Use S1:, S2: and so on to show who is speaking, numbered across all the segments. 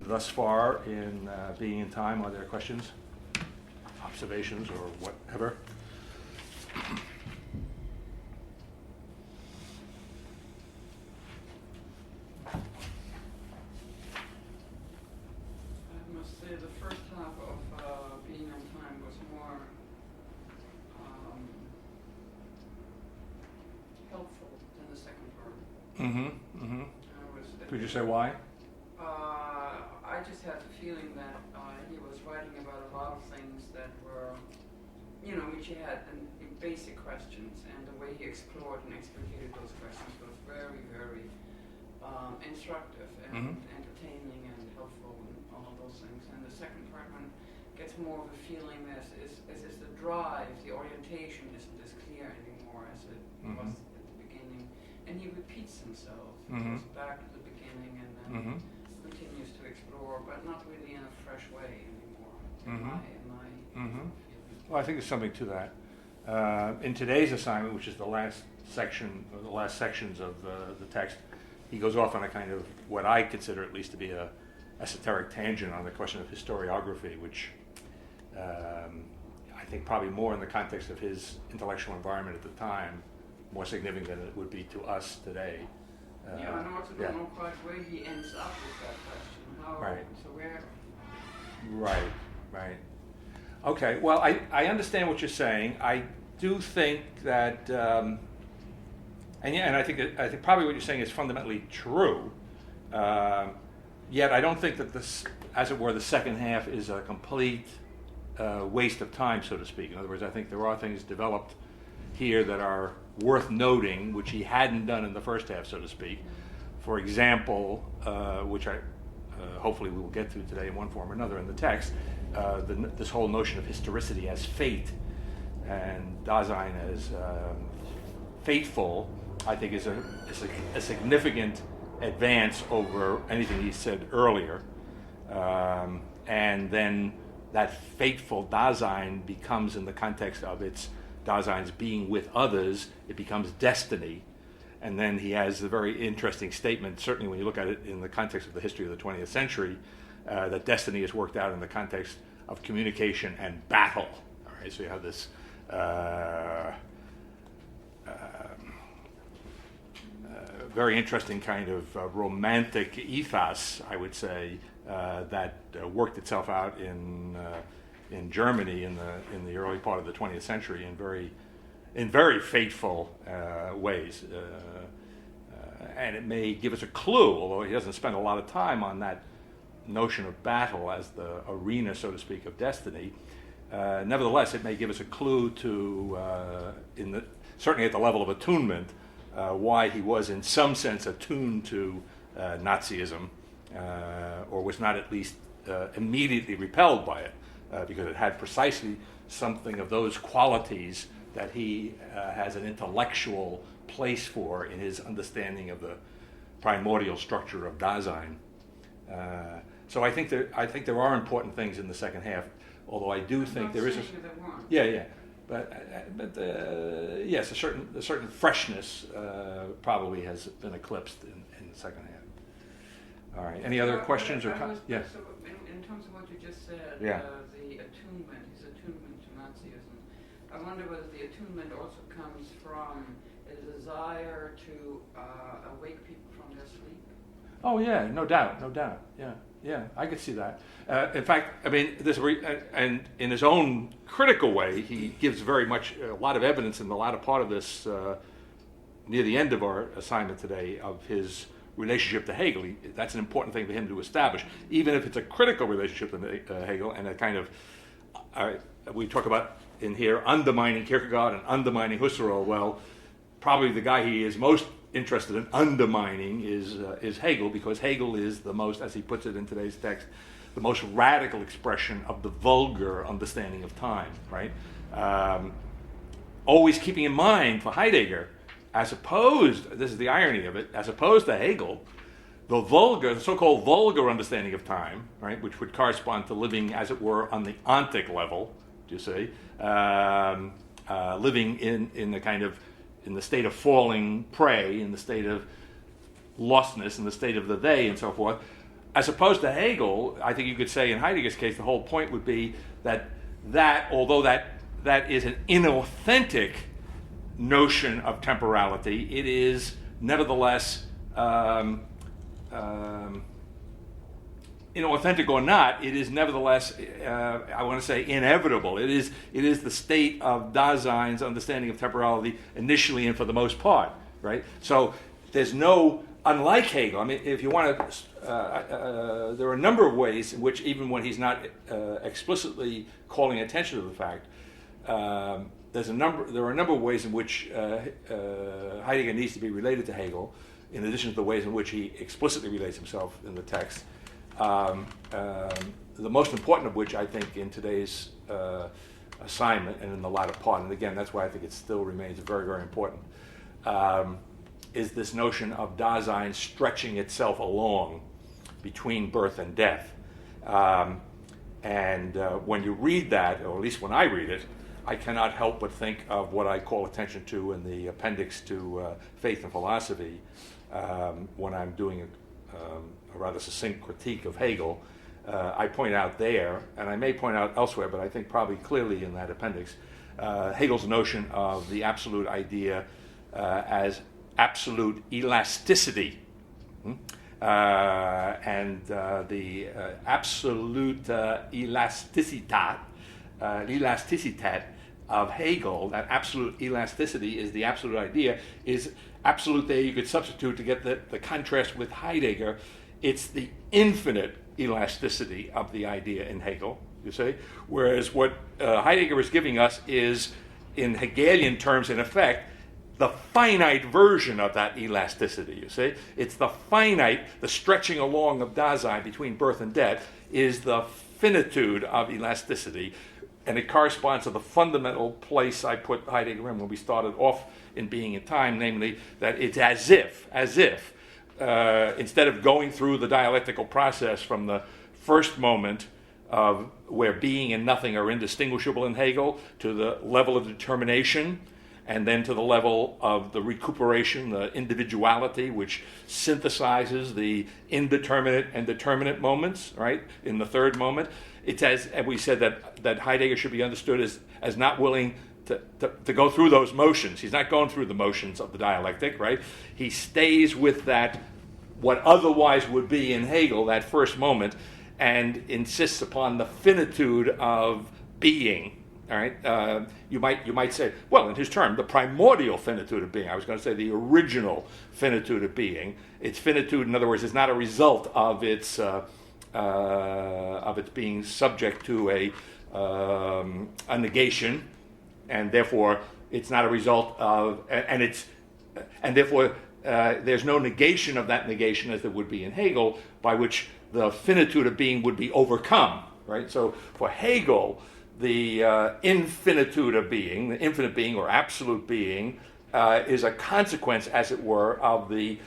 S1: thus far in being in time? Are there questions, observations, or whatever?
S2: I must say the first half of being on time was more helpful than the second part.
S1: Could you say why?
S2: I just had the feeling that he was writing about a lot of things that were, which he had in basic questions, and the way he explored and explicated those questions was very, very instructive and entertaining and helpful and all of those things. And the second part one gets more of a feeling as is the drive, the orientation isn't as clear anymore as it was at the beginning. And he repeats himself. He goes back to the beginning and then continues to explore, but not really in a fresh way anymore, in my feeling.
S1: Well, I think there's something to that. In today's assignment, which is the last section, or the last sections of the text, he goes off on a kind of what I consider at least to be a esoteric tangent on the question of historiography, which I think probably more in the context of his intellectual environment at the time, more significant than it would be to us today.
S2: And I also don't know quite where he ends up with that question. How,
S1: right.
S2: So where?
S1: Right. Okay, well, I understand what you're saying. I do think that, and I think probably what you're saying is fundamentally true. Yet I don't think that this, as it were, the second half is a complete waste of time, so to speak. In other words, I think there are things developed here that are worth noting, which he hadn't done in the first half, so to speak. For example, which I hopefully we will get to today in one form or another in the text, this whole notion of historicity as fate and Dasein as fateful, I think is a significant advance over anything he said earlier. And then that fateful Dasein becomes, in the context of its Dasein's being with others, it becomes destiny. And then he has a very interesting statement, certainly when you look at it in the context of the history of the 20th century, that destiny is worked out in the context of communication and battle. All right, so you have this very interesting kind of romantic ethos, I would say, that worked itself out in Germany in the early part of the 20th century in very fateful ways. And it may give us a clue, although he doesn't spend a lot of time on that notion of battle as the arena, so to speak, of destiny. Nevertheless, it may give us a clue to, certainly at the level of attunement, why he was in some sense attuned to Nazism, or was not at least immediately repelled by it, because it had precisely something of those qualities that he has an intellectual place for in his understanding of the primordial structure of Dasein. So I think there are important things in the second half, although I do think there is yes, a certain freshness probably has been eclipsed in the second half. All right. Any other questions or comments?
S2: Yeah. So in terms of what you just said, the attunement, his attunement to Nazism, I wonder whether the attunement also comes from a desire to awake people from their sleep.
S1: Oh yeah, no doubt. Yeah, I could see that. In fact, I mean, and in his own critical way, he gives very much a lot of evidence in the latter part of this, near the end of our assignment today, of his relationship to Hegel. That's an important thing for him to establish, even if it's a critical relationship to Hegel and a kind of, we talk about in here undermining Kierkegaard and undermining Husserl. Well, probably the guy he is most interested in undermining is Hegel, because Hegel is the most, as he puts it in today's text, the most radical expression of the vulgar understanding of time, right? Always keeping in mind for Heidegger, as opposed, this is the irony of it, as opposed to Hegel, the so-called vulgar understanding of time, right, which would correspond to living, as it were, on the ontic level, do you see, living in the kind of, in the state of falling prey, in the state of lostness, in the state of the they, and so forth. as opposed to Hegel, I think you could say in Heidegger's case, the whole point would be that although that is an inauthentic notion of temporality, it is nevertheless, inauthentic or not, it is nevertheless, I want to say, inevitable. It is the state of Dasein's understanding of temporality initially and for the most part, right? So there's no, unlike Hegel, I mean, if you want to, there are a number of ways in which, even when he's not explicitly calling attention to the fact, there are a number of ways in which Heidegger needs to be related to Hegel, in addition to the ways in which he explicitly relates himself in the text. The most important of which, I think, in today's assignment and in the latter part, and again, that's why I think it still remains very, very important, is this notion of Dasein stretching itself along between birth and death. When you read that, or at least when I read it, I cannot help but think of what I call attention to in the appendix to Faith and Philosophy, when I'm doing a rather succinct critique of Hegel. I point out there, and I may point out elsewhere, but I think probably clearly in that appendix, Hegel's notion of the absolute idea as absolute elasticity. And the absolute elasticitat of Hegel, that absolute elasticity is the absolute idea, is absolute there you could substitute to get the contrast with Heidegger. It's the infinite elasticity of the idea in Hegel, you see, whereas what Heidegger is giving us is, in Hegelian terms, in effect, the finite version of that elasticity, you see. It's the finite, the stretching along of Dasein between birth and death is the finitude of elasticity, and it corresponds to the fundamental place I put Heidegger in when we started off in Being and Time, namely that it's as if, instead of going through the dialectical process from the first moment of where being and nothing are indistinguishable in Hegel to the level of determination, and then to the level of the recuperation, the individuality, which synthesizes the indeterminate and determinate moments, right, in the third moment. It's as we said that Heidegger should be understood as not willing to go through those motions. He's not going through the motions of the dialectic, right? He stays with that, what otherwise would be in Hegel, that first moment, and insists upon the finitude of being. All right, you might say, well, in his term, the primordial finitude of being. I was going to say the original finitude of being. Its finitude, in other words, is not a result of its being subject to a negation, and therefore it's not a result of, and therefore there's no negation of that negation as there would be in Hegel, by which the finitude of being would be overcome. Right. So for Hegel, the infinitude of being, the infinite being or absolute being, is a consequence, as it were, of the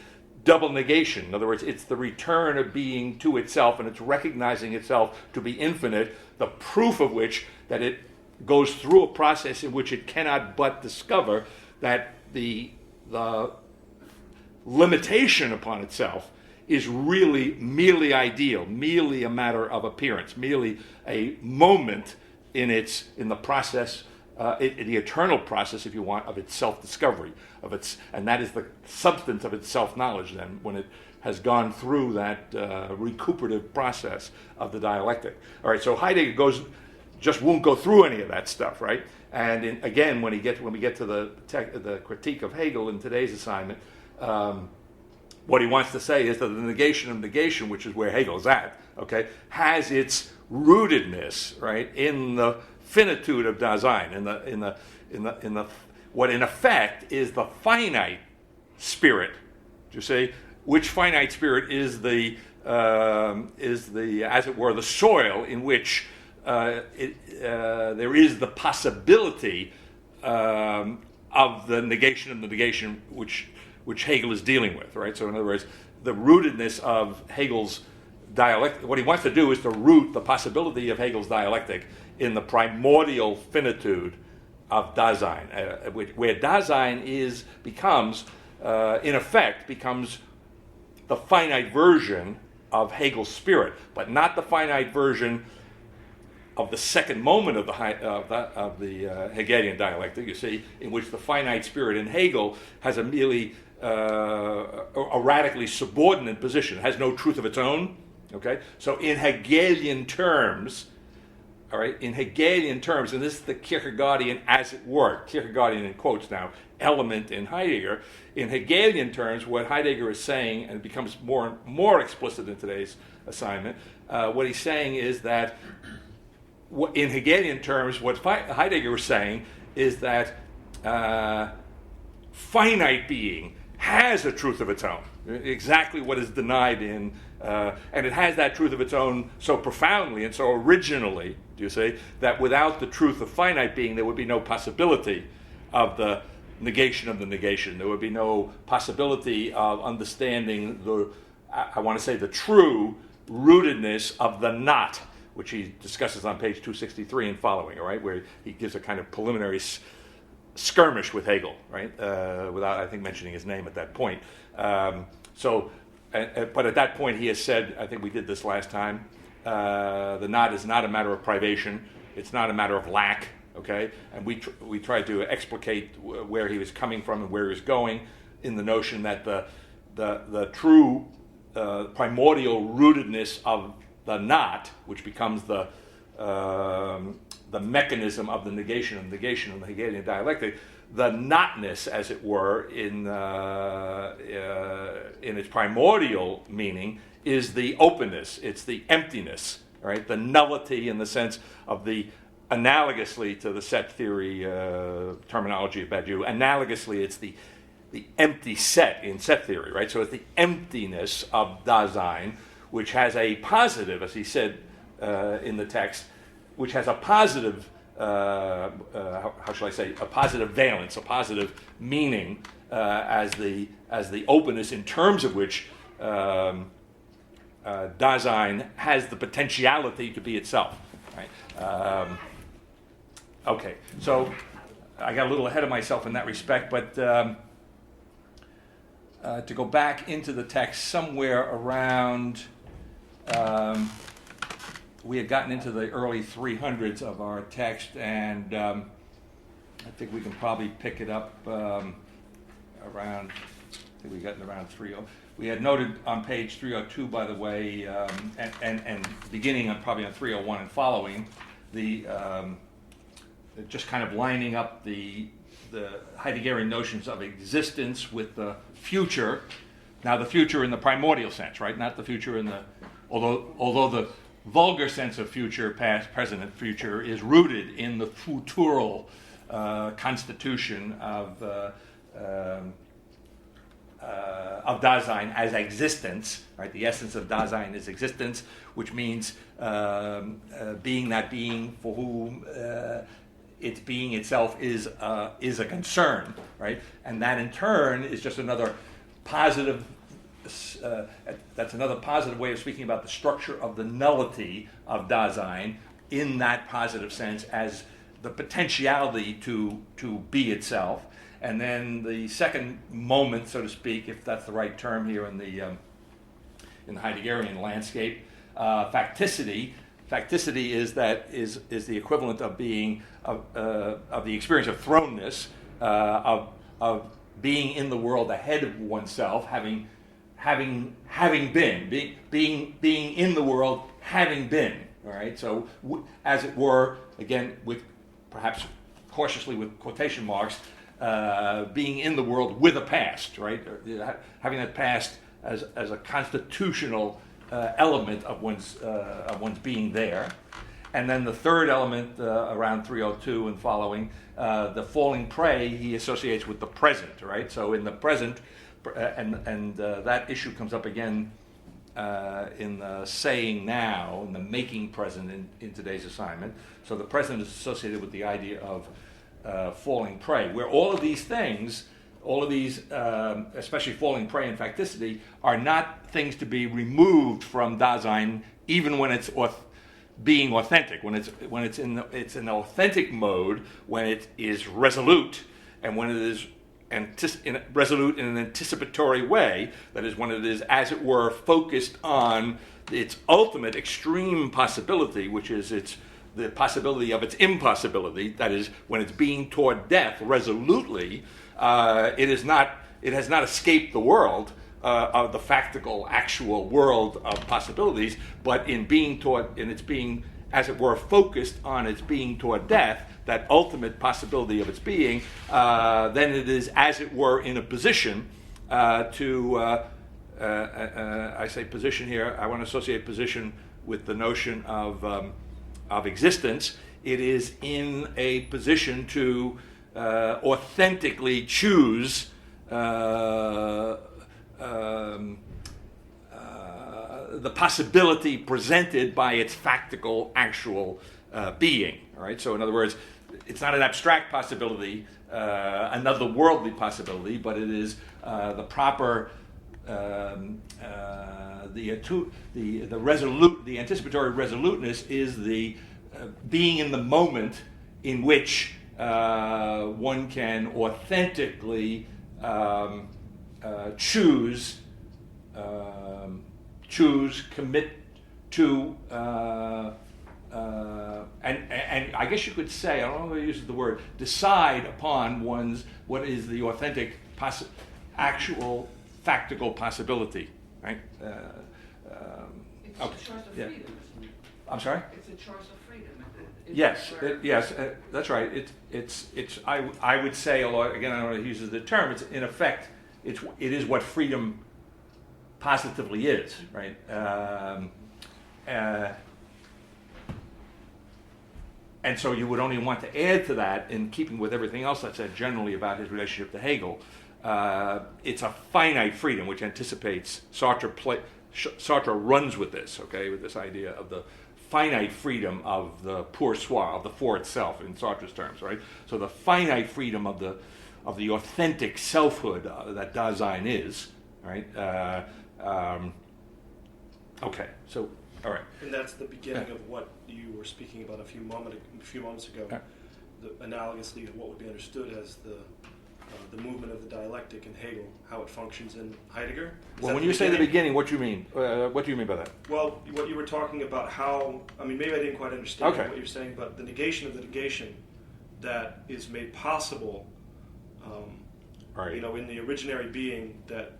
S1: double negation. In other words, it's the return of being to itself, and it's recognizing itself to be infinite, the proof of which that it goes through a process in which it cannot but discover that the limitation upon itself is really merely ideal, merely a matter of appearance, merely a moment in the process, the eternal process, if you want, of its self-discovery, and that is the substance of its self-knowledge. Then, when it has gone through that recuperative process of the dialectic. All right, so Heidegger just won't go through any of that stuff, right? And again, when we get to the critique of Hegel in today's assignment, what he wants to say is that the negation of negation, which is where Hegel's at, okay, has its rootedness, right, in the finitude of Dasein, in the what in effect is the finite spirit. Do you see? Which finite spirit is the as it were the soil in which there is the possibility of the negation of the negation which Hegel is dealing with, right? So in other words, the rootedness of Hegel's dialectic, what he wants to do is to root the possibility of Hegel's dialectic in the primordial finitude of Dasein, where Dasein becomes in effect, the finite version of Hegel's spirit, but not the finite version of the second moment of the Hegelian dialectic, you see, in which the finite spirit in Hegel has a merely a radically subordinate position. It has no truth of its own. Okay, so in Hegelian terms, all right, in Hegelian terms, and this is the Kierkegaardian, as it were, Kierkegaardian in quotes now, element in Heidegger. In Hegelian terms, what Heidegger is saying, and it becomes more and more explicit in today's assignment, what he's saying is that in Hegelian terms, what Heidegger is saying is that finite being has a truth of its own, exactly what is denied in, and it has that truth of its own so profoundly and so originally, do you see, that without the truth of finite being, there would be no possibility of the negation of the negation. There would be no possibility of understanding I want to say, the true rootedness of the not, which he discusses on page 263 and following, all right, where he gives a kind of preliminary skirmish with Hegel, right, without, I think, mentioning his name at that point. But at that point he has said, I think we did this last time, the not is not a matter of privation, it's not a matter of lack, okay, and we tried to explicate where he was coming from and where he was going in the notion that the true primordial rootedness of the not, which becomes the mechanism of the negation of the Hegelian dialectic, the notness, as it were, in its primordial meaning, is the openness. It's the emptiness, right? The nullity in the sense of the, analogously to the set theory terminology of Badiou, analogously it's the empty set in set theory, right? So it's the emptiness of Dasein, which has a positive, as he said in the text, which has a positive, how shall I say, a positive valence, a positive meaning as the openness in terms of which Dasein has the potentiality to be itself. Right? Okay, so I got a little ahead of myself in that respect, but to go back into the text somewhere around, we had gotten into the early 300s of our text, and I think we can probably pick it up around, I think we got it around 30. We had noted on page 302, by the way, and beginning on probably on 301 and following, the just kind of lining up the Heideggerian notions of existence with the future. Now, the future in the primordial sense, right? Not the future in the, although the vulgar sense of future, past, present, and future is rooted in the futural constitution of Dasein as existence, right? The essence of Dasein is existence, which means being that being for whom its being itself is a concern, right? And that in turn is just another positive. That's another positive way of speaking about the structure of the nullity of Dasein in that positive sense as the potentiality to be itself. And then the second moment, so to speak, if that's the right term here in the Heideggerian landscape, facticity. Facticity is the equivalent of being of the experience of thrownness, of being in the world ahead of oneself, having been, being in the world, having been. All right. So, as it were, again, with perhaps cautiously with quotation marks, being in the world with a past, right? Having that past as a constitutional element of one's being there. And then the third element, around 302 and following, the falling prey, he associates with the present, right? So in the present, and that issue comes up again in the saying now, in the making present in today's assignment. So the present is associated with the idea of falling prey, where all of these things, especially falling prey and facticity, are not things to be removed from Dasein, even when it's being authentic. When it's in authentic mode, when it is resolute, and when it is resolute in an anticipatory way, that is, when it is, as it were, focused on its ultimate extreme possibility, which is the possibility of its impossibility, that is, when it's being toward death resolutely, it has not escaped the world of the factical, actual world of possibilities, but in its being, as it were, focused on its being toward death, that ultimate possibility of its being, then it is, as it were, in a position I say position here, I want to associate position with the notion of existence. It is in a position to authentically choose the possibility presented by its factical, actual being. All right. So, in other words, it's not an abstract possibility, another worldly possibility, but it is the proper, the anticipatory resoluteness is the being in the moment in which one can authentically choose, commit to, and I guess you could say, I don't know if I use the word, decide upon what is the authentic, actual, factical possibility, right?
S2: It's a choice of freedom, isn't it?
S1: I'm sorry?
S2: It's a choice of freedom.
S1: Yes, that's right. I would say, although again I don't know if it uses the term, it's in effect, it is what freedom positively is, right? And so you would only want to add to that, in keeping with everything else I said generally about his relationship to Hegel, it's a finite freedom which anticipates Sartre runs with this, okay, with this idea of the finite freedom of the pour soi, of the for itself in Sartre's terms, right? So the finite freedom of the authentic selfhood that Dasein is, right? Okay, so all right.
S3: And that's the beginning of what you were speaking about a few moments ago, analogously to what would be understood as the movement of the dialectic in Hegel, how it functions in Heidegger.
S1: Well, when you say the beginning, what do you mean? What do you mean by that?
S3: Well, what you were talking about, how, I mean, maybe I didn't quite understand what you're saying, but the negation of the negation that is made possible,
S1: right.
S3: You know, in the originary being that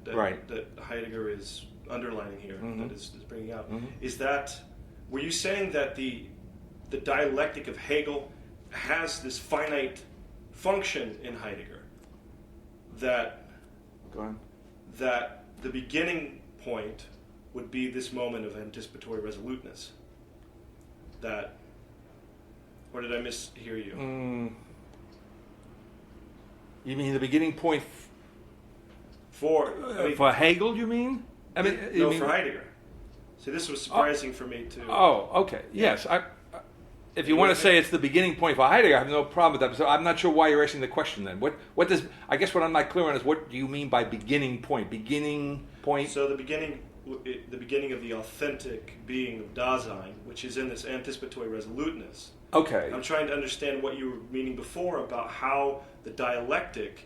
S3: Heidegger is underlining here, that is bringing out, is that, were you saying that the dialectic of Hegel has this finite function in Heidegger? That the beginning point would be this moment of anticipatory resoluteness. That, or did I mishear you?
S1: You mean the beginning point
S3: for
S1: Hegel? You mean? I mean,
S3: no, for Heidegger. See, this was surprising for me too.
S1: Oh, okay. Yes, if you want to say it's the beginning point for Heidegger, I have no problem with that. So I'm not sure why you're asking the question then. What does, I guess what I'm not clear on is, what do you mean by beginning point? Beginning point?
S3: So the beginning of the authentic being of Dasein, which is in this anticipatory resoluteness.
S1: Okay.
S3: I'm trying to understand what you were meaning before about how the dialectic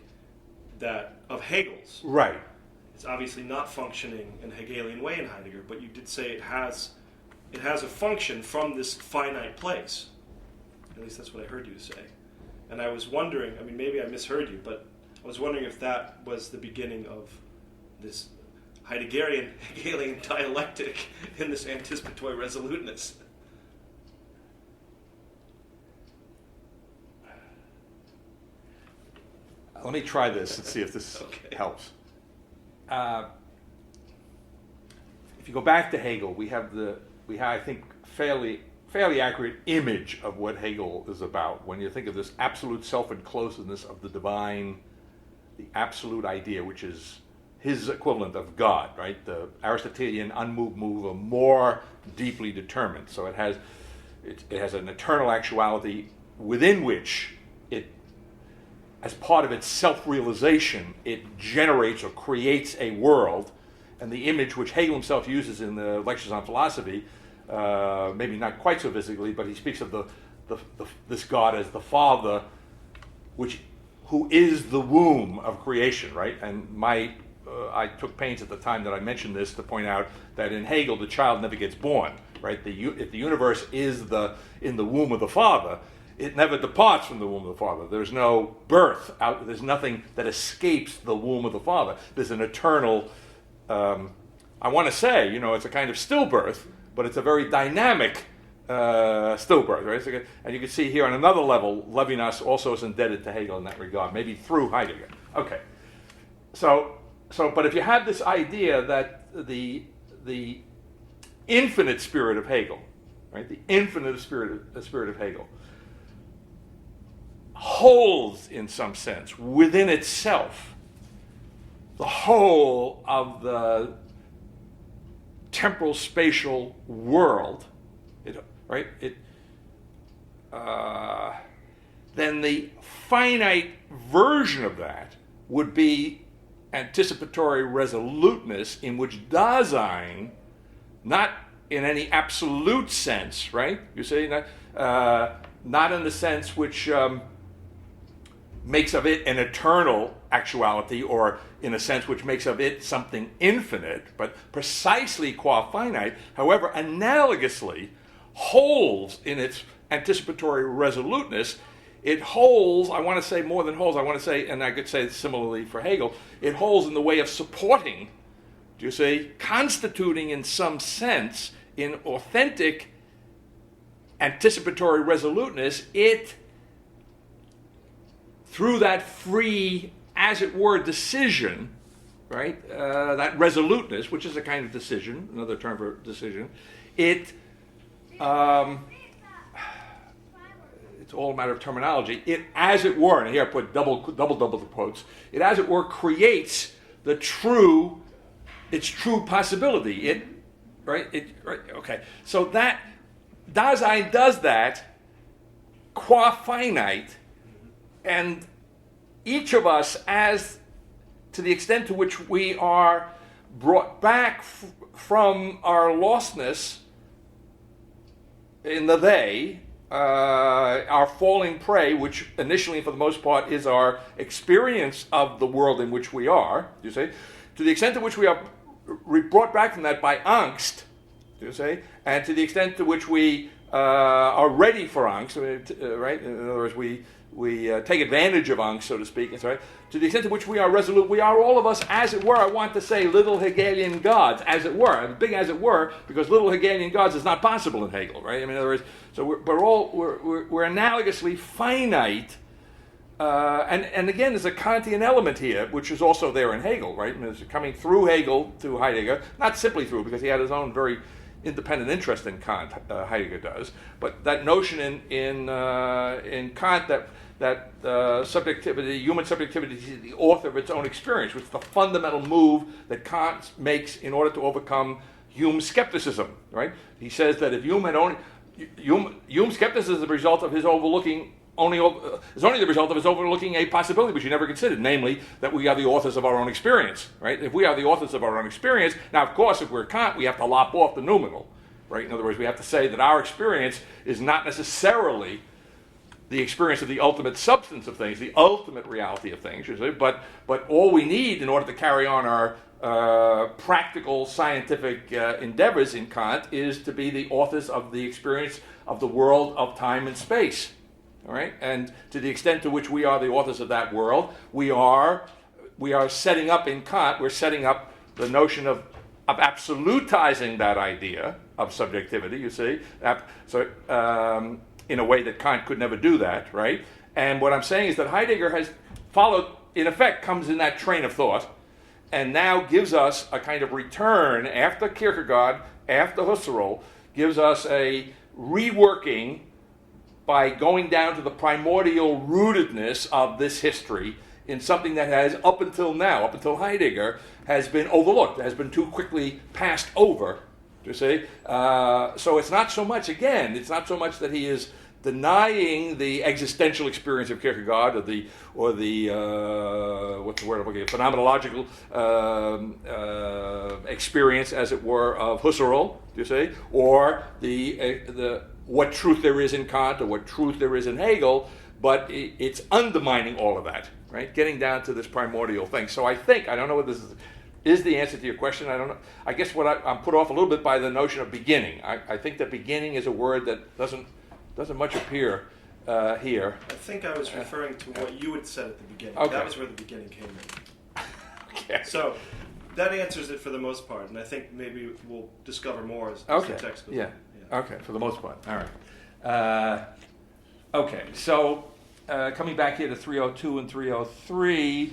S3: that of Hegel's.
S1: Right.
S3: It's obviously not functioning in a Hegelian way in Heidegger, but you did say it has a function from this finite place. At least that's what I heard you say. And I was wondering, I mean, maybe I misheard you, but I was wondering if that was the beginning of this Hegelian dialectic in this anticipatory resoluteness.
S1: Let me try this and see if this helps. If you go back to Hegel, we have I think fairly accurate image of what Hegel is about. When you think of this absolute self-enclosedness of the divine, the absolute idea, which is his equivalent of God, right? The Aristotelian unmoved mover, more deeply determined. So it has an eternal actuality within which it, as part of its self-realization, it generates or creates a world. And the image which Hegel himself uses in the Lectures on Philosophy, maybe not quite so visibly, but he speaks of this God as the Father, which who is the womb of creation, right? And I took pains at the time that I mentioned this to point out that in Hegel, the child never gets born, right? If the universe is in the womb of the Father, it never departs from the womb of the Father. There's no birth out. There's nothing that escapes the womb of the Father. There's an eternal. I want to say, it's a kind of stillbirth, but it's a very dynamic stillbirth, right? And you can see here on another level, Levinas also is indebted to Hegel in that regard, maybe through Heidegger. Okay, but if you have this idea that the infinite spirit of Hegel, right, the infinite spirit of Hegel holds, in some sense, within itself the whole of the temporal spatial world, then the finite version of that would be anticipatory resoluteness, in which Dasein, not in any absolute sense, right? You see, not in the sense which makes of it an eternal actuality, or in a sense which makes of it something infinite, but precisely qua finite, however, analogously holds in its anticipatory resoluteness. It holds, I want to say more than holds, I want to say, and I could say similarly for Hegel, it holds in the way of supporting, do you see, constituting in some sense, in authentic anticipatory resoluteness, it, through that free, as it were, decision, right, that resoluteness, which is a kind of decision, another term for decision, it's all a matter of terminology. It, as it were, and here I put double quotes, it, as it were, creates its true possibility. Okay. So that Dasein does that qua finite, and each of us, as to the extent to which we are brought back from our lostness in the they, our falling prey, which initially, for the most part, is our experience of the world in which we are, you see, to the extent to which we are brought back from that by angst, you see, and to the extent to which we are ready for angst, right? In other words, we take advantage of angst, so to speak, right? To the extent to which we are resolute, we are all of us, as it were, I want to say, little Hegelian gods, as it were. I'm big as it were, because little Hegelian gods is not possible in Hegel, right? I mean, in other words, so we're analogously finite, and again, there's a Kantian element here, which is also there in Hegel, right? I mean, it's coming through Hegel to Heidegger, not simply through, because he had his own very independent interest in Kant, Heidegger does, but that notion in Kant that subjectivity, human subjectivity, is the author of its own experience, which is the fundamental move that Kant makes in order to overcome Hume's skepticism, right? He says that if Hume had only, Hume's skepticism is the result of his overlooking, is only the result of his overlooking a possibility which he never considered, namely that we are the authors of our own experience, right? If we are the authors of our own experience, now of course if we're Kant, we have to lop off the noumenal, right? In other words, we have to say that our experience is not necessarily the experience of the ultimate substance of things, the ultimate reality of things, you see, but all we need in order to carry on our practical scientific endeavors in Kant is to be the authors of the experience of the world of time and space. All right, and to the extent to which we are the authors of that world, we are setting up in Kant. We're setting up the notion of absolutizing that idea of subjectivity. You see, in a way that Kant could never do that, right? And what I'm saying is that Heidegger has followed, in effect, comes in that train of thought, and now gives us a kind of return after Kierkegaard, after Husserl, gives us a reworking by going down to the primordial rootedness of this history in something that has, up until now, up until Heidegger, has been overlooked, has been too quickly passed over, you see. So it's not so much, again, it's not so much that he is denying the existential experience of Kierkegaard, or the what's the word I'm looking at, phenomenological experience, as it were, of Husserl, you see, or the what truth there is in Kant or what truth there is in Hegel, but it's undermining all of that, right? Getting down to this primordial thing. So I think, I don't know what this is the answer to your question. I don't know. I guess what I'm put off a little bit by the notion of beginning. I think that beginning is a word that doesn't much appear here.
S3: I think I was referring to what you had said at the beginning.
S1: Okay.
S3: That was where the beginning came in.
S1: Okay.
S3: So that answers it for the most part, and I think maybe we'll discover more as
S1: Okay.
S3: the text goes
S1: Yeah.
S3: on.
S1: Okay. For the most part. All right. Okay. So coming back here to 302 and 303,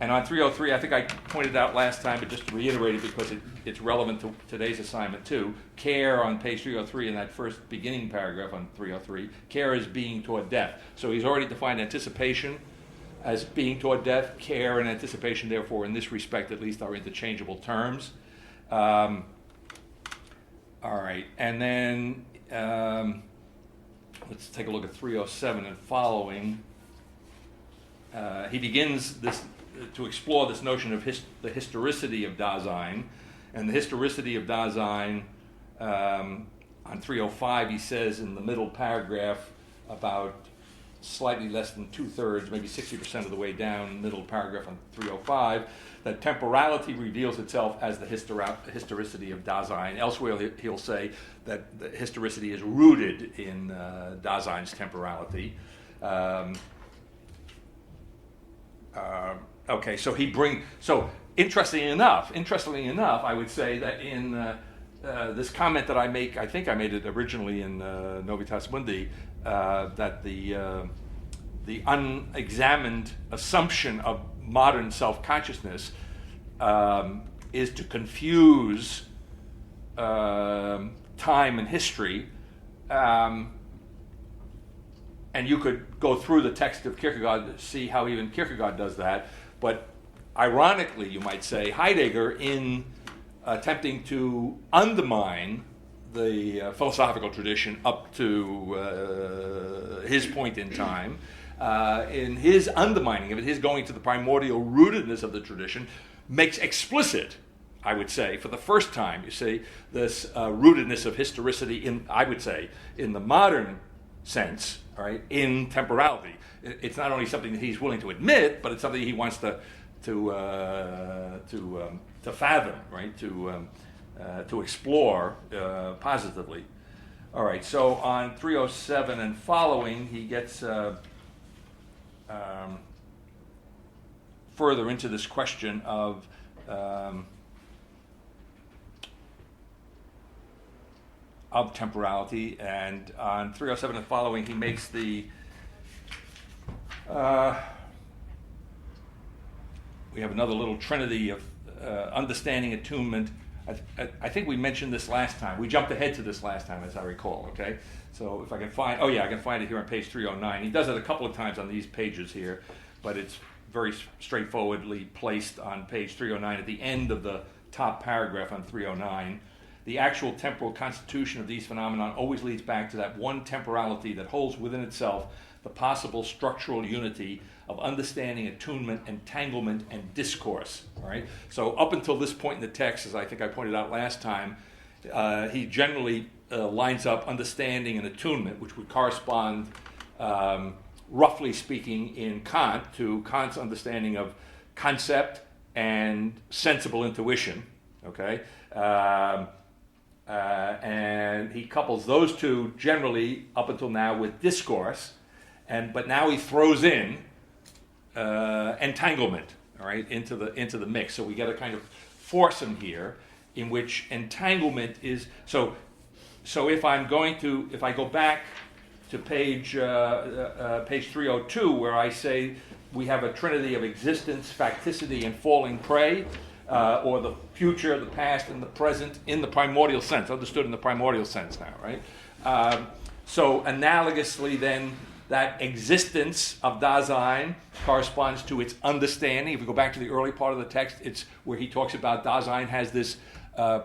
S1: and on 303, I think I pointed out last time, but just to reiterate it because it's relevant to today's assignment too. Care on page 303 in that first beginning paragraph on 303. Care is being toward death. So he's already defined anticipation as being toward death. Care and anticipation, therefore, in this respect at least, are interchangeable terms. All right, and then let's take a look at 307 and following. He begins to explore this notion of the historicity of Dasein. And the historicity of Dasein, on 305, he says in the middle paragraph, about slightly less than 2/3, maybe 60% of the way down, middle paragraph on 305, that temporality reveals itself as the historicity of Dasein. Elsewhere, he'll say that the historicity is rooted in Dasein's temporality. Okay, so interestingly enough, I would say that in this comment that I make, I think I made it originally in Novitas Mundi, that the unexamined assumption of modern self-consciousness is to confuse time and history. And you could go through the text of Kierkegaard to see how even Kierkegaard does that. But ironically, you might say, Heidegger, in attempting to undermine the philosophical tradition up to his point in time, in his undermining of it, his going to the primordial rootedness of the tradition, makes explicit, I would say, for the first time, you see, this rootedness of historicity in, I would say, in the modern sense, all right, in temporality. It's not only something that he's willing to admit, but it's something he wants to fathom, right? To explore positively. All right. So on 307 and following, he gets further into this question of temporality, and on 307 and following, he makes the we have another little trinity of understanding, attunement. I think we mentioned this last time. We jumped ahead to this last time, as I recall, okay? So if I can find, I can find it here on page 309. He does it a couple of times on these pages here, but it's very straightforwardly placed on page 309 at the end of the top paragraph on 309. The actual temporal constitution of these phenomena always leads back to that one temporality that holds within itself the possible structural unity of understanding, attunement, entanglement, and discourse. All right. So up until this point in the text, as I think I pointed out last time, he generally lines up understanding and attunement, which would correspond, roughly speaking, in Kant to Kant's understanding of concept and sensible intuition. Okay. And he couples those two generally up until now with discourse, but now he throws in entanglement, all right, into the mix. So we get a kind of foursome here, in which entanglement is so. If I go back to page 302, where I say we have a trinity of existence, facticity, and falling prey. Or the future, the past, and the present in the primordial sense, understood in the primordial sense now, right? So analogously then, that existence of Dasein corresponds to its understanding. If we go back to the early part of the text, it's where he talks about Dasein has this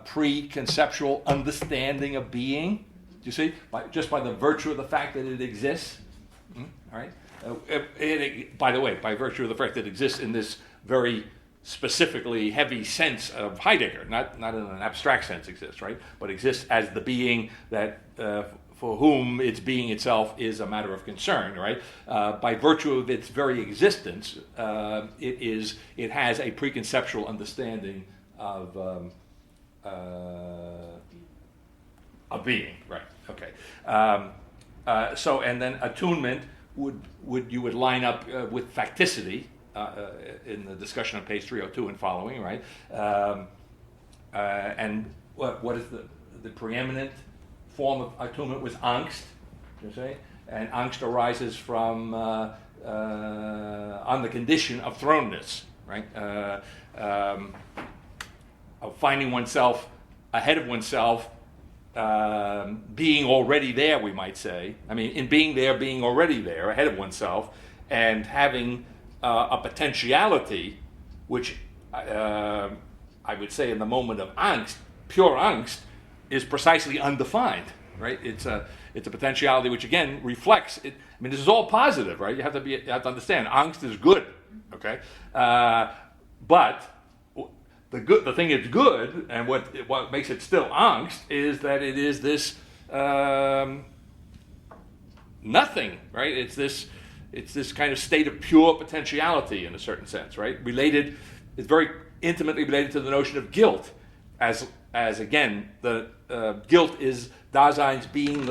S1: pre-conceptual understanding of being. Do you see? Just by the virtue of the fact that it exists. All right? By the way, by virtue of the fact that it exists in this very specifically heavy sense of Heidegger, not in an abstract sense exists, right? But exists as the being that for whom its being itself is a matter of concern, right? By virtue of its very existence, it has a preconceptual understanding of being, right? Okay. So, and then attunement you would line up with facticity in the discussion on page 302 and following, right? And what is the preeminent form of attunement was angst, you see? And angst arises from on the condition of thrownness, right? Of finding oneself ahead of oneself, being already there, we might say. I mean, in being there, being already there, ahead of oneself, and having a potentiality, which I would say in the moment of angst, pure angst, is precisely undefined, right? It's a potentiality which again reflects it. I mean, this is all positive, right? You have to understand, angst is good, okay? But the thing is good, and what makes it still angst is that it is this nothing, right? It's this kind of state of pure potentiality in a certain sense, right? It's very intimately related to the notion of guilt, as again the guilt is Dasein's being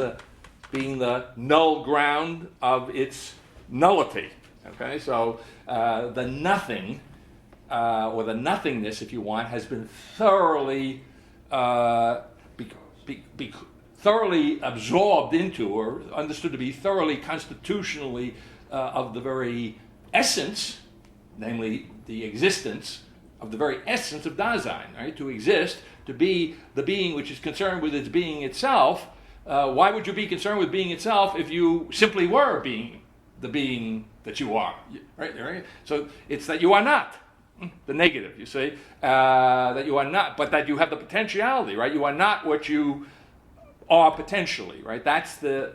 S1: the null ground of its nullity. Okay, so the nothing. Or the nothingness, if you want, has been thoroughly thoroughly absorbed into, or understood to be thoroughly constitutionally of the very essence, namely the existence of the very essence of Dasein, right? To exist, to be the being which is concerned with its being itself. Why would you be concerned with being itself if you simply were being the being that you are, right? So it's that you are not. The negative, you see, that you are not, but that you have the potentiality, right? You are not what you are potentially, right? That's the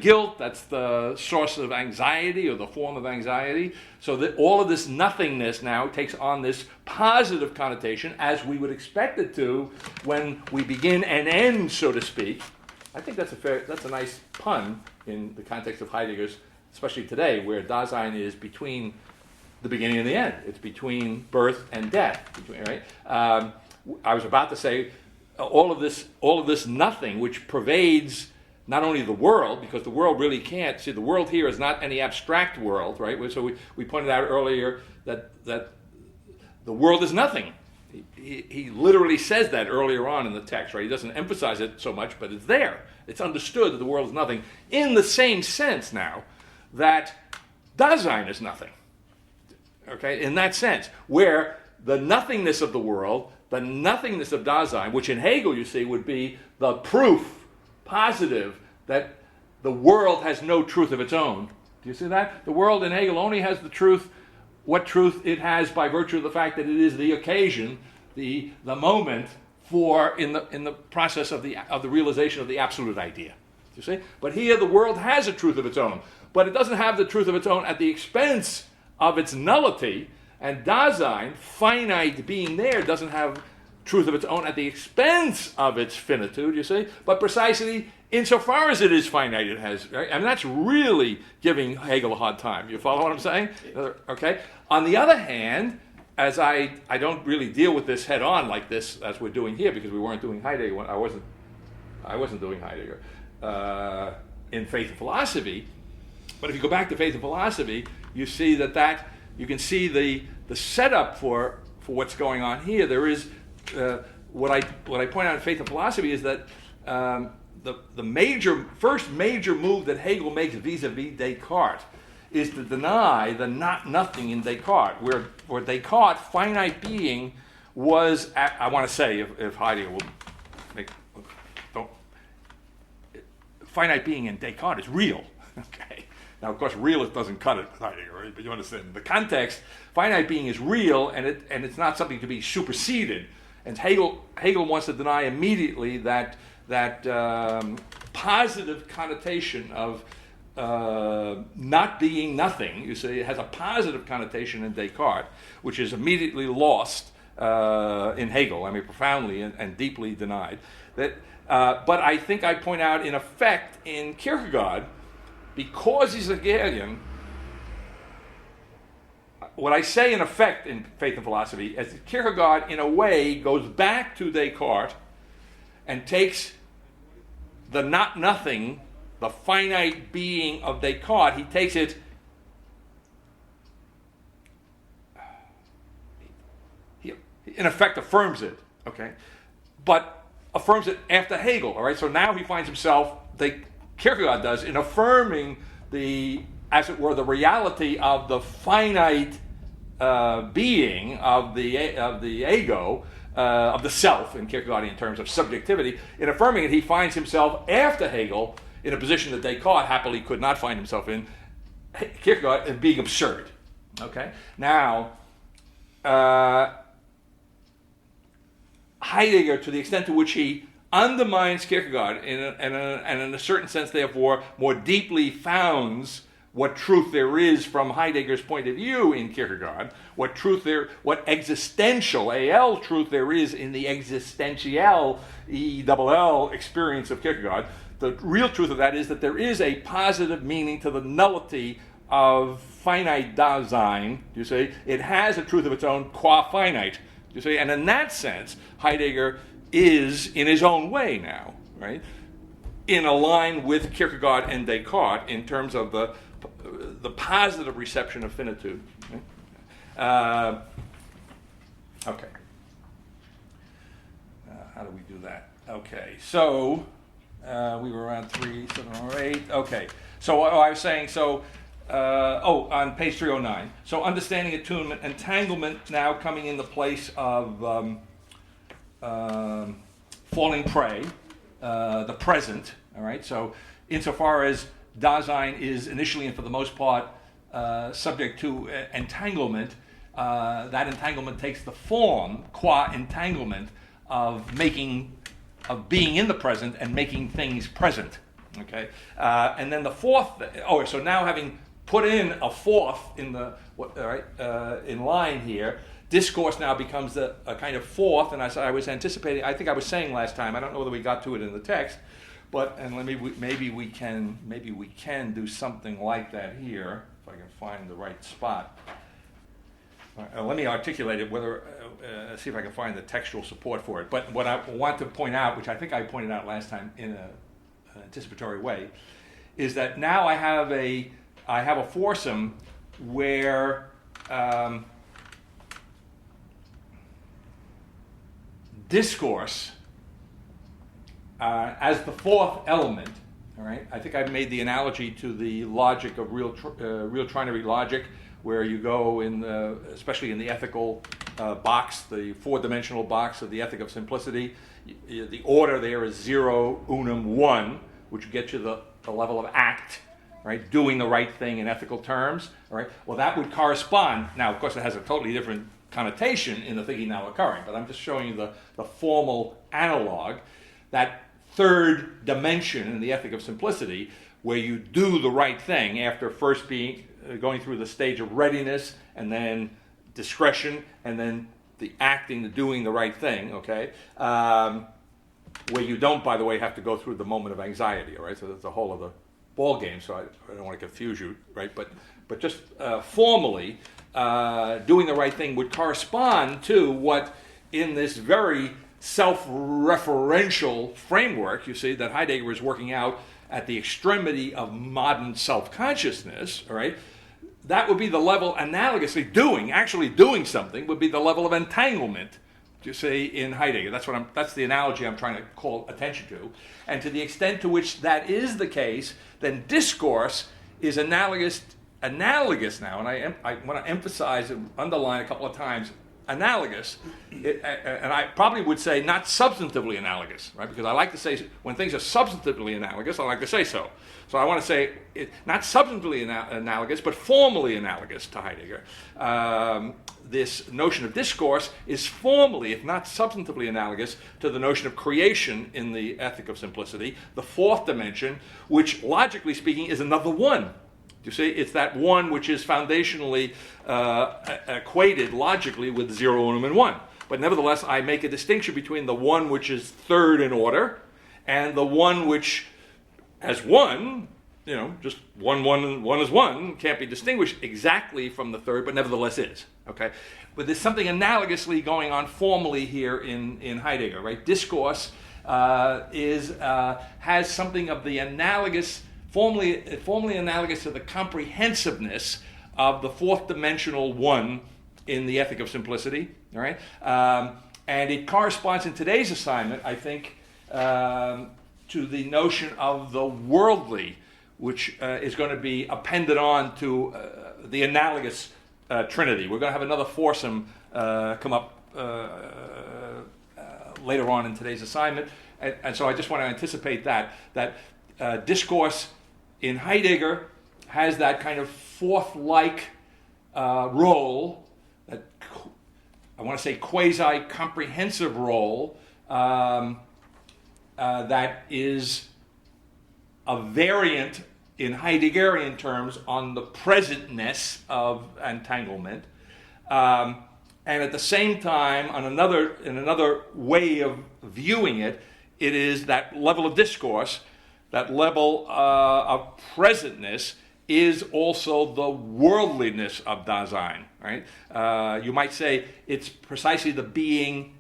S1: guilt. That's the source of anxiety, or the form of anxiety. So that all of this nothingness now takes on this positive connotation, as we would expect it to when we begin and end, so to speak. I think that's a nice pun in the context of Heidegger's, especially today, where Dasein is between the beginning and the end. It's between birth and death, right? I was about to say all of this nothing which pervades not only the world, because the world really can't see, the world here is not any abstract world, right? So we pointed out earlier that the world is nothing. He literally says that earlier on in the text, right? He doesn't emphasize it so much, but it's there. It's understood that the world is nothing, in the same sense now that Dasein is nothing. Okay, in that sense, where the nothingness of the world, the nothingness of Dasein, which in Hegel, you see, would be the proof, positive, that the world has no truth of its own. Do you see that? The world in Hegel only has the truth, what truth it has by virtue of the fact that it is the occasion, the moment for in the process of the realization of the absolute idea. Do you see? But here the world has a truth of its own, but it doesn't have the truth of its own at the expense of its nullity, and Dasein, finite being there, doesn't have truth of its own at the expense of its finitude, you see, but precisely insofar as it is finite, it has, right? I mean, that's really giving Hegel a hard time. You follow what I'm saying? Okay. On the other hand, as I don't really deal with this head on like this as we're doing here, because we weren't doing Heidegger. I wasn't doing Heidegger in Faith and Philosophy. But if you go back to Faith and Philosophy, you see that you can see the setup for what's going on here. There is what I point out in Faith and Philosophy is that the first major move that Hegel makes vis-a-vis Descartes is to deny the not-nothing in Descartes, where for Descartes, finite being was, I want to say, if Heidegger will finite being in Descartes is real, okay? Now, of course, realist doesn't cut it with Heidegger, right? But you understand the context. Finite being is real, and it's not something to be superseded. And Hegel wants to deny immediately that positive connotation of not being nothing. You see, it has a positive connotation in Descartes, which is immediately lost in Hegel. I mean, profoundly and deeply denied. But I think I point out, in effect, in Kierkegaard, because he's a Hegelian, what I say in effect in Faith and Philosophy is that Kierkegaard, in a way, goes back to Descartes and takes the not-nothing, the finite being of Descartes, he takes it, he in effect affirms it, okay? But affirms it after Hegel, all right? So now he finds himself, Kierkegaard does, in affirming the, as it were, the reality of the finite being of the ego, of the self, in Kierkegaardian terms of subjectivity. In affirming it, he finds himself, after Hegel, in a position that Descartes happily could not find himself in, Kierkegaard, as being absurd. Okay? Now, Heidegger, to the extent to which he undermines Kierkegaard and in a certain sense, therefore, more deeply founds what truth there is from Heidegger's point of view in Kierkegaard, what existential, A-L truth there is in the existential, E-double-L experience of Kierkegaard. The real truth of that is that there is a positive meaning to the nullity of finite Dasein, you see. It has a truth of its own qua finite, you see. And in that sense, Heidegger is, in his own way now, right, in a line with Kierkegaard and Descartes in terms of the positive reception of finitude. Okay. How do we do that? Okay, so we were around 3, 7, or 8. Okay, so I was saying, on page 309. So understanding attunement, entanglement now coming in the place of falling prey, the present, all right? So insofar as Dasein is initially and for the most part subject to entanglement, that entanglement takes the form, qua entanglement, of being in the present and making things present. Okay, and then the fourth. So now having put in a fourth in in line here, discourse now becomes a kind of fourth. And as I was anticipating, I think I was saying last time, I don't know whether we got to it in the text. But maybe we can do something like that here, if I can find the right spot. Let me articulate it. See if I can find the textual support for it. But what I want to point out, which I think I pointed out last time in an anticipatory way, is that now I have a foursome where discourse. As the fourth element, all right, I think I've made the analogy to the logic of real trinary logic, where you go especially in the ethical box, the four-dimensional box of the ethic of simplicity. The order there is 0, unum, 1, which gets you the level of act, right, doing the right thing in ethical terms. All right, well, that would correspond. Now, of course, it has a totally different connotation in the thinking now occurring, but I'm just showing you the formal analog. That third dimension in the ethic of simplicity, where you do the right thing after first going through the stage of readiness, and then discretion, and then the acting, the doing the right thing, okay? Where you don't, by the way, have to go through the moment of anxiety, all right? So that's the whole of the ball game, so I don't want to confuse you, right? But just formally, doing the right thing would correspond to what, in this very self-referential framework, you see, that Heidegger is working out at the extremity of modern self-consciousness, all right, that would be the level analogously actually doing something would be the level of entanglement, you see, in Heidegger. That's the analogy I'm trying to call attention to. And to the extent to which that is the case, then discourse is analogous now, and I want to emphasize and underline a couple of times, analogous, and I probably would say not substantively analogous, right? Because I like to say when things are substantively analogous, I like to say so. So I want to say not substantively analogous, but formally analogous to Heidegger. This notion of discourse is formally, if not substantively, analogous to the notion of creation in the ethic of simplicity, the fourth dimension, which, logically speaking, is another one. You see, it's that one which is foundationally equated logically with 0, unum, and 1. but nevertheless I make a distinction between the one which is third in order and the one which, as one, just one is one, can't be distinguished exactly from the third, but nevertheless is. Okay, but there's something analogously going on formally here in Heidegger, right? Discourse has something of the analogous, formally analogous to the comprehensiveness of the fourth dimensional one in the Ethic of Simplicity. All right, and it corresponds in today's assignment, I think, to the notion of the worldly, which is going to be appended on to the analogous trinity. We're going to have another foursome come up later on in today's assignment, and so I just want to anticipate that discourse in Heidegger has that kind of fourth-like role, that I want to say quasi-comprehensive role, that is a variant in Heideggerian terms on the presentness of entanglement, and at the same time, in another way of viewing it, it is that level of discourse, that level of presentness is also the worldliness of Dasein. Right? You might say it's precisely the being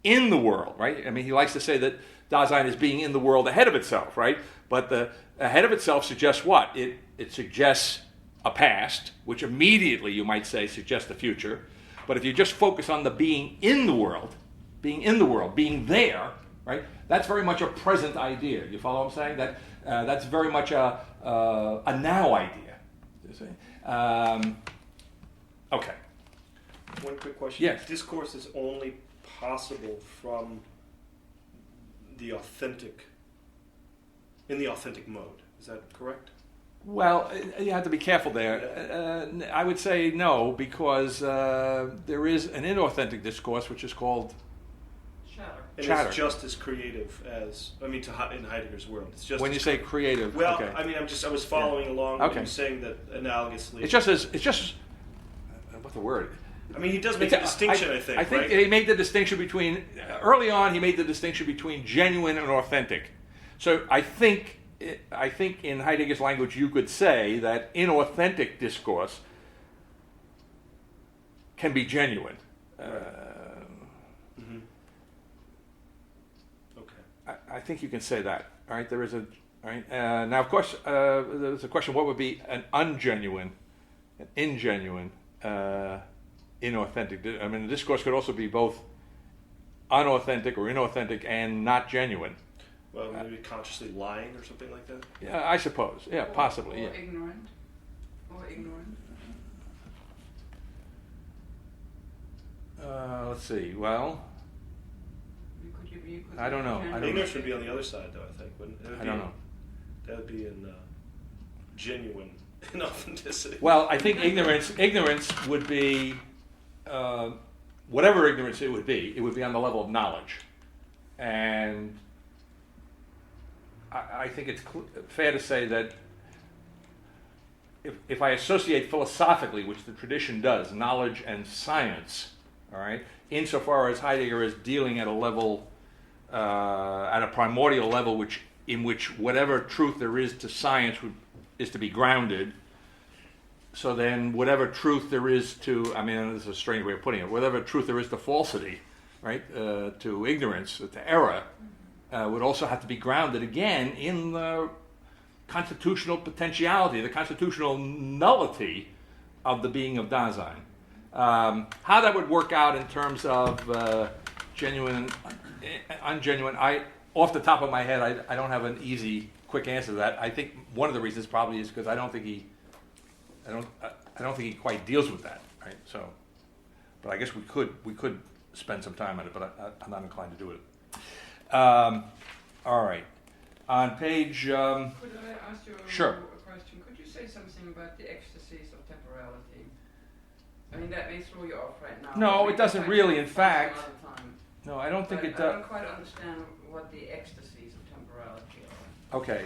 S1: in the world. Right? I mean, he likes to say that Dasein is being in the world ahead of itself. Right? But the ahead of itself suggests what? It suggests a past, which immediately you might say suggests the future. But if you just focus on the being in the world, being there, right? That's very much a present idea. You follow what I'm saying? That's very much a now idea. You see? Okay.
S3: One quick question.
S1: Yes.
S3: Discourse is only possible from the authentic, in the authentic mode. Is that correct?
S1: Well, you have to be careful there. I would say no, because there is an inauthentic discourse which is called
S2: Chatter.
S3: And
S1: chatter.
S3: it's just as creative as, in Heidegger's world. It's just
S1: When you say creative,
S3: well,
S1: okay.
S3: I was following along
S1: Okay.
S3: when you were saying that analogously.
S1: It's just what's the word?
S3: I mean, he does make a distinction, I think,
S1: I think
S3: right?
S1: he made the distinction between, early on, he made the distinction between genuine and authentic. So I think in Heidegger's language you could say that inauthentic discourse can be genuine.
S3: Mm-hmm. Okay.
S1: I think you can say that. All right, there is a. All right, now of course there's a question: what would be an ungenuine, an ingenuine, inauthentic? I mean, the discourse could also be both unauthentic or inauthentic and not genuine.
S3: Well, maybe consciously lying or something like that?
S1: Yeah, I suppose. Yeah, possibly.
S2: Or
S1: Yeah.
S2: ignorant. Or ignorant.
S1: Let's see. Well,
S2: You could
S1: I don't know. I don't know.
S3: Ignorance would be on the other side, though, I think. Wouldn't it?
S1: I don't know.
S3: That would be in genuine inauthenticity.
S1: Well, I think ignorance would be whatever ignorance it would be on the level of knowledge, and I think it's fair to say that if I associate philosophically, which the tradition does, knowledge and science, all right, insofar as Heidegger is dealing at a level, at a primordial level, in which whatever truth there is to science is to be grounded. So then, whatever truth there is to, I mean, this is a strange way of putting it, whatever truth there is to falsity, right, to ignorance, to error, would also have to be grounded again in the constitutional potentiality, the constitutional nullity of the being of Dasein. How that would work out in terms of genuine, ungenuine, off the top of my head, I don't have an easy, quick answer to that. I think one of the reasons probably is because I don't think he quite deals with that, right? So, but I guess we could spend some time on it, but I'm not inclined to do it. All right. On page...
S2: Could I ask you
S1: Sure.
S2: a question? Could you say something about the ecstasies of temporality? I mean, that may throw you off right now.
S1: No, it doesn't really. In
S2: Spend
S1: fact,
S2: a lot of time.
S1: no, I don't think
S2: But
S1: it
S2: I
S1: does.
S2: don't quite understand what the ecstasies of temporality are.
S1: Okay.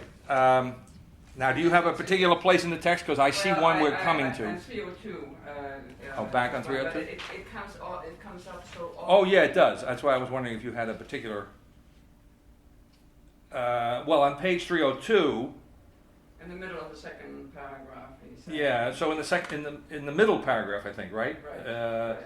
S1: Now, do you have a particular place in the text? Because I see one we're coming to.
S2: On 302.
S1: Back on
S2: but
S1: 302?
S2: It comes up so often.
S1: Oh, yeah, it does. That's why I was wondering if you had a particular... well, on page 302...
S2: In the middle of the second paragraph, he says.
S1: Yeah, so in the middle paragraph, I think, right?
S2: Right.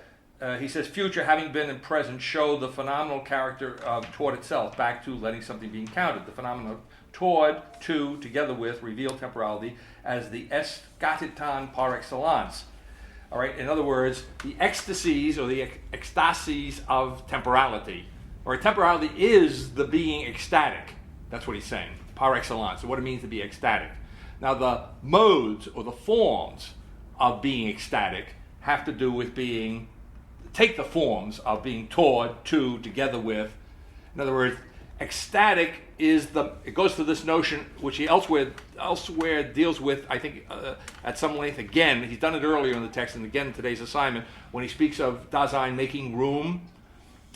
S1: He says, future having been and present show the phenomenal character toward itself, back to letting something be encountered. The phenomenon toward, to, together with, reveal temporality as the eschaton par excellence. All right, in other words, the ecstasies or the ecstasies of temporality. Or temporality is the being ecstatic. That's what he's saying, par excellence, so what it means to be ecstatic. Now, the modes or the forms of being ecstatic have to do with take the forms of being toward, to, together with. In other words, ecstatic is it goes to this notion which he elsewhere deals with, I think, at some length again. He's done it earlier in the text and again in today's assignment when he speaks of Dasein making room,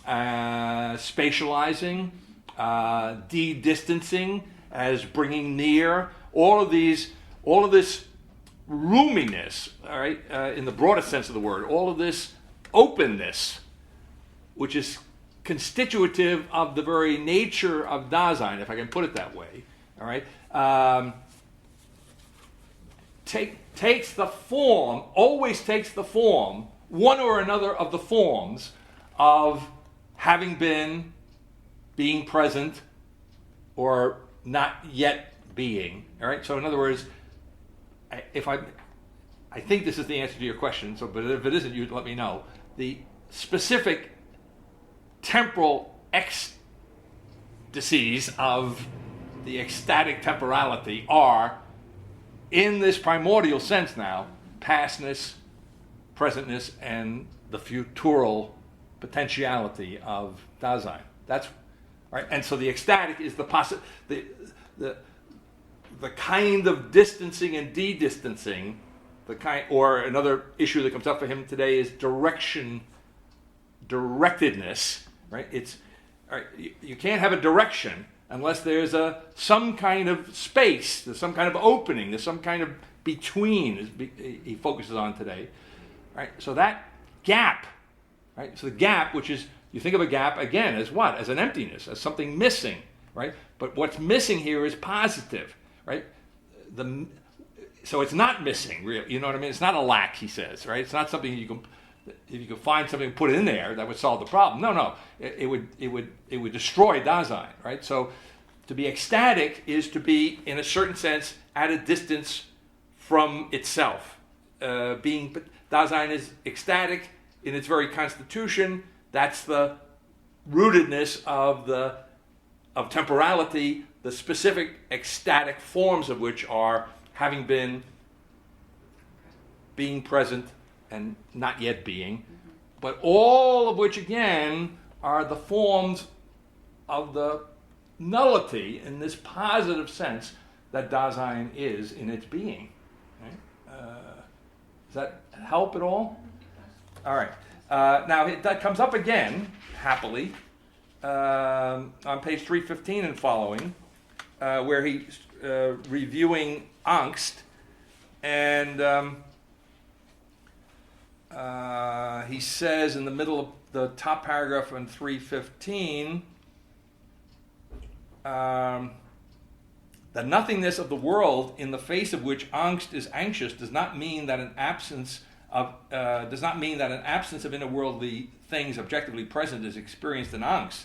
S1: spatializing, de-distancing as bringing near. All of this roominess, all right, in the broadest sense of the word, all of this openness, which is constitutive of the very nature of Dasein, if I can put it that way, all right, takes the form, always takes the form, one or another of the forms of having been, being present, or not yet being. All right. So in other words, I think this is the answer to your question. So, but if it isn't, you let me know. The specific temporal ecstasies of the ecstatic temporality are, in this primordial sense now, pastness, presentness, and the futural potentiality of Dasein. That's right. And so the ecstatic is the kind of distancing and de-distancing, or another issue that comes up for him today is directedness, right? It's all right, you can't have a direction unless there's some kind of space, there's some kind of opening, there's some kind of between he focuses on today, right? So that gap, right? So the gap, which is, you think of a gap again as what? As an emptiness, as something missing, right? But what's missing here is positive. Right, so it's not missing, really. You know what I mean? It's not a lack, he says. Right? It's not something if you could find something to put in there that would solve the problem. No, it would destroy Dasein. Right? So to be ecstatic is to be, in a certain sense, at a distance from itself. Dasein is ecstatic in its very constitution. That's the rootedness of temporality. The specific ecstatic forms of which are having been, being present, and not yet being, but all of which again are the forms of the nullity in this positive sense that Dasein is in its being. Right? Does that help at all? All right. Now that comes up again, happily, on page 315 and following, where he's reviewing angst, and he says in the middle of the top paragraph on 315, the nothingness of the world in the face of which angst is anxious does not mean that an absence of inner-worldly things objectively present is experienced in angst.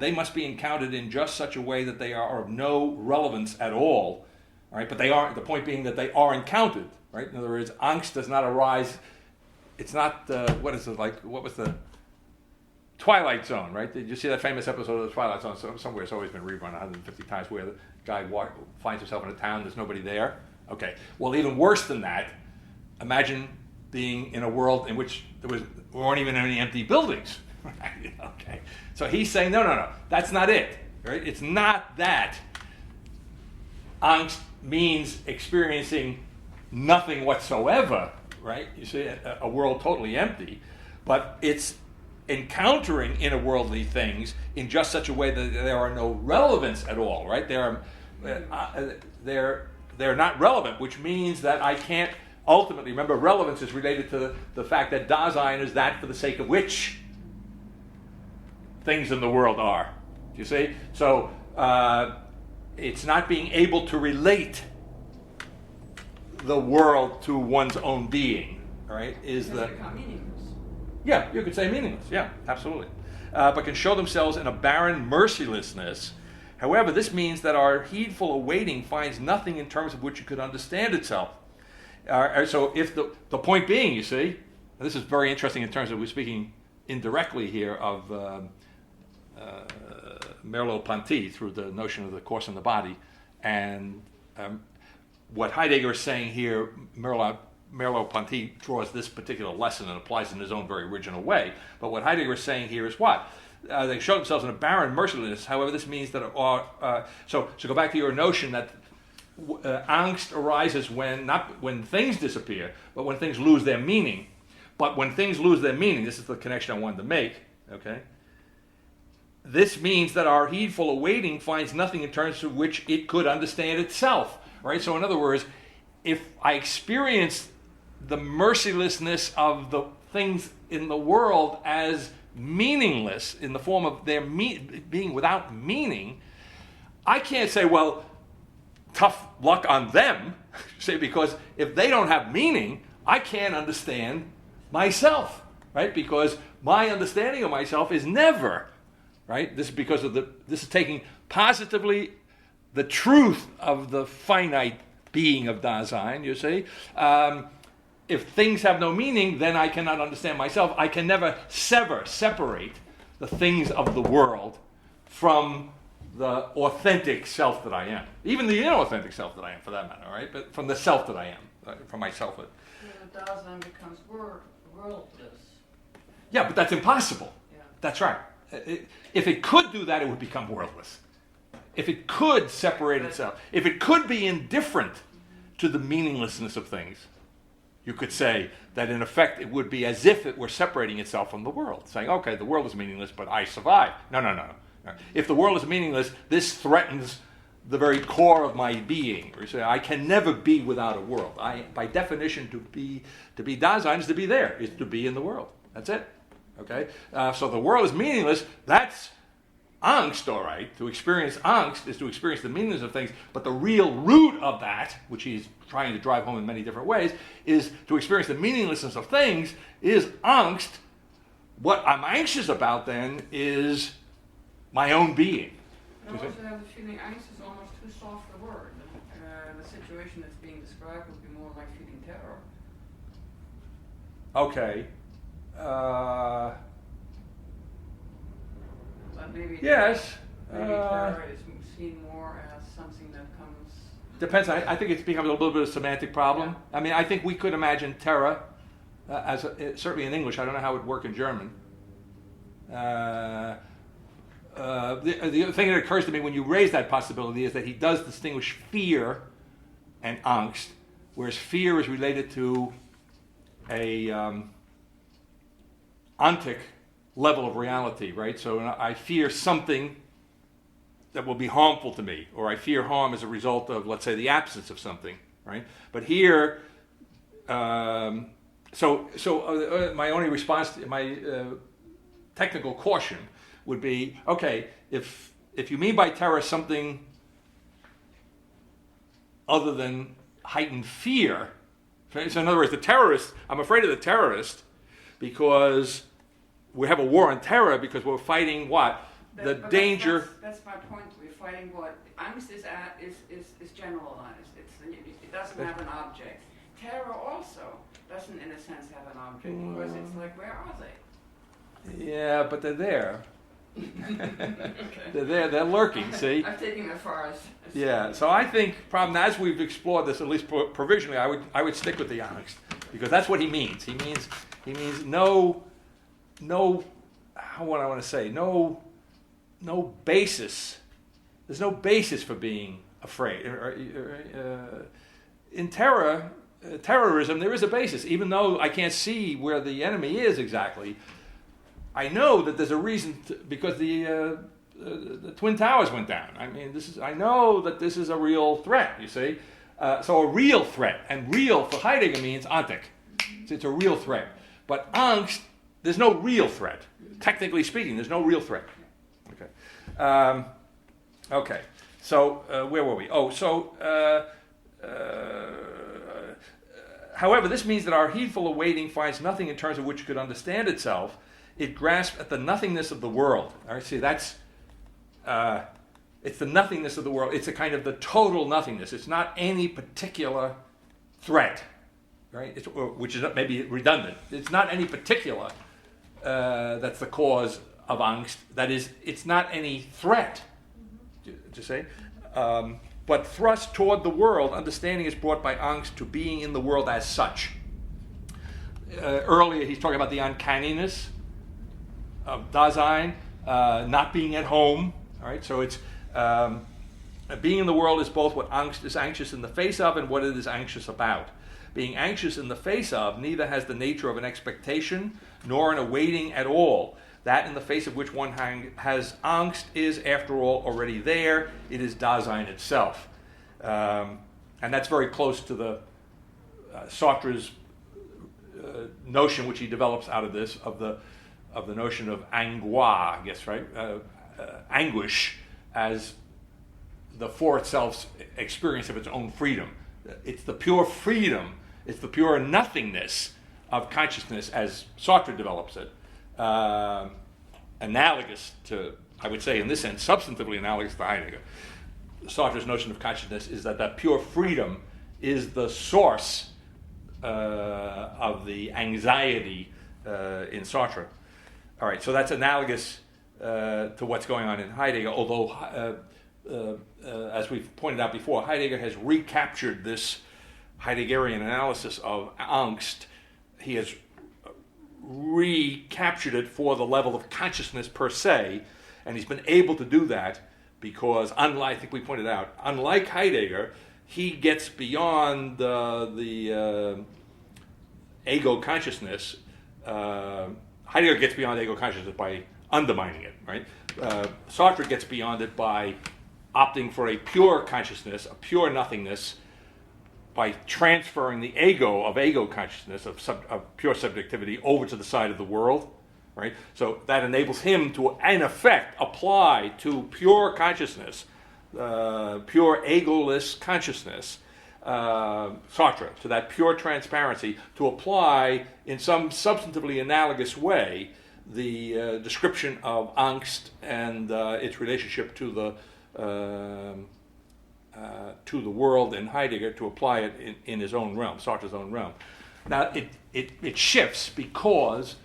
S1: They must be encountered in just such a way that they are of no relevance at all. Right? But they are. The point being that they are encountered. Right? In other words, angst does not arise. It's not what is it like? What was the Twilight Zone? Right? Did you see that famous episode of the Twilight Zone? Somewhere it's always been rerun 150 times, where the guy finds himself in a town. There's nobody there. Okay. Well, even worse than that. Imagine being in a world in which there weren't even any empty buildings. Right? Okay. So he's saying, no, that's not it. Right? It's not that. Angst means experiencing nothing whatsoever, right? You see, a world totally empty, but it's encountering inner worldly things in just such a way that there are no relevance at all, right? they're not relevant, which means that I can't ultimately, remember, relevance is related to the fact that Dasein is that for the sake of which things in the world are. Do you see? So it's not being able to relate the world to one's own being, right?
S2: Because they become meaningless.
S1: Yeah, you could say meaningless. Yeah, absolutely. But can show themselves in a barren mercilessness. However, this means that our heedful awaiting finds nothing in terms of which it could understand itself. So if the point being, you see, and this is very interesting in terms of we're speaking indirectly here of Merleau-Ponty through the notion of the course in the body, and what Heidegger is saying here, Merleau-Ponty draws this particular lesson and applies it in his own very original way. But what Heidegger is saying here is what? They show themselves in a barren mercilessness. However, this means that so go back to your notion that angst arises not when things disappear, but when things lose their meaning. But when things lose their meaning, this is the connection I wanted to make. Okay. This means that our heedful awaiting finds nothing in terms of which it could understand itself. Right. So in other words, if I experience the mercilessness of the things in the world as meaningless in the form of their being without meaning, I can't say, well, tough luck on them, say, because if they don't have meaning, I can't understand myself, right? Because my understanding of myself is never, right? This is because of this is taking positively the truth of the finite being of Dasein, you see. If things have no meaning, then I cannot understand myself. I can never separate the things of the world from the authentic self that I am. Even the inauthentic self that I am, for that matter, right? But from the self that I am, from myself.
S2: The Dasein becomes worldless.
S1: Yeah, but that's impossible.
S2: Yeah.
S1: That's right. If it could do that, it would become worldless. If it could separate itself, if it could be indifferent to the meaninglessness of things, you could say that in effect it would be as if it were separating itself from the world, saying, okay, the world is meaningless, but I survive. No. If the world is meaningless, this threatens the very core of my being. Or say, I can never be without a world. By definition, to be Dasein is to be there, is to be in the world. That's it. Okay? So the world is meaningless. That's angst, all right. To experience angst is to experience the meaninglessness of things, but the real root of that, which he's trying to drive home in many different ways, is to experience the meaninglessness of things is angst. What I'm anxious about then is my own being.
S2: I also have the feeling angst is almost too soft a word. The situation that's being described would be more like feeling terror.
S1: Okay.
S2: But maybe
S1: yes.
S2: Maybe terror is seen more as something that comes.
S1: Depends. I think it becomes a little bit of a semantic problem.
S2: Yeah.
S1: I mean, I think we could imagine terror as certainly in English. I don't know how it would work in German. The thing that occurs to me when you raise that possibility is that he does distinguish fear and angst, whereas fear is related to a ontic level of reality, right? So I fear something that will be harmful to me, or I fear harm as a result of, let's say, the absence of something, right? But here, my only response, my technical caution would be, okay, if you mean by terror something other than heightened fear, so in other words, the terrorist, I'm afraid of the terrorist because we have a war on terror because we're fighting what? The danger.
S2: That's my point. We're fighting what angst is generalized. It doesn't have an object. Terror also doesn't, in a sense, have an object because it's like, where are they?
S1: Yeah, but they're there.
S2: Okay.
S1: They're there. They're lurking. See.
S2: I'm taking it far as.
S1: Yeah. So I think, as we've explored this, at least provisionally, I would stick with the angst because that's what he means. He means no. How would I want to say? No basis. There's no basis for being afraid. In terrorism, there is a basis. Even though I can't see where the enemy is exactly, I know that there's a reason because the the Twin Towers went down. I mean, I know that this is a real threat, you see. So a real threat, and real for Heidegger means antic. It's a real threat. But angst, there's no real threat. Technically speaking, there's no real threat. Okay. Okay. So where were we? However, this means that our heedful awaiting finds nothing in terms of which it could understand itself. It grasps at the nothingness of the world. All right, see, that's it's the nothingness of the world. It's a kind of the total nothingness. It's not any particular threat, right? Which is maybe redundant. It's not any particular that's the cause of angst. That is, it's not any threat, to say. But thrust toward the world, understanding is brought by angst to being in the world as such. Earlier, he's talking about the uncanniness of Dasein, not being at home. All right, so it's being in the world is both what angst is anxious in the face of and what it is anxious about. Being anxious in the face of neither has the nature of an expectation nor an awaiting at all. That in the face of which one has angst is, after all, already there. It is Dasein itself. And that's very close to the Sartre's notion, which he develops out of this, of the notion of angoisse, I guess, right? Anguish as the for itself's experience of its own freedom. It's the pure freedom, it's the pure nothingness of consciousness as Sartre develops it. Analogous to, I would say in this sense, substantively analogous to Heidegger. Sartre's notion of consciousness is that pure freedom is the source of the anxiety in Sartre. All right, so that's analogous to what's going on in Heidegger, although, as we've pointed out before, Heidegger has recaptured this Heideggerian analysis of angst. He has recaptured it for the level of consciousness per se, and he's been able to do that because, unlike, I think we pointed out, unlike Heidegger, he gets beyond the ego consciousness. Heidegger gets beyond ego consciousness by undermining it, right? Sartre gets beyond it by opting for a pure consciousness, a pure nothingness, by transferring the ego of ego consciousness, of pure subjectivity, over to the side of the world, right? So that enables him to, in effect, apply to pure consciousness, pure egoless consciousness, Sartre, to that pure transparency, to apply in some substantively analogous way the description of angst and its relationship to the world in Heidegger, to apply it in his own realm, Sartre's own realm. Now it shifts because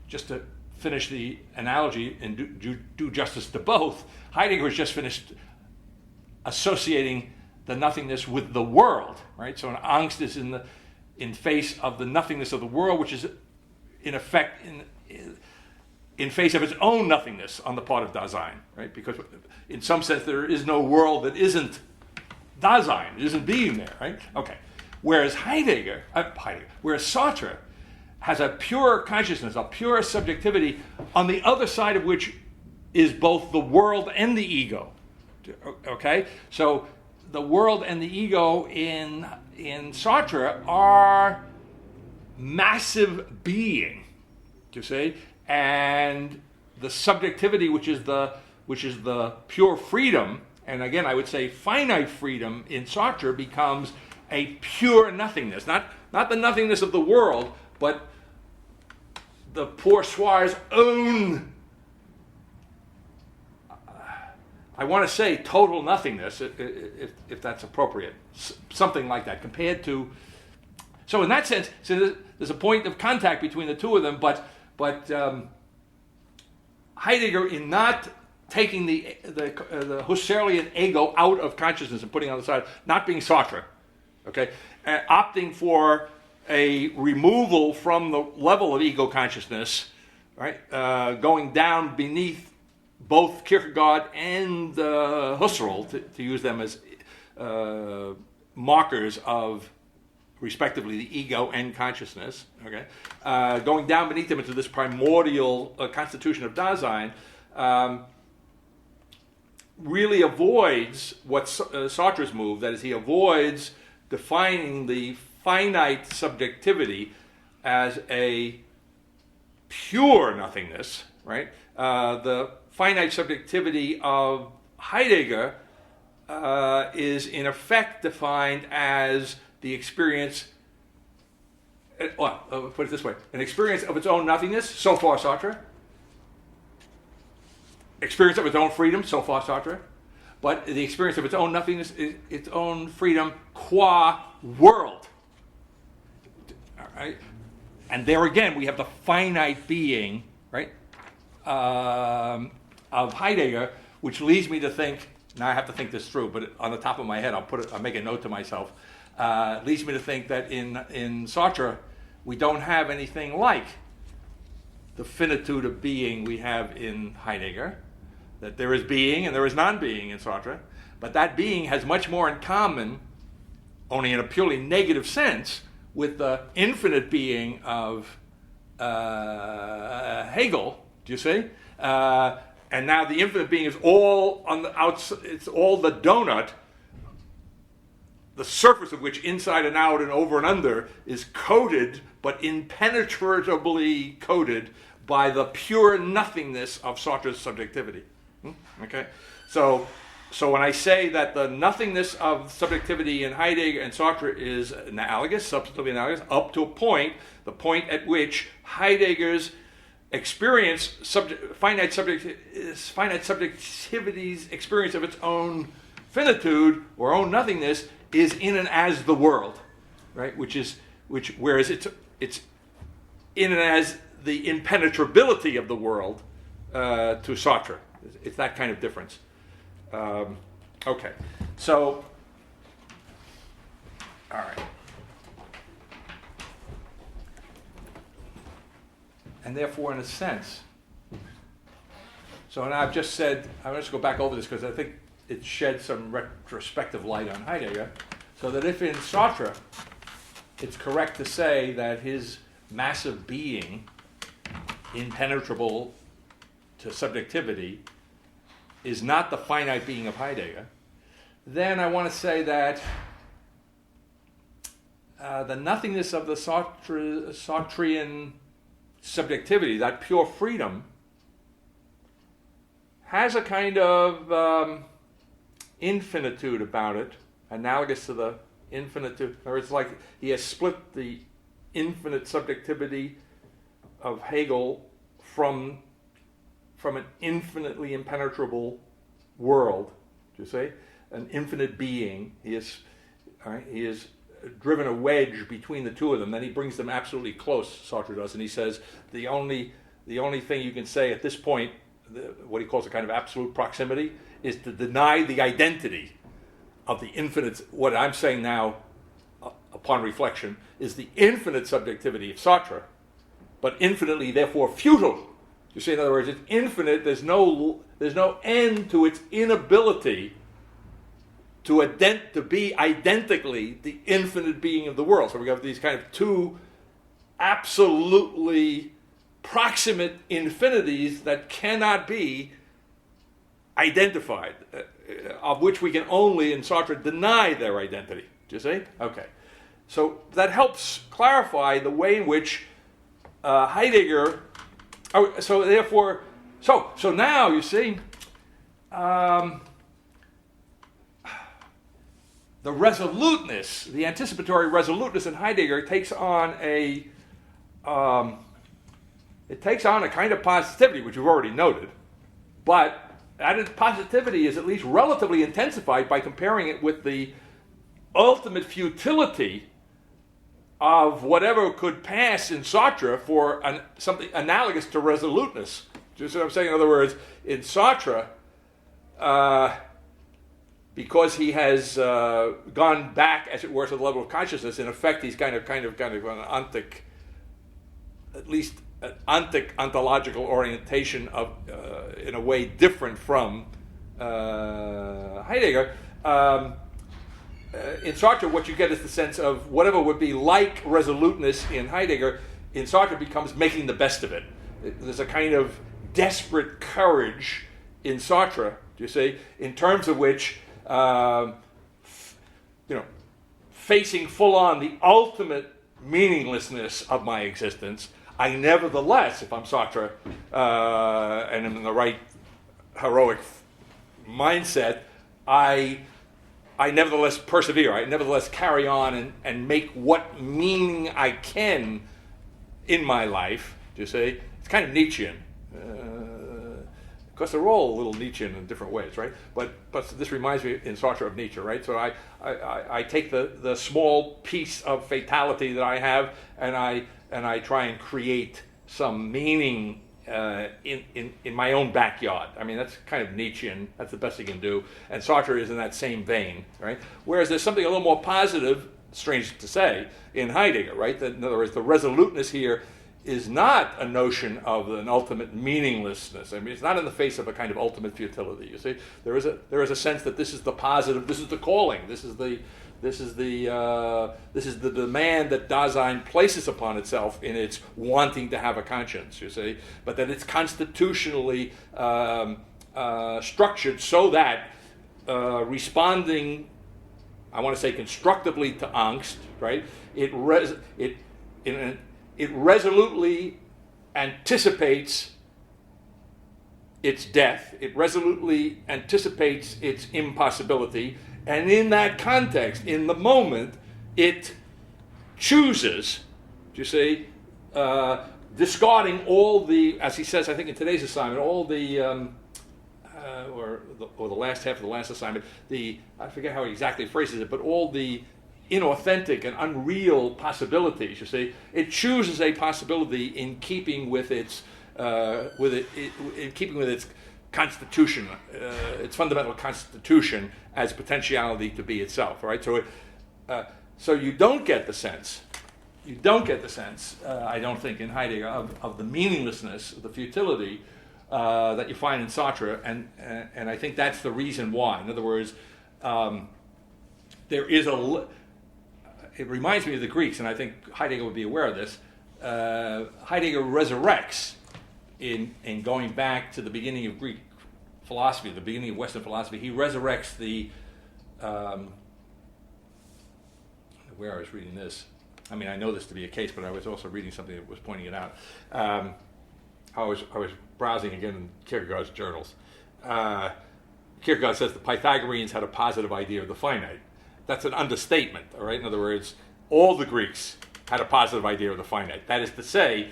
S1: just to finish the analogy and do justice to both, Heidegger has just finished associating the nothingness with the world, right? So an angst is in face of the nothingness of the world, which is in effect in face of its own nothingness on the part of Dasein, right? Because in some sense there is no world that isn't Dasein, it isn't being there, right? Okay. Whereas whereas Sartre has a pure consciousness, a pure subjectivity, on the other side of which is both the world and the ego. Okay? So the world and the ego in Sartre are massive being, you see, and the subjectivity, which is the pure freedom, and again I would say finite freedom in Sartre, becomes a pure nothingness, not the nothingness of the world, but the poor soir's own, I want to say total nothingness, if that's appropriate, something like that, compared to. So in that sense, there's a point of contact between the two of them, but Heidegger, in not taking the Husserlian ego out of consciousness and putting it on the side, not being Sartre, okay, opting for a removal from the level of ego consciousness, right, going down beneath both Kierkegaard and Husserl, to use them as markers of respectively the ego and consciousness, okay, going down beneath them into this primordial constitution of Dasein, really avoids what Sartre's move, that is, he avoids defining the finite subjectivity as a pure nothingness, right? The finite subjectivity of Heidegger is in effect defined as the experience, put it this way, an experience of its own nothingness, so far Sartre, experience of its own freedom, so far Sartre, but the experience of its own nothingness is its own freedom qua world. All right? And there again, we have the finite being, right, of Heidegger, which leads me to think, now I have to think this through, but on the top of my head, I'll make a note to myself, leads me to think that in Sartre, we don't have anything like the finitude of being we have in Heidegger, that there is being and there is non-being in Sartre, but that being has much more in common, only in a purely negative sense, with the infinite being of Hegel, do you see? And now the infinite being is all on the outside, it's all the donut, the surface of which inside and out and over and under is coated, but impenetrably coated by the pure nothingness of Sartre's subjectivity. Okay? So when I say that the nothingness of subjectivity in Heidegger and Sartre is analogous, substantively analogous, up to a point, the point at which Heidegger's experience, finite subjectivity's experience of its own finitude or own nothingness is in and as the world, right? Whereas it's in and as the impenetrability of the world to Sartre. It's that kind of difference. Okay, so all right. And therefore, in a sense, so now I've just said, I'm going to go back over this because I think it sheds some retrospective light on Heidegger, so that if in Sartre it's correct to say that his massive being, impenetrable to subjectivity, is not the finite being of Heidegger, then I want to say that the nothingness of the Sartrean subjectivity, that pure freedom, has a kind of infinitude about it, analogous to the infinitude, or it's like he has split the infinite subjectivity of Hegel from an infinitely impenetrable world, do you see? An infinite being. He is driven a wedge between the two of them. Then he brings them absolutely close, Sartre does, and he says the only thing you can say at this point, what he calls a kind of absolute proximity, is to deny the identity of the infinite. What I'm saying now, upon reflection, is the infinite subjectivity of Sartre, but infinitely, therefore, futile. You see, in other words, it's infinite. There's no end to its inability to be identically the infinite being of the world. So we have these kind of two absolutely proximate infinities that cannot be identified, of which we can only, in Sartre, deny their identity. Do you see? Okay. So that helps clarify the way in which Heidegger... So therefore... So now, you see... the resoluteness, the anticipatory resoluteness in Heidegger takes on a kind of positivity, which we've already noted, but that positivity is at least relatively intensified by comparing it with the ultimate futility of whatever could pass in Sartre for something analogous to resoluteness. Do you see what I'm saying? In other words, in Sartre, because he has gone back, as it were, to the level of consciousness, in effect, he's kind of an ontic, at least an ontic ontological orientation of, in a way, different from Heidegger. in Sartre, what you get is the sense of whatever would be like resoluteness in Heidegger, in Sartre becomes making the best of it. There's a kind of desperate courage in Sartre, do you see, in terms of which, facing full on the ultimate meaninglessness of my existence, I nevertheless, if I'm Sartre, and I'm in the right heroic mindset, I nevertheless persevere. I nevertheless carry on and make what meaning I can in my life. Do you see? It's kind of Nietzschean. Of course, they're all a little Nietzschean in different ways, right? But this reminds me in Sartre of Nietzsche, right? So I take the small piece of fatality that I have, and I try and create some meaning in my own backyard. I mean, that's kind of Nietzschean. That's the best he can do. And Sartre is in that same vein, right? Whereas there's something a little more positive, strange to say, in Heidegger, right? That, in other words, the resoluteness here is not a notion of an ultimate meaninglessness. I mean, it's not in the face of a kind of ultimate futility. You see, there is a sense that this is the positive, this is the calling, this is the demand that Dasein places upon itself in its wanting to have a conscience. You see, but that it's constitutionally structured so that responding, I want to say constructively to angst, right? It resolutely anticipates its death. It resolutely anticipates its impossibility. And in that context, in the moment, it chooses, do you see, discarding all the, as he says, I think in today's assignment, all the, or the last half of the last assignment, I forget how he exactly phrases it, but all the inauthentic and unreal possibilities. You see, it chooses a possibility in keeping with its constitution, its fundamental constitution as potentiality to be itself. Right. So you don't get the sense. I don't think in Heidegger of the meaninglessness, the futility that you find in Sartre, and I think that's the reason why. In other words, there is it reminds me of the Greeks, and I think Heidegger would be aware of this. Heidegger resurrects in going back to the beginning of Greek philosophy, the beginning of Western philosophy. He resurrects where I was reading this. I mean, I know this to be a case, but I was also reading something that was pointing it out. I was browsing again in Kierkegaard's journals. Kierkegaard says the Pythagoreans had a positive idea of the finite. That's an understatement, all right? In other words, all the Greeks had a positive idea of the finite. That is to say,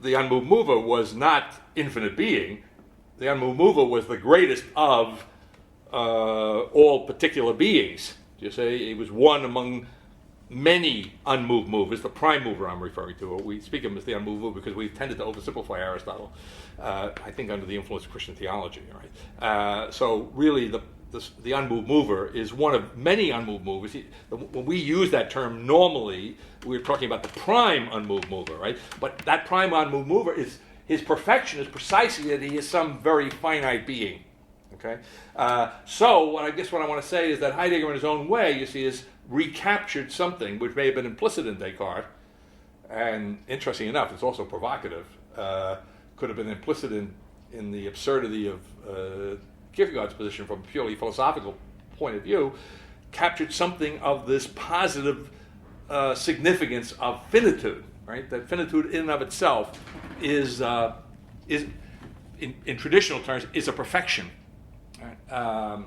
S1: the unmoved mover was not infinite being. The unmoved mover was the greatest of all particular beings. You say he was one among many unmoved movers. The prime mover I'm referring to. We speak of him as the unmoved mover because we've tended to oversimplify Aristotle, I think under the influence of Christian theology. Right? So really the unmoved mover is one of many unmoved movers. When we use that term normally, we're talking about the prime unmoved mover, right? But that prime unmoved mover his perfection is precisely that he is some very finite being. Okay. So what I want to say is that Heidegger, in his own way, you see, has recaptured something which may have been implicit in Descartes, and interesting enough, it's also provocative. Could have been implicit in the absurdity of Kierkegaard's position from a purely philosophical point of view, captured something of this positive significance of finitude, right? That finitude in and of itself is in traditional terms, is a perfection. Right?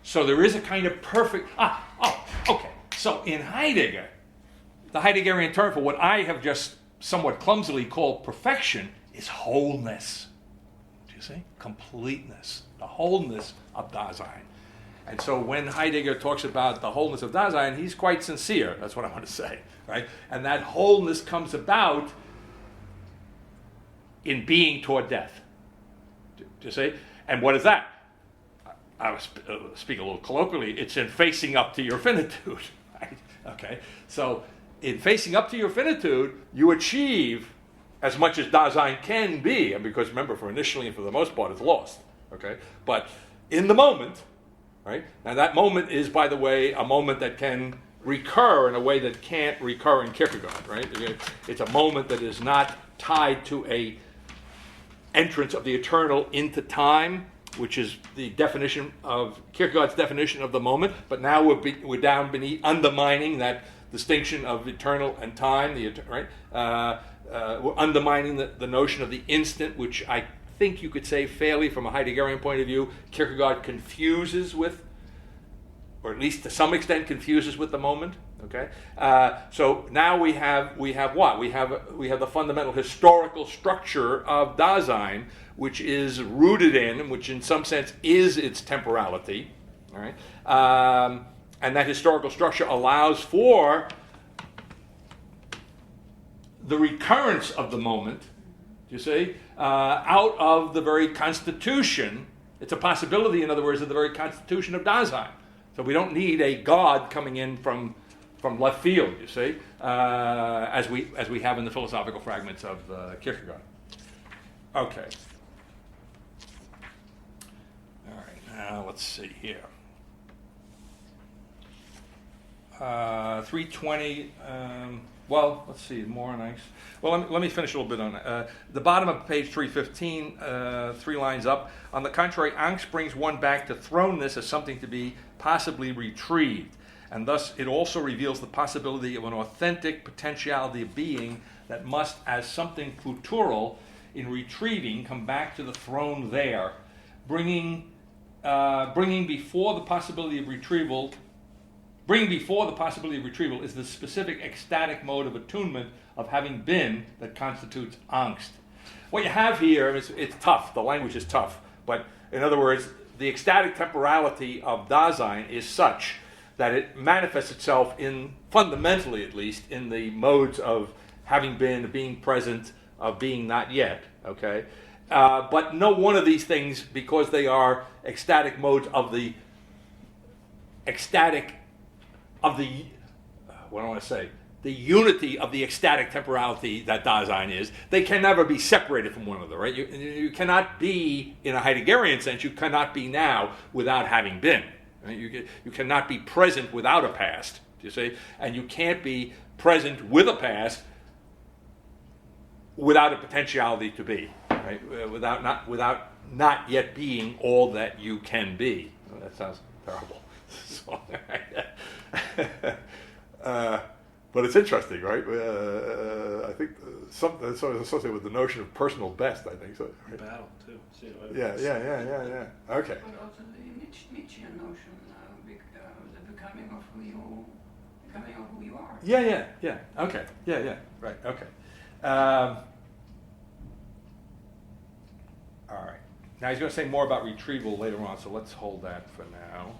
S1: So there is a kind of perfect... okay. So in Heidegger, the Heideggerian term for what I have just somewhat clumsily called perfection is wholeness. Do you see? Completeness. The wholeness of Dasein. And so when Heidegger talks about the wholeness of Dasein, he's quite sincere. That's what I want to say. Right? And that wholeness comes about in being toward death. Do you see? And what is that? I will speak a little colloquially. It's in facing up to your finitude. Right? Okay. So in facing up to your finitude, you achieve as much as Dasein can be, and because remember, for initially and for the most part, it's lost. Okay. But in the moment, right? Now that moment is, by the way, a moment that can recur in a way that can't recur in Kierkegaard, right? It's a moment that is not tied to a entrance of the eternal into time, which is the definition of Kierkegaard's definition of the moment, but now we're down beneath, undermining that distinction of eternal and time, right? We're undermining the notion of the instant, which I think you could say fairly from a Heideggerian point of view, Kierkegaard confuses with, or at least to some extent confuses with the moment. Okay, so now we have what? We have the fundamental historical structure of Dasein, which is rooted in, which in some sense is its temporality. All right, and that historical structure allows for the recurrence of the moment. You see, out of the very constitution. It's a possibility, in other words, of the very constitution of Dasein. So we don't need a God coming in from left field, you see, as we have in the philosophical fragments of Kierkegaard. Okay. All right, now let's see here. 320, well, let's see, more nice. Well, let me finish a little bit on it. The bottom of page 315, 3 lines up. On the contrary, Angst brings one back to thrownness as something to be possibly retrieved. And thus it also reveals the possibility of an authentic potentiality of being that must, as something futural, in retrieving, come back to the throne there, bringing before the possibility of retrieval is the specific ecstatic mode of attunement of having been that constitutes angst. What you have here is, it's tough, the language is tough, but in other words, the ecstatic temporality of Dasein is such that it manifests itself in, fundamentally at least, in the modes of having been, being present, of being not yet, okay? But no one of these things, because they are ecstatic modes of the the unity of the ecstatic temporality that Dasein is, they can never be separated from one another, right? You cannot be, in a Heideggerian sense, you cannot be now without having been. Right? You cannot be present without a past, you see? And you can't be present with a past without a potentiality to be, right? Without not yet being all that you can be. Well, that sounds terrible. But it's interesting, right? I think something that's sort of associated with the notion of personal best, I think. So, right?
S3: Battle, too. So,
S1: Yeah. Okay.
S2: But also the Nietzschean notion of the becoming of who you are.
S1: Yeah. Okay. Yeah. Right. Okay. All right. Now he's going to say more about retrieval later on, so let's hold that for now.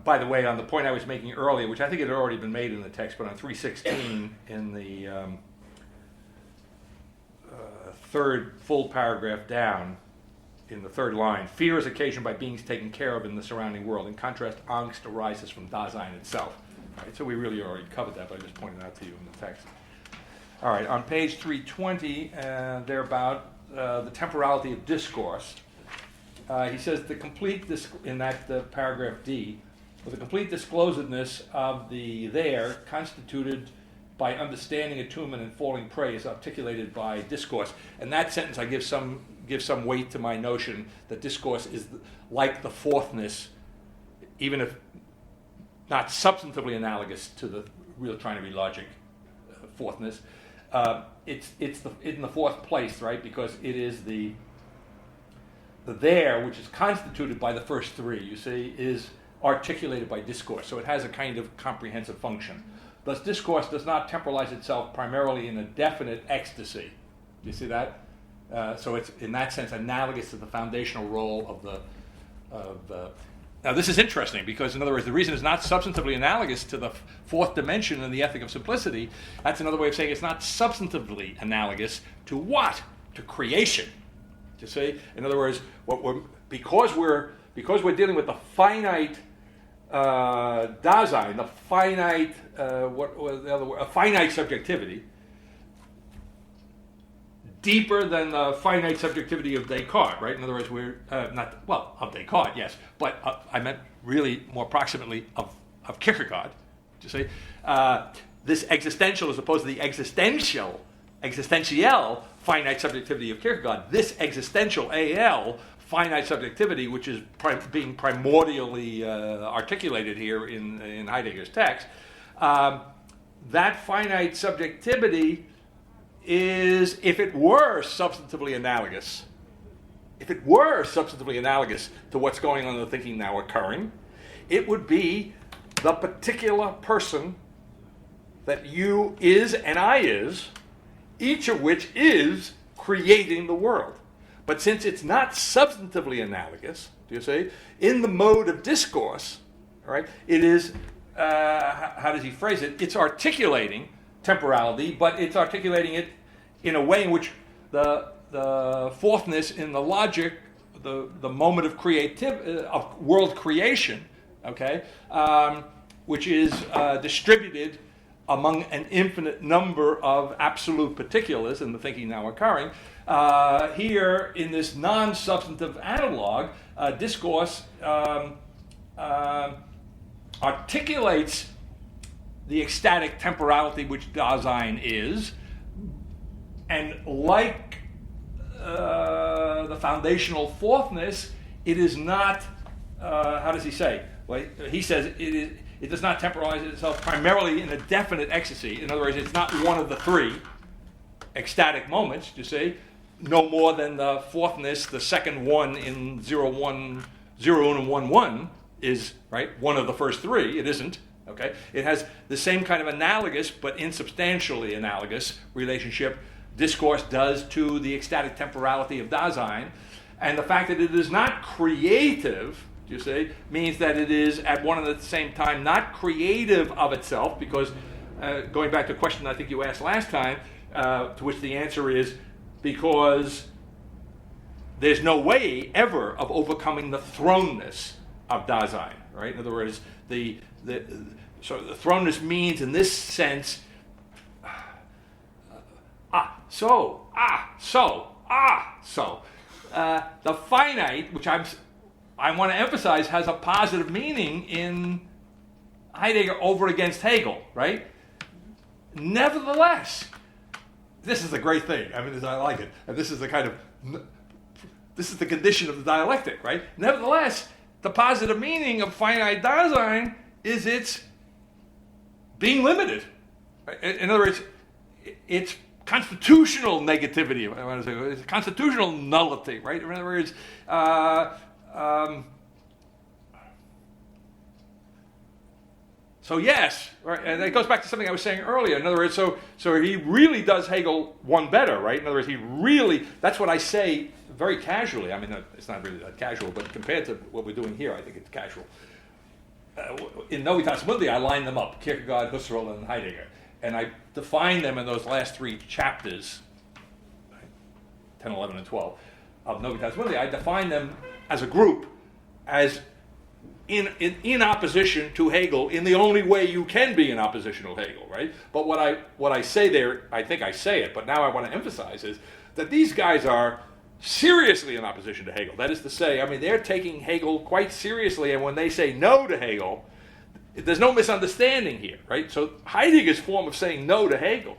S1: By the way, on the point I was making earlier, which I think had already been made in the text, but on 316 in the third full paragraph down, in the third line, fear is occasioned by beings taken care of in the surrounding world. In contrast, angst arises from Dasein itself. Right, so we really already covered that, but I just pointed out to you in the text. All right, on page 320, they're about the temporality of discourse. He says the complete, in that paragraph D, the complete disclosedness of the there constituted by understanding attunement and falling prey is articulated by discourse. And that sentence I give some weight to my notion that discourse is like the fourthness, even if not substantively analogous to the real trying to be logic fourthness. It's in the fourth place, right? Because it is the there, which is constituted by the first three, you see, is articulated by discourse. So it has a kind of comprehensive function. Thus, discourse does not temporalize itself primarily in a definite ecstasy. Do you see that? So it's, in that sense, analogous to the foundational role of the. Now, this is interesting because, in other words, the reason it's not substantively analogous to the fourth dimension in the ethic of simplicity, that's another way of saying it's not substantively analogous to what? To creation. You see, in other words, because we're dealing with the finite Dasein, the finite a finite subjectivity. deeper than the finite subjectivity of Descartes, right? In other words, we're of Descartes, yes, but I meant really more proximately of Kierkegaard. You see, this existential as opposed to the existential finite subjectivity of Kierkegaard. This existential AL finite subjectivity, which is being primordially articulated here in Heidegger's text, that finite subjectivity is, if it were substantively analogous to what's going on in the thinking now occurring, it would be the particular person that you is and I is, each of which is creating the world. But since it's not substantively analogous, do you see, in the mode of discourse, all right, it is, how does he phrase it? It's articulating temporality, but it's articulating it in a way in which the fourthness in the logic, the moment of of world creation, okay, which is distributed among an infinite number of absolute particulars in the thinking now occurring. Here, in this non-substantive analog, discourse articulates the ecstatic temporality which Dasein is, and like the foundational fourthness, it is not, how does he say? Well, he says it does not temporalize itself primarily in a definite ecstasy. In other words, it's not one of the three ecstatic moments, you see, no more than the fourthness, the second one in 0, 1, 0 and 1, 1 is, right, one of the first three. It isn't, okay? It has the same kind of analogous, but insubstantially analogous relationship discourse does to the ecstatic temporality of Dasein. And the fact that it is not creative, you see, means that it is at one and at the same time not creative of itself, because going back to a question I think you asked last time, to which the answer is because there's no way ever of overcoming the thrownness of Dasein, right? In other words, so the thrownness means in this sense, so. The finite, which I want to emphasize, has a positive meaning in Heidegger over against Hegel, right? Nevertheless, this is the great thing. I mean, I like it. And this is the condition of the dialectic, right? Nevertheless, the positive meaning of finite Dasein is its being limited. Right? In other words, it's constitutional negativity, I want to say, it's constitutional nullity, right? In other words, so yes, right, and it goes back to something I was saying earlier. In other words, so he really does Hegel one better, right? In other words, he really, that's what I say very casually. I mean, it's not really that casual, but compared to what we're doing here, I think it's casual. In Novitas Mundi, I line them up, Kierkegaard, Husserl, and Heidegger. And I define them in those last three chapters, 10, 11, and 12, of Novitas Mundi. I define them as a group, as in opposition to Hegel, in the only way you can be in opposition to Hegel, right? But what I say there, I think I say it, but now I want to emphasize is that these guys are seriously in opposition to Hegel. That is to say, I mean, they're taking Hegel quite seriously, and when they say no to Hegel, there's no misunderstanding here, right? So Heidegger's form of saying no to Hegel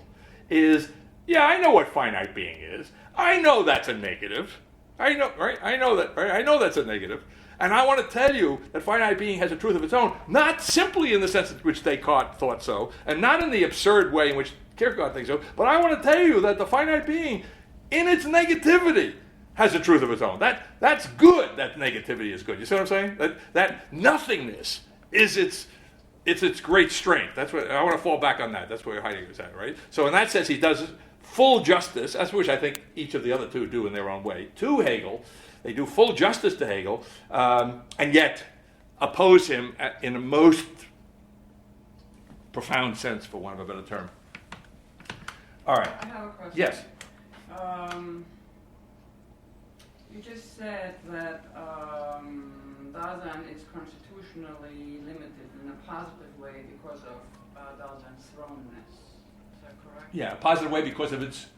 S1: is, yeah, I know what finite being is. I know that's a negative. I know, right? I know that, right? I know that's a negative. And I want to tell you that finite being has a truth of its own, not simply in the sense in which Descartes thought so, and not in the absurd way in which Kierkegaard thinks so, but I want to tell you that the finite being, in its negativity, has a truth of its own. That's good, that negativity is good. You see what I'm saying? That nothingness is its great strength. That's what I want to fall back on that. That's where Heidegger's at, right? So in that sense, he does full justice, as which I think each of the other two do in their own way, to Hegel. They do full justice to Hegel, and yet oppose him in a most profound sense, for want of a better term. All right.
S2: I have a question.
S1: Yes.
S2: You just said that Dasein is constitutionally limited in a positive way because of Dasein's thrownness. Is that correct?
S1: Yeah, a positive way because of its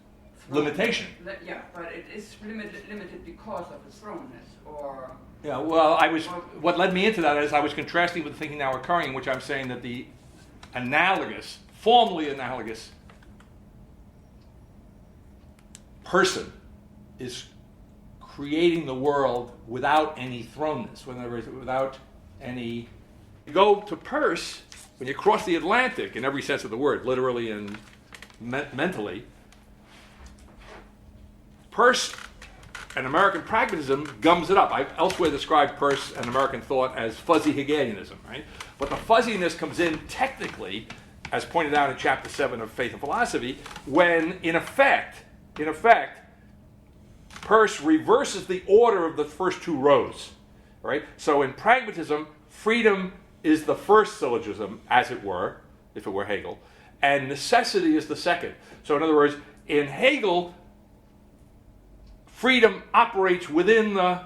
S1: limitation.
S2: Yeah, but it is limited because of its thrownness, or...
S1: Yeah, well, what led me into that is I was contrasting with the thinking now occurring, in which I'm saying that the formally analogous person is creating the world without any thrownness, in other words, without any... You go to Peirce, when you cross the Atlantic, in every sense of the word, literally and mentally, Peirce and American pragmatism gums it up. I've elsewhere described Peirce and American thought as fuzzy Hegelianism, right? But the fuzziness comes in technically, as pointed out in Chapter 7 of Faith and Philosophy, when, in effect, Peirce reverses the order of the first two rows, right? So in pragmatism, freedom is the first syllogism, as it were, if it were Hegel, and necessity is the second. So in other words, in Hegel, freedom operates within the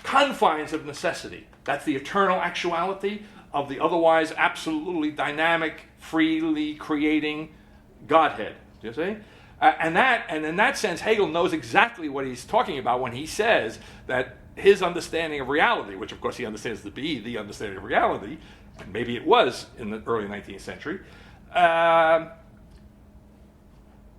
S1: confines of necessity. That's the eternal actuality of the otherwise absolutely dynamic, freely creating Godhead. Do you see? And in that sense, Hegel knows exactly what he's talking about when he says that his understanding of reality, which of course he understands to be the understanding of reality, and maybe it was in the early 19th century,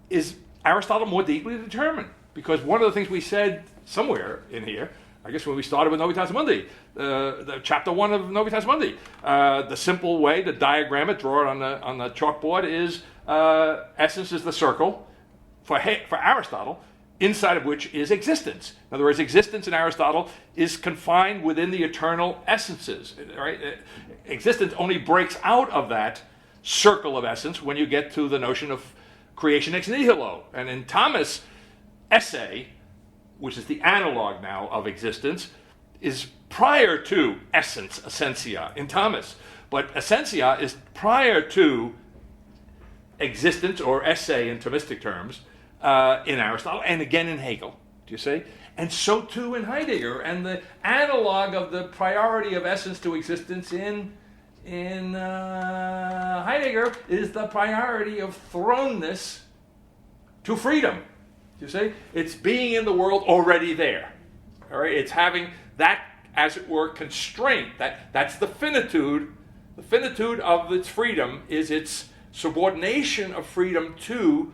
S1: is Aristotle more deeply determined. Because one of the things we said somewhere in here, I guess when we started with Novitas Mundi, the chapter 1 of Novitas Mundi, the simple way to diagram it, draw it on the chalkboard, is essence is the circle for Aristotle, inside of which is existence. In other words, existence in Aristotle is confined within the eternal essences. Right? Existence only breaks out of that circle of essence when you get to the notion of creation ex nihilo. And in Thomas' essay, which is the analog now of existence, is prior to essence, essentia, in Thomas. But essentia is prior to existence, or esse in Thomistic terms, in Aristotle, and again in Hegel. Do you see? And so too in Heidegger. And the analog of the priority of essence to existence in Heidegger is the priority of thrownness to freedom. Do you see? It's being in the world already there. All right? It's having that, as it were, constraint. That's the finitude. The finitude of its freedom is its subordination of freedom to,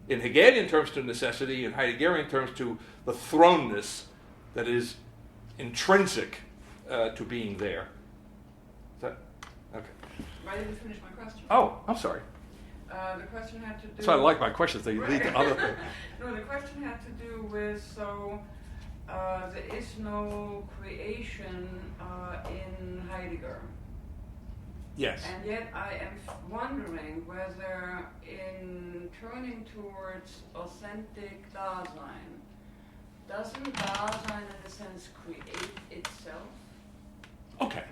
S1: in Hegelian terms, to necessity, in Heideggerian terms, to the thrownness that is intrinsic to being there. Is that okay?
S2: I didn't finish my question.
S1: Oh, I'm sorry.
S2: The question had to do...
S1: So I like my questions. They lead to other things.
S2: No, the question had to do with, there is no creation in Heidegger.
S1: Yes.
S2: And yet I am wondering whether in turning towards authentic Dasein, doesn't Dasein in a sense create itself?
S1: Okay.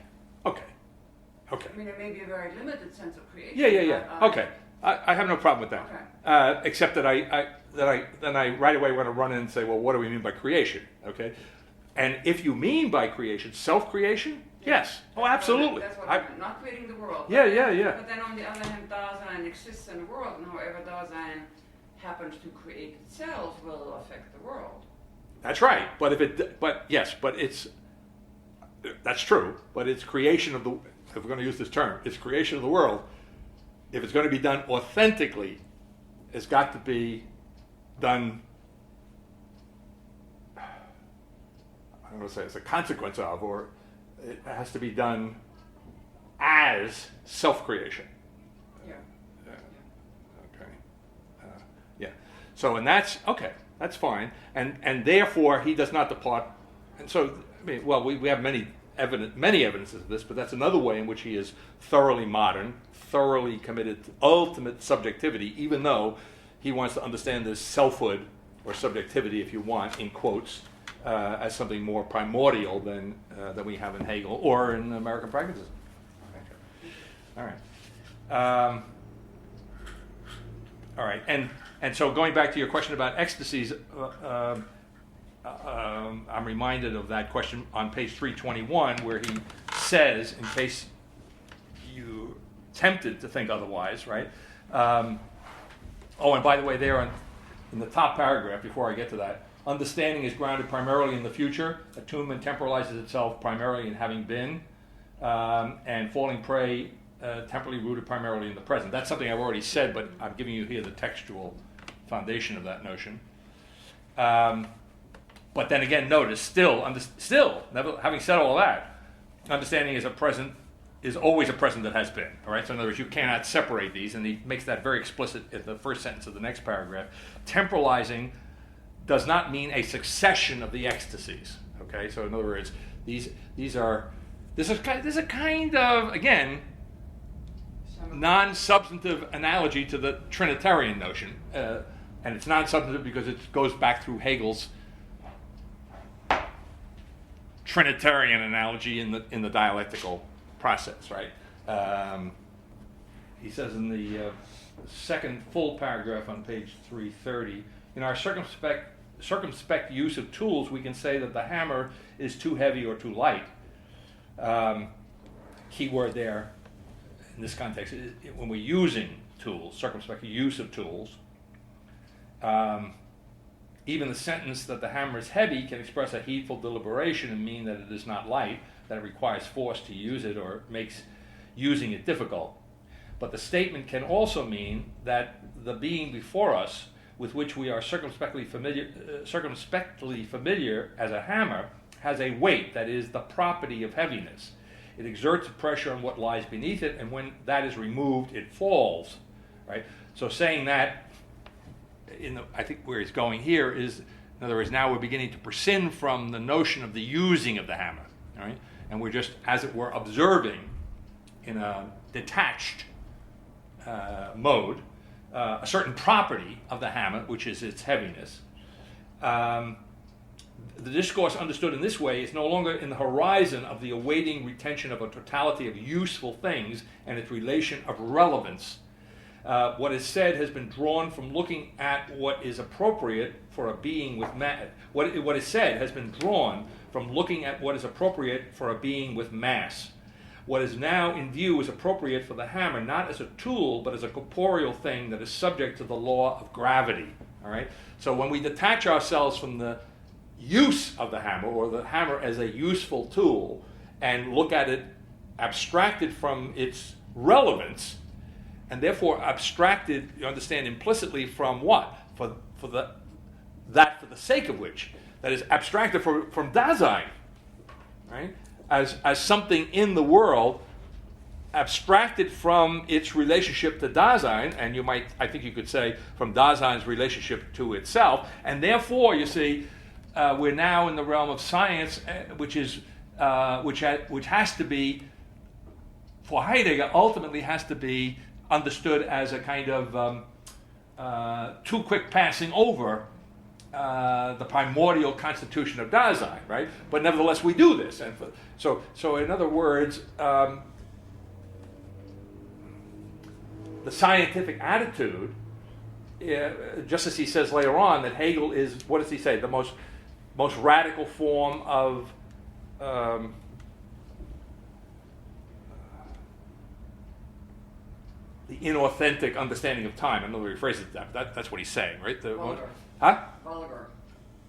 S2: I mean, it may be a very limited sense of creation.
S1: Yeah. Okay. I have no problem with that.
S2: Okay.
S1: Except that I right away want to run in and say, well, what do we mean by creation? Okay. And if you mean by creation, self-creation, yes. Oh, absolutely.
S2: That's what I meant. Not creating the world.
S1: Yeah.
S2: But then on the other hand, Dasein exists in the world, and however Dasein happens to create itself will affect the world.
S1: That's right. That's true. But it's creation of the, if we're going to use this term, it's creation of the world. If it's going to be done authentically, it's got to be done, I don't want to say it's a consequence of, or it has to be done as self-creation.
S2: Yeah.
S1: Okay. Yeah. So, and that's, okay, that's fine. And therefore, he does not depart. And so, I mean, well, we have many evidences of this, but that's another way in which he is thoroughly modern, thoroughly committed to ultimate subjectivity, even though he wants to understand this selfhood, or subjectivity, if you want, in quotes, as something more primordial than we have in Hegel or in American pragmatism. All right. All right. And so going back to your question about ecstasies, I'm reminded of that question on page 321, where he says, in case you tempted to think otherwise, right? And by the way, there on in the top paragraph, before I get to that, understanding is grounded primarily in the future. Attunement temporalizes itself primarily in having been, and falling prey temporally rooted primarily in the present. That's something I've already said, but I'm giving you here the textual foundation of that notion. But then again, notice, still, never, having said all that, understanding is always a present that has been. All right. So in other words, you cannot separate these, and he makes that very explicit in the first sentence of the next paragraph. Temporalizing does not mean a succession of the ecstasies. Okay. So in other words, this is a kind of, again, non-substantive analogy to the Trinitarian notion, and it's non-substantive because it goes back through Hegel's Trinitarian analogy in the dialectical process, right? He says in the second full paragraph on page 330, in our circumspect use of tools, we can say that the hammer is too heavy or too light. Key word there in this context, when we're using tools, circumspect use of tools, even the sentence that the hammer is heavy can express a heedful deliberation and mean that it is not light, that it requires force to use it or makes using it difficult. But the statement can also mean that the being before us, with which we are circumspectly familiar as a hammer, has a weight that is the property of heaviness. It exerts a pressure on what lies beneath it, and when that is removed, it falls. Right? So saying that, I think where he's going here is, in other words, now we're beginning to prescind from the notion of the using of the hammer. Right? And we're just, as it were, observing in a detached mode a certain property of the hammer, which is its heaviness. The discourse understood in this way is no longer in the horizon of the awaiting retention of a totality of useful things and its relation of relevance. What is said has been drawn from looking at what is appropriate for a being with mass. What is said has been drawn from looking at what is appropriate for a being with mass. What is now in view is appropriate for the hammer, not as a tool, but as a corporeal thing that is subject to the law of gravity. All right. So when we detach ourselves from the use of the hammer, or the hammer as a useful tool, and look at it abstracted from its relevance, and therefore abstracted, you understand, implicitly from what? For the sake of which, that is abstracted from Dasein, right? As something in the world, abstracted from its relationship to Dasein, and I think you could say from Dasein's relationship to itself, and therefore, you see, we're now in the realm of science, which has to be, for Heidegger, ultimately has to be understood as a kind of too quick passing over the primordial constitution of Dasein, right? But nevertheless, we do this, and so in other words, the scientific attitude, just as he says later on that Hegel is, what does he say? The most radical form of the inauthentic understanding of time. I'm going to rephrase it. That's what he's saying, right?
S2: Vulgar.
S1: Huh?
S2: Vulgar.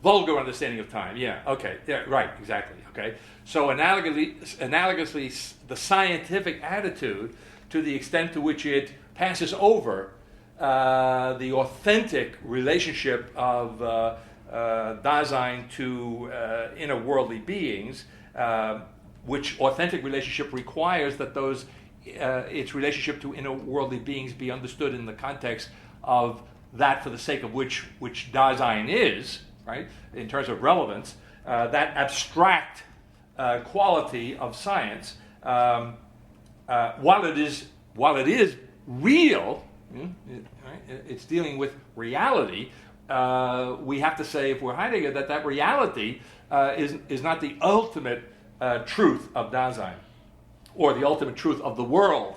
S1: Vulgar understanding of time. Yeah. Okay. Yeah. Right. Exactly. Okay. So analogously, the scientific attitude, to the extent to which it passes over the authentic relationship of Dasein to inner worldly beings, which authentic relationship requires that its relationship to inner worldly beings be understood in the context of that for the sake of which Dasein is, right? In terms of relevance, that abstract quality of science, while it is real, right? It's dealing with reality. We have to say, if we're Heidegger, that reality is not the ultimate truth of Dasein, or the ultimate truth of the world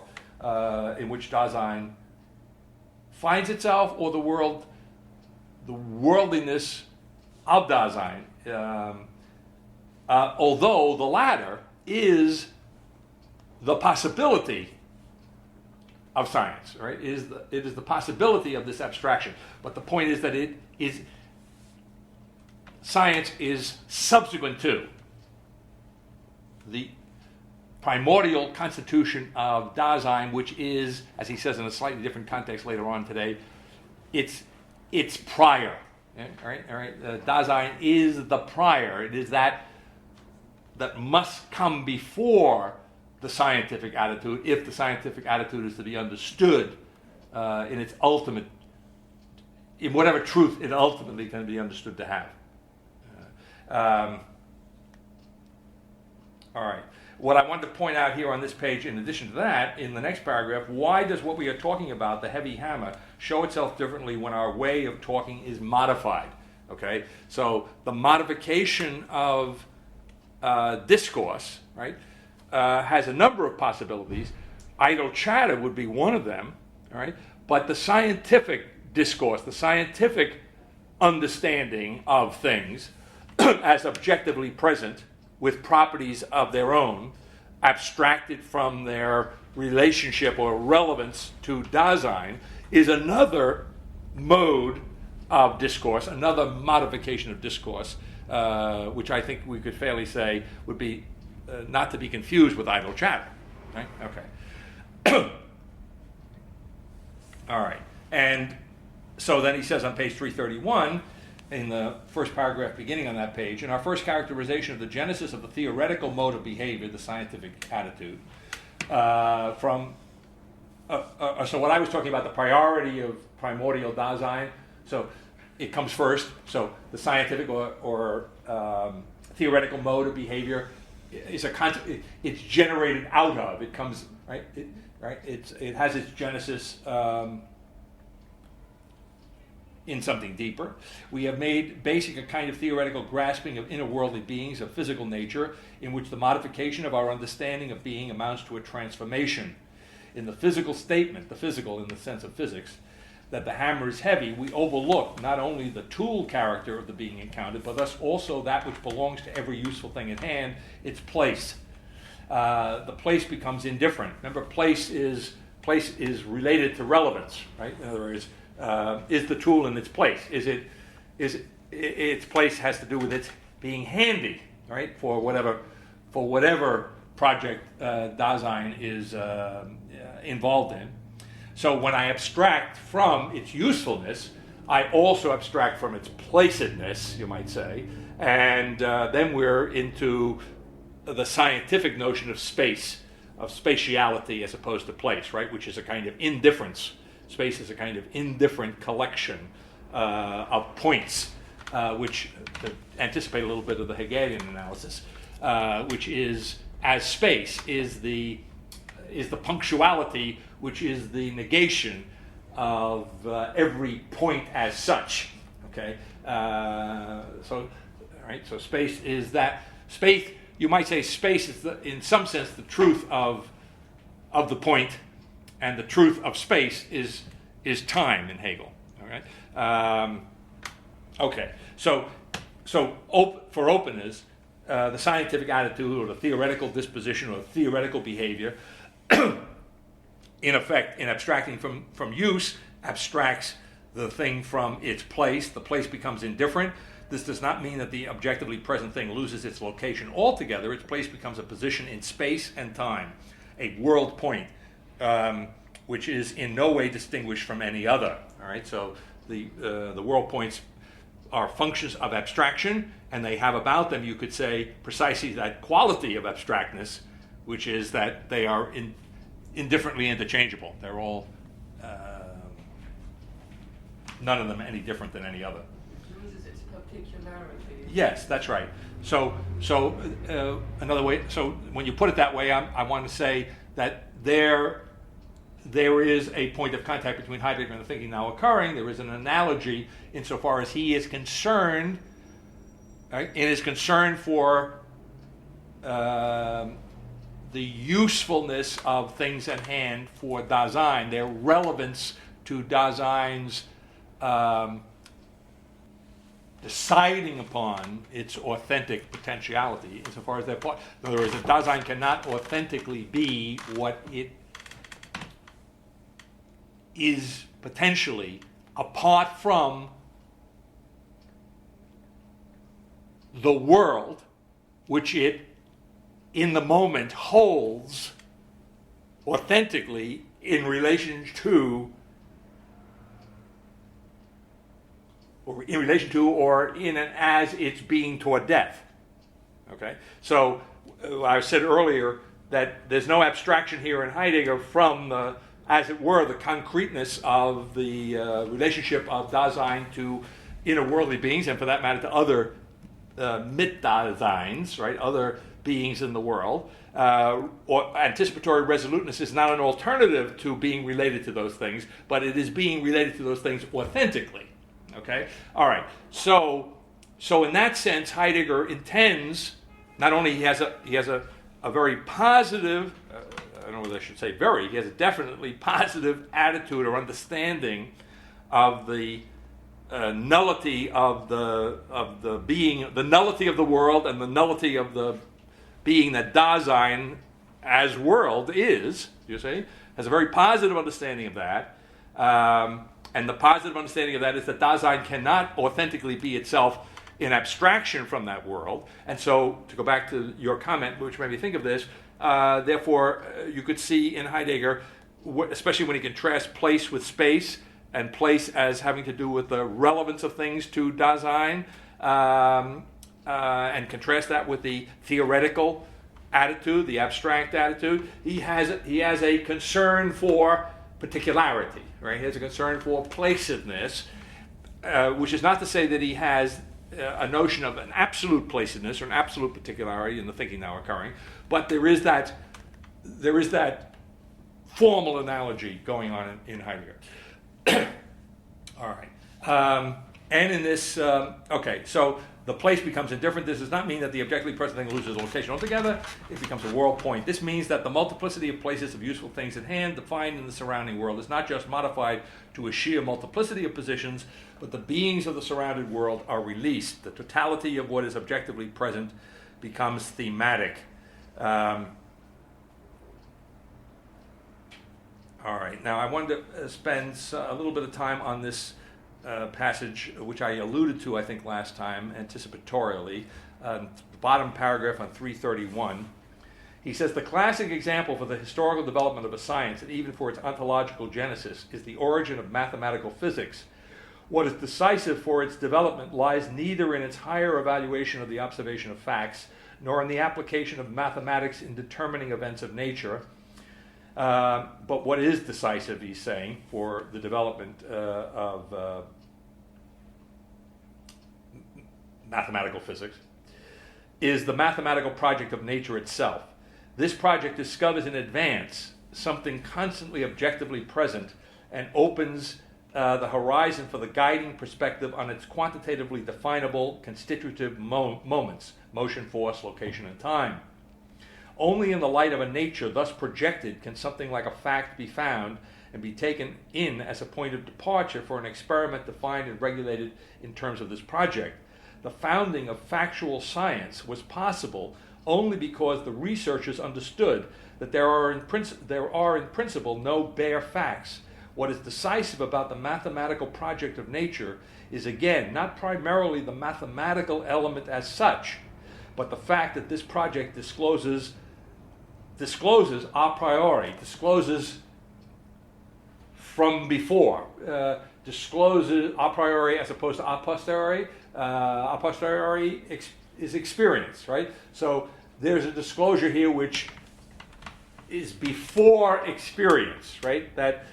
S1: in which Dasein finds itself, or the worldliness of Dasein. Although the latter is the possibility of science, right? It is the possibility of this abstraction. But the point is that it science is subsequent to the primordial constitution of Dasein, which is, as he says in a slightly different context later on today, it's prior. All right. Dasein is the prior. It is that must come before the scientific attitude, if the scientific attitude is to be understood in its ultimate, in whatever truth it ultimately can be understood to have. All right. What I wanted to point out here on this page, in addition to that, in the next paragraph, why does what we are talking about, the heavy hammer, show itself differently when our way of talking is modified? Okay, so the modification of discourse, right, has a number of possibilities. Idle chatter would be one of them, all right, but the scientific discourse, the scientific understanding of things as objectively present, with properties of their own, abstracted from their relationship or relevance to Dasein, is another mode of discourse, another modification of discourse, which I think we could fairly say would be not to be confused with idle chatter. Right? Okay. All right. And so then he says on page 331, in the first paragraph beginning on that page, in our first characterization of the genesis of the theoretical mode of behavior, the scientific attitude, so what I was talking about, the priority of primordial Dasein, so it comes first, so the scientific or theoretical mode of behavior is it's generated out of, it comes, right, it has its genesis in something deeper. We have made basic a kind of theoretical grasping of inner worldly beings of physical nature, in which the modification of our understanding of being amounts to a transformation. In the physical statement, the physical in the sense of physics, that the hammer is heavy, we overlook not only the tool character of the being encountered, but thus also that which belongs to every useful thing at hand, its place. The place becomes indifferent. Remember, place is related to relevance, right? In other words, is the tool in its place? Its place has to do with its being handy, right? For whatever project Dasein is involved in. So when I abstract from its usefulness, I also abstract from its placedness, you might say, and then we're into the scientific notion of space, of spatiality as opposed to place, right? Which is a kind of indifference. Space is a kind of indifferent collection of points, which, to anticipate a little bit of the Hegelian analysis, which is, as space, is the punctuality, which is the negation of every point as such. Okay, so space is that. Space, you might say, space is in some sense the truth of the point. And the truth of space is time in Hegel. All right. Okay. So for openness, the scientific attitude or the theoretical disposition or the theoretical behavior, in effect, in abstracting from use, abstracts the thing from its place. The place becomes indifferent. This does not mean that the objectively present thing loses its location altogether. Its place becomes a position in space and time, a world point. Which is in no way distinguished from any other. All right, so the world points are functions of abstraction, and they have about them, you could say, precisely that quality of abstractness, which is that they are indifferently interchangeable. They're all, none of them any different than any other.
S2: It loses its particularity.
S1: Yes, that's right. So another way. So when you put it that way, I want to say that there is a point of contact between Heidegger and the thinking now occurring. There is an analogy insofar as he is concerned, right, in his concern for the usefulness of things at hand for Dasein, their relevance to Dasein's deciding upon its authentic potentiality, insofar as they're part. In other words, Dasein cannot authentically be what it is potentially apart from the world which it in the moment holds authentically in relation to or in and as it's being toward death. Okay? So I said earlier that there's no abstraction here in Heidegger from the, as it were, the concreteness of the relationship of Dasein to inner worldly beings, and for that matter to other Mitdaseins, right, other beings in the world. Or anticipatory resoluteness is not an alternative to being related to those things, but it is being related to those things authentically. Okay? All right. So in that sense, Heidegger intends, not only he has a very positive, I don't know whether I should say very, he has a definitely positive attitude or understanding of the nullity of the being, the nullity of the world, and the nullity of the being that Dasein as world is, you see, has a very positive understanding of that. And the positive understanding of that is that Dasein cannot authentically be itself in abstraction from that world. And so, to go back to your comment, which made me think of this, therefore, you could see in Heidegger, especially when he contrasts place with space, and place as having to do with the relevance of things to Dasein, and contrast that with the theoretical attitude, the abstract attitude, he has a concern for particularity, right? He has a concern for placidness, which is not to say that he has a notion of an absolute placidness or an absolute particularity in the thinking now occurring, but there is that formal analogy going on in Heidegger. All right. And in this, okay, so the place becomes indifferent. This does not mean that the objectively present thing loses location altogether. It becomes a world point. This means that the multiplicity of places of useful things at hand defined in the surrounding world is not just modified to a sheer multiplicity of positions, but the beings of the surrounded world are released. The totality of what is objectively present becomes thematic. All right, now I wanted to spend a little bit of time on this passage, which I alluded to, I think, last time, anticipatorially, the bottom paragraph on 331. He says, the classic example for the historical development of a science, and even for its ontological genesis, is the origin of mathematical physics. What is decisive for its development lies neither in its higher evaluation of the observation of facts, nor in the application of mathematics in determining events of nature. But what is decisive, he's saying, for the development of mathematical physics is the mathematical project of nature itself. This project discovers in advance something constantly objectively present and opens the horizon for the guiding perspective on its quantitatively definable constitutive moments, motion, force, location, and time. Only in the light of a nature thus projected can something like a fact be found and be taken in as a point of departure for an experiment defined and regulated in terms of this project. The founding of factual science was possible only because the researchers understood that there are in principle no bare facts. What is decisive about the mathematical project of nature is, again, not primarily the mathematical element as such, but the fact that this project discloses a priori, discloses from before, discloses a priori as opposed to a posteriori. A posteriori is experience, right? So there's a disclosure here which is before experience, right? That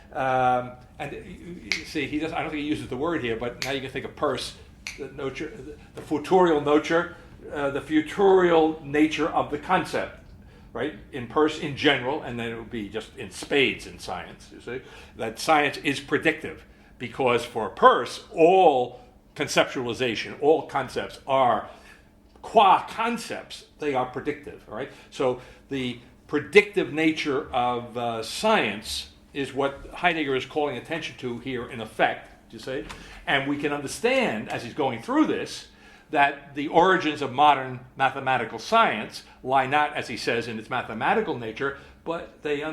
S1: and you see, he does. I don't think he uses the word here, but now you can think of pers, the futurial nature, the futurial nature of the concept, right? In general, and then it would be just in spades in science. You see, that science is predictive because for Peirce, all conceptualization, all concepts are qua concepts. They are predictive, right? So the predictive nature of science is what Heidegger is calling attention to here in effect, you see? And we can understand, as he's going through this, that the origins of modern mathematical science lie not, as he says, in its mathematical nature, but they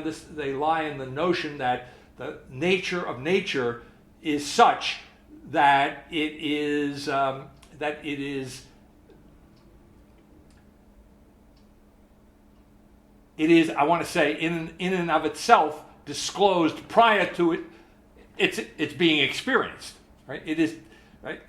S1: lie in the notion that the nature of nature is such that it is it is, I want to say, in and of itself disclosed prior to it. It's being experienced, right? It is, right?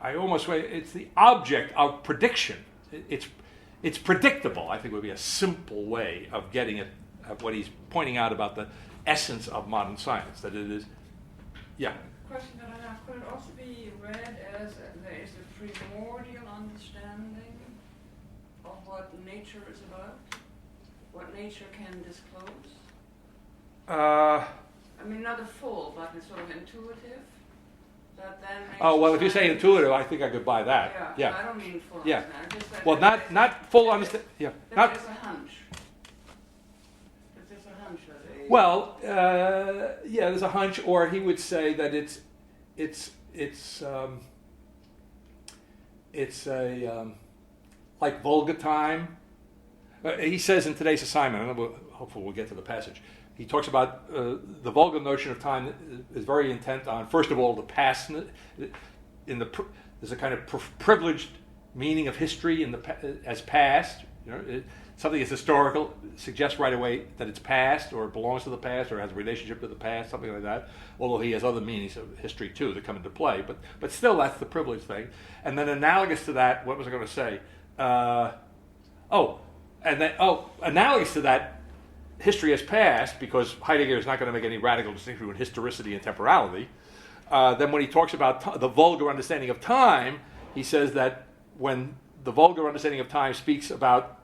S1: I almost say it's the object of prediction. It's predictable, I think, would be a simple way of getting at what he's pointing out about the essence of modern science, that it is, yeah.
S2: Question that I have, could it also be read as there is a primordial understanding of what nature is about? What nature can disclose? I mean, not a full, but it's sort of intuitive. That then
S1: Oh, well, if you say intuitive, I think I could buy that.
S2: Yeah. I don't mean full
S1: Yeah.
S2: understanding. Just that
S1: Well, not full understanding. Yeah.
S2: that there's a hunch. That there's a hunch that
S1: Well, yeah, there's a hunch, or he would say that it's a like Volga time. He says in today's assignment, and hopefully we'll get to the passage. He talks about the Volga notion of time is very intent on, first of all, the past. There's a kind of privileged meaning of history as past. You know, something is historical suggests right away that it's past, or it belongs to the past, or has a relationship to the past, something like that. Although he has other meanings of history too that come into play, but still that's the privileged thing. And then analogous to that, what was I going to say? Analogous to that. History has passed, because Heidegger is not going to make any radical distinction between historicity and temporality. Then when he talks about the vulgar understanding of time, he says that when the vulgar understanding of time speaks about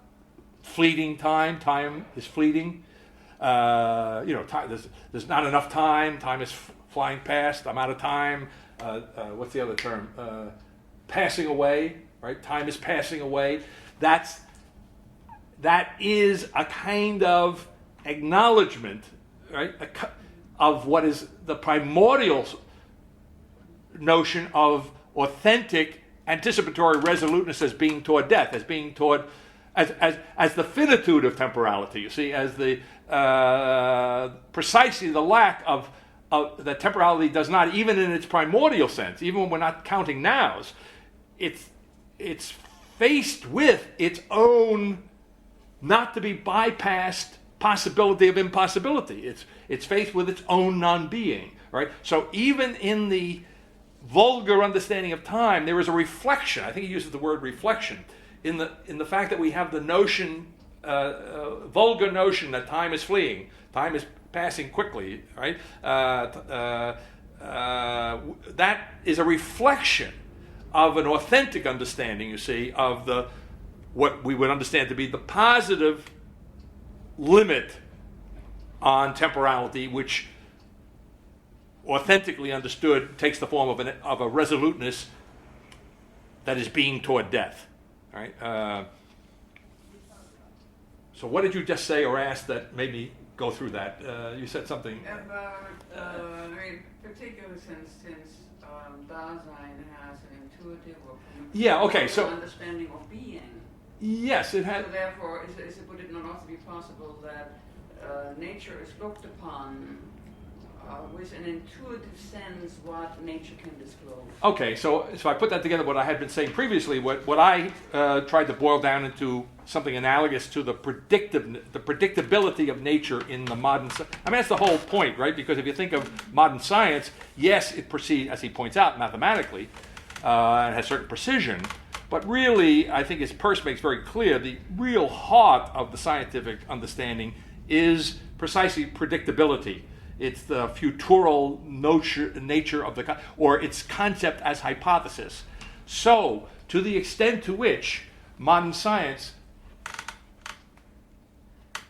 S1: fleeting time, time is fleeting. Time, there's not enough time. Time is flying past. I'm out of time. What's the other term? Passing away. Right? Time is passing away. That is a kind of acknowledgement, right, of what is the primordial notion of authentic anticipatory resoluteness as being toward death, as being toward, as the finitude of temporality. You see, as the precisely the lack of that temporality does not, even in its primordial sense, even when we're not counting nows, it's faced with its own not to be bypassed possibility of impossibility. It's faced with its own non-being, right? So even in the vulgar understanding of time, there is a reflection. I think he uses the word reflection in the fact that we have the notion, vulgar notion that time is fleeing, time is passing quickly, right? That is a reflection of an authentic understanding, you see, of what we would understand to be the positive limit on temporality, which authentically understood takes the form of a resoluteness that is being toward death. Right? So what did you just say or ask that made me go through that? You said something
S2: about, particularly since Dasein has an intuitive or
S1: understanding
S2: of being.
S1: Yes, it has.
S2: So therefore, would it not also be possible that nature is looked upon with an intuitive sense what nature can disclose? Okay,
S1: so I put that together. What I had been saying previously, what I tried to boil down into something analogous to the predictability of nature in the modern. I mean, that's the whole point, right? Because if you think of modern science, yes, it proceeds, as he points out, mathematically, and has certain precision. But really, I think as Peirce makes very clear, the real heart of the scientific understanding is precisely predictability. It's the futural nature of or its concept as hypothesis. So, to the extent to which modern science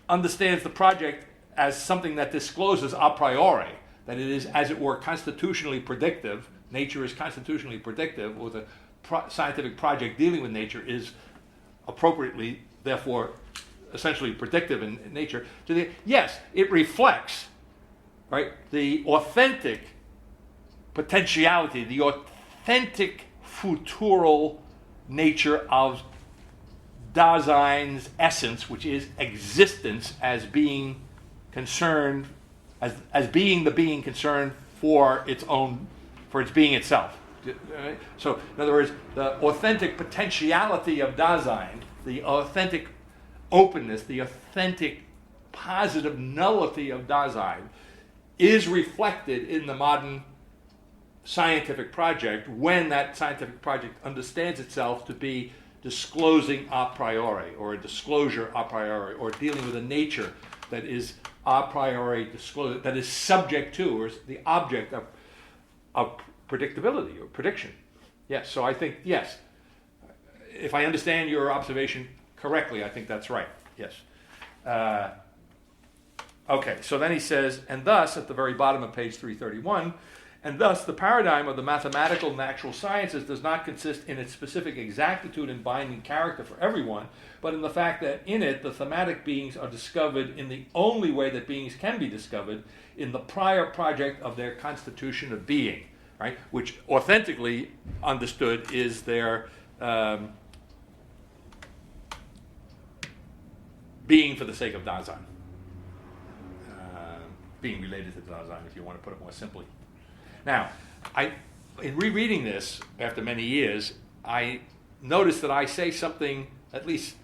S1: understands the project as something that discloses a priori, that it is, as it were, constitutionally predictive, nature is constitutionally predictive, or the scientific project dealing with nature is appropriately, therefore, essentially predictive in nature. Yes, it reflects, right, the authentic potentiality, the authentic futural nature of Dasein's essence, which is existence as being concerned, as being the being concerned for its being itself. So, in other words, the authentic potentiality of Dasein the authentic openness, the authentic positive nullity of Dasein is reflected in the modern scientific project when that scientific project understands itself to be disclosing a priori, or a disclosure a priori, or dealing with a nature that is a priori disclosure, that is subject to, or is the object of predictability or prediction. Yes, so I think, yes, if I understand your observation correctly, I think that's right, yes. Okay, so then he says, and thus, at the very bottom of page 331, and thus the paradigm of the mathematical natural sciences does not consist in its specific exactitude and binding character for everyone, but in the fact that in it the thematic beings are discovered in the only way that beings can be discovered, in the prior project of their constitution of being, right? Which authentically understood is their being for the sake of Dasein. Being related to Dasein, if you want to put it more simply. Now, in rereading this after many years, I noticed that I say something at least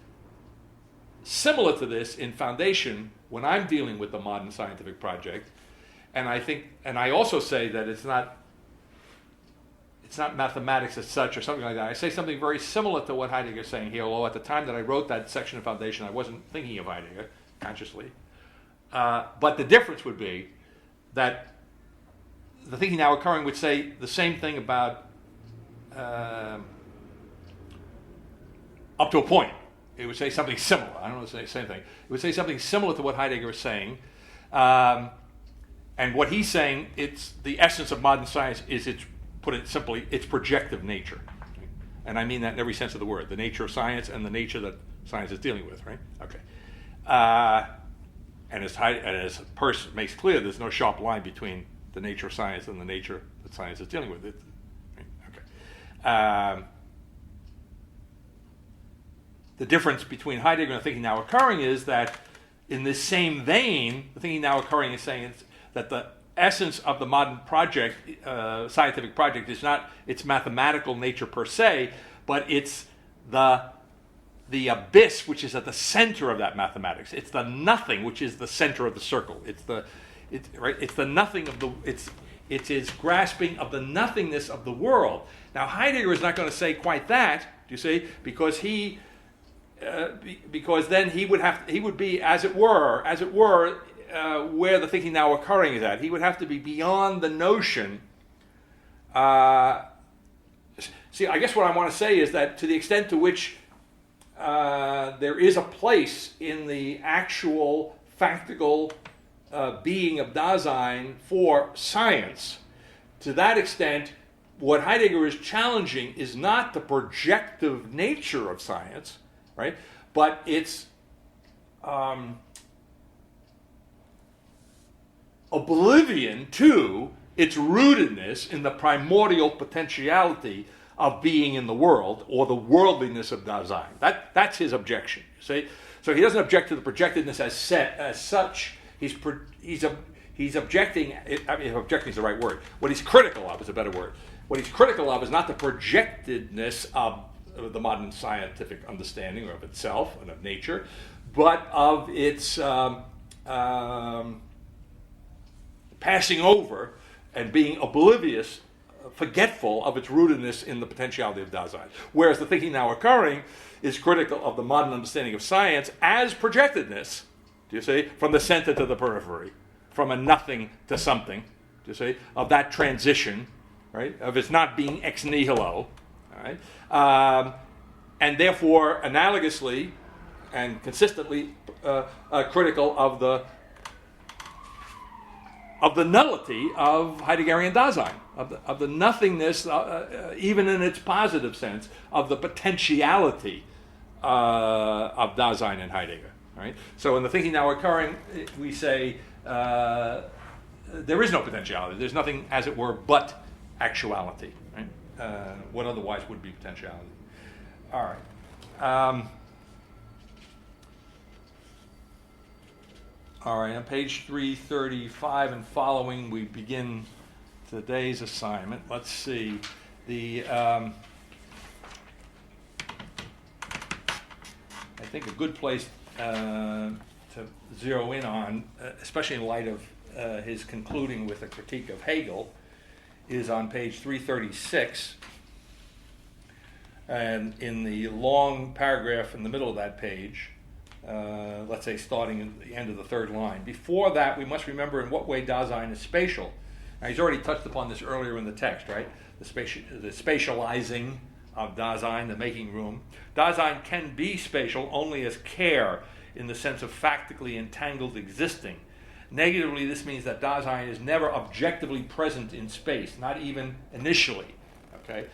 S1: similar to this in Foundation when I'm dealing with the modern scientific project, and I also say that it's not mathematics as such or something like that. I say something very similar to what Heidegger is saying here, although at the time that I wrote that section of Foundation, I wasn't thinking of Heidegger consciously. But the difference would be that the thinking now occurring would say the same thing about up to a point. It would say something similar. I don't know if it's the same thing. It would say something similar to what Heidegger is saying. And what he's saying, it's the essence of modern science is, its, put it simply, its projective nature. And I mean that in every sense of the word. The nature of science and the nature that science is dealing with, right? Okay. And as Peirce makes clear, there's no sharp line between the nature of science and the nature that science is dealing with. Okay. The difference between Heidegger and the thinking now occurring is that in this same vein, the thinking now occurring is saying that the essence of the modern project, scientific project, is not its mathematical nature per se, but it's the abyss which is at the center of that mathematics. It's the nothing which is the center of the circle. It's the nothing of the. It is grasping of the nothingness of the world. Now Heidegger is not going to say quite that. Do you see? Because because then he would be as it were where the thinking now occurring is at. He would have to be beyond the notion. See, I guess what I want to say is that to the extent to which there is a place in the actual factical being of Dasein for science, to that extent, what Heidegger is challenging is not the projective nature of science, right? But its oblivion to its rootedness in the primordial potentiality of being in the world, or the worldliness of Dasein. That's his objection. See, so he doesn't object to the projectedness as such. He's objecting. I mean, if objecting is the right word. What he's critical of is a better word. What he's critical of is not the projectedness of the modern scientific understanding or of itself and of nature, but of its passing over and being oblivious, forgetful of its rootedness in the potentiality of Dasein. Whereas the thinking now occurring is critical of the modern understanding of science as projectedness, do you see, from the center to the periphery, from a nothing to something, do you see, of that transition, right, of its not being ex nihilo, all right, and therefore analogously and consistently critical of the nullity of Heideggerian Dasein, of the nothingness, even in its positive sense, of the potentiality of Dasein in Heidegger. Right? So in the thinking now occurring, we say there is no potentiality. There's nothing, as it were, but actuality. Right? What otherwise would be potentiality. All right. All right, on page 335 and following, we begin today's assignment. Let's see. I think a good place to zero in on, especially in light of his concluding with a critique of Hegel, is on page 336. And in the long paragraph in the middle of that page, let's say starting at the end of the third line, before that we must remember in what way Dasein is spatial. Now he's already touched upon this earlier in the text, right? The spatializing of Dasein, the making room. Dasein can be spatial only as care in the sense of factically entangled existing. Negatively, this means that Dasein is never objectively present in space, not even initially. Okay.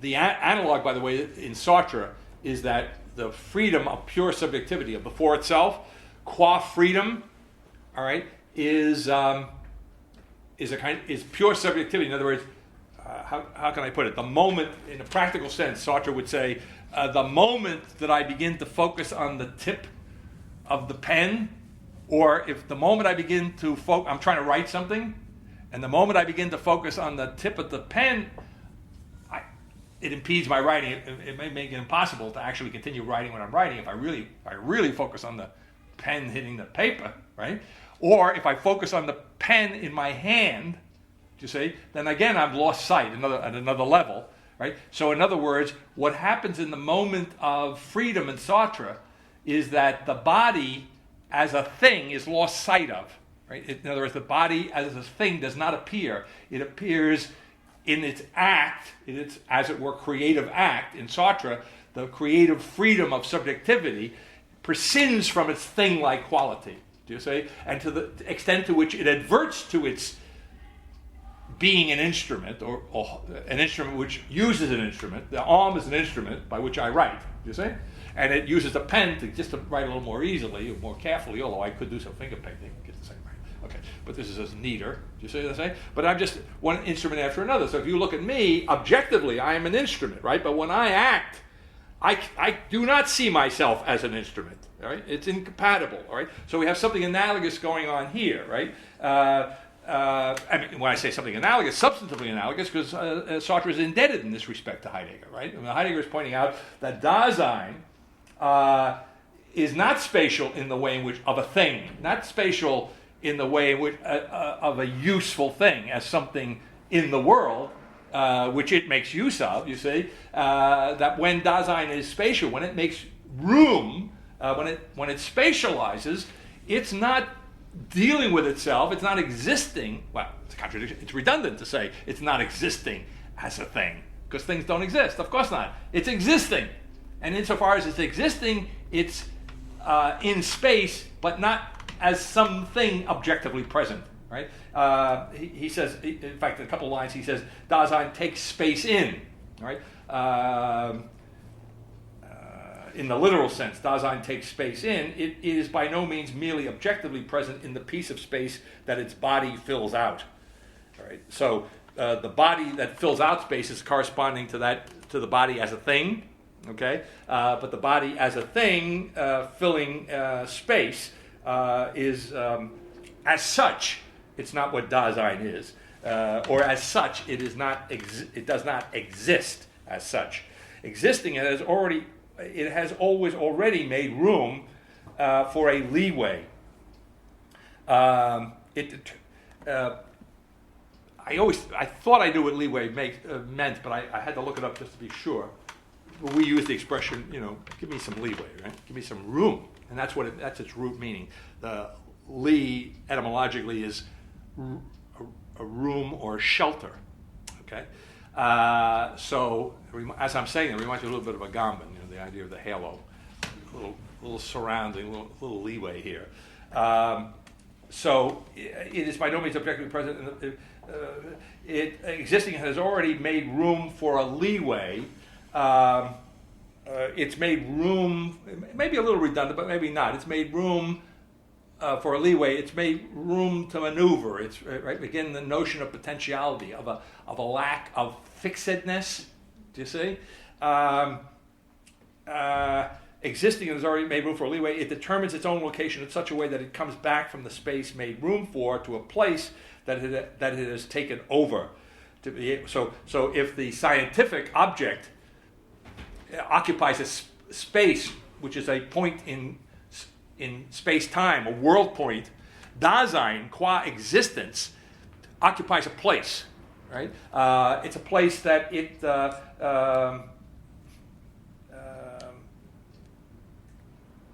S1: The analog, by the way, in Sartre is that the freedom of pure subjectivity of the for itself, qua freedom, all right, is pure subjectivity. In other words, how can I put it? The moment, in a practical sense, Sartre would say, the moment that I begin to focus on the tip of the pen, or if the moment I begin to focus, I'm trying to write something, and the moment I begin to focus on the tip of the pen, it impedes my writing. It may make it impossible to actually continue writing what I'm writing if I really focus on the pen hitting the paper, right? Or if I focus on the pen in my hand, you see, then again I've lost sight at another level, right? So in other words, what happens in the moment of freedom in Sartre is that the body as a thing is lost sight of, right? In other words, the body as a thing does not appear. It appears in its act, in its, as it were, creative act. In Sartre, the creative freedom of subjectivity prescinds from its thing-like quality, do you see? And to the extent to which it adverts to its being an instrument, or an instrument which uses an instrument. The arm is an instrument by which I write, do you see? And it uses a pen to write a little more easily, or more carefully, although I could do some finger painting, get the same right. Okay, but this is just neater, do you see what I'm saying? But I'm just one instrument after another. So if you look at me, objectively, I am an instrument, right? But when I act, I do not see myself as an instrument, all right? It's incompatible, all right? So we have something analogous going on here, right? I mean, when I say something analogous, substantively analogous, because Sartre is indebted in this respect to Heidegger, right? I mean, Heidegger is pointing out that Dasein is not spatial in the way in which of a thing, not spatial in the way in which of a useful thing as something in the world, which it makes use of. You see that when Dasein is spatial, when it makes room, when it spatializes, it's not dealing with itself. It's not existing. Well, it's a contradiction. It's redundant to say it's not existing as a thing, because things don't exist. Of course not. It's existing. And insofar as it's existing, it's in space, but not as something objectively present, right? He says, in fact, in a couple of lines, he says, Dasein takes space in, right? In the literal sense, Dasein takes space in. It is by no means merely objectively present in the piece of space that its body fills out, all right? So the body that fills out space is corresponding to the body as a thing, okay? But the body as a thing filling space is, as such, it's not what Dasein is, or as such, it is not. It does not exist as such. Existing, it has always already made room for a leeway. I thought I knew what leeway meant, but I had to look it up just to be sure. We use the expression, give me some leeway, right? Give me some room, and that's its root meaning. The lee etymologically is a room or shelter. Okay, so as I'm saying, it reminds me a little bit of Agamben, the idea of the halo, little surrounding, little leeway here. So it is by no means objectively present. Existing has already made room for a leeway. It's made room, maybe a little redundant, but maybe not. It's made room for a leeway. It's made room to maneuver. It's right again the notion of potentiality, of a lack of fixedness. Do you see? Existing has already made room for a leeway. It determines its own location in such a way that it comes back from the space made room for to a place that it has taken over. So if the scientific object occupies a space which is a point in space-time, a world point, Dasein, qua existence, occupies a place, right? It's a place that it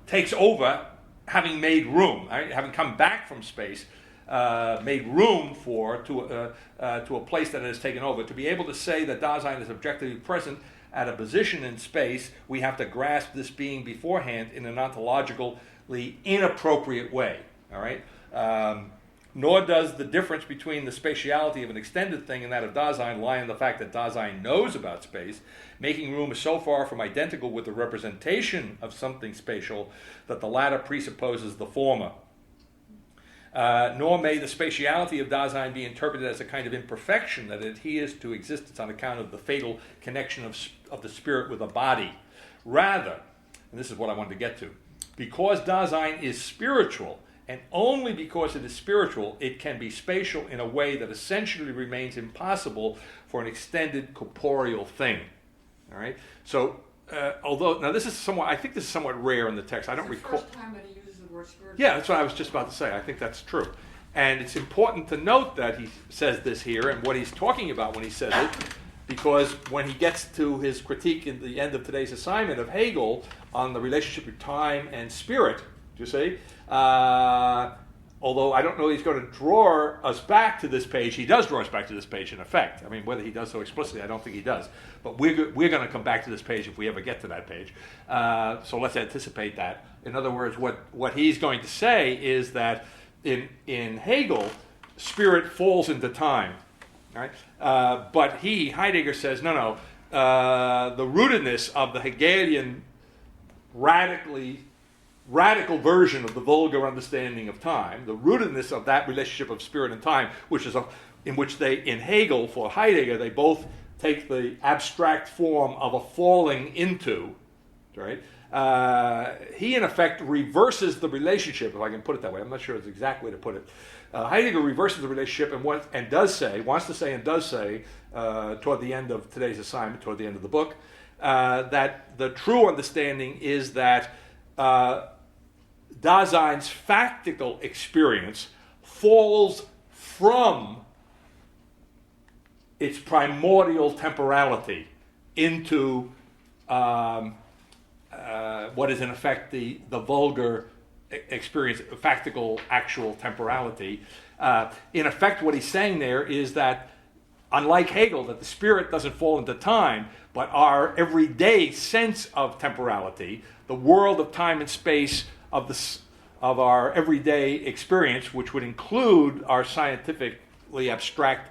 S1: takes over, having made room, right? Having come back from space, made room to a place that it has taken over. To be able to say that Dasein is objectively present at a position in space, we have to grasp this being beforehand in an ontologically inappropriate way. All right. Nor does the difference between the spatiality of an extended thing and that of Dasein lie in the fact that Dasein knows about space. Making room is so far from identical with the representation of something spatial that the latter presupposes the former. Nor may the spatiality of Dasein be interpreted as a kind of imperfection that adheres to existence on account of the fatal connection of the spirit with a body. Rather, and this is what I wanted to get to, because Dasein is spiritual, and only because it is spiritual, it can be spatial in a way that essentially remains impossible for an extended corporeal thing. All right. So, although now this is somewhat, I think this is somewhat rare in the text. I don't recall.
S2: It's the first time that he uses the word spiritual.
S1: Yeah, that's what I was just about to say. I think that's true, and it's important to note that he says this here and what he's talking about when he says it, because when he gets to his critique in the end of today's assignment of Hegel on the relationship of time and spirit, do you see? Although I don't know he's going to draw us back to this page. He does draw us back to this page in effect. I mean, whether he does so explicitly, I don't think he does. But we're going to come back to this page if we ever get to that page. So let's anticipate that. In other words, what he's going to say is that in Hegel, spirit falls into time. Right? But Heidegger says, no. The rootedness of the Hegelian radical version of the vulgar understanding of time, the rootedness of that relationship of spirit and time, which is in which in Hegel, for Heidegger, they both take the abstract form of a falling into, right? He, in effect, reverses the relationship, if I can put it that way. I'm not sure it's the exact way to put it. Heidegger reverses the relationship wants to say, toward the end of today's assignment, toward the end of the book, that the true understanding is that Dasein's factical experience falls from its primordial temporality into what is in effect the vulgar experience, factical actual temporality. In effect, what he's saying there is that, unlike Hegel, that the spirit doesn't fall into time, but our everyday sense of temporality, the world of time and space of our everyday experience, which would include our scientifically abstract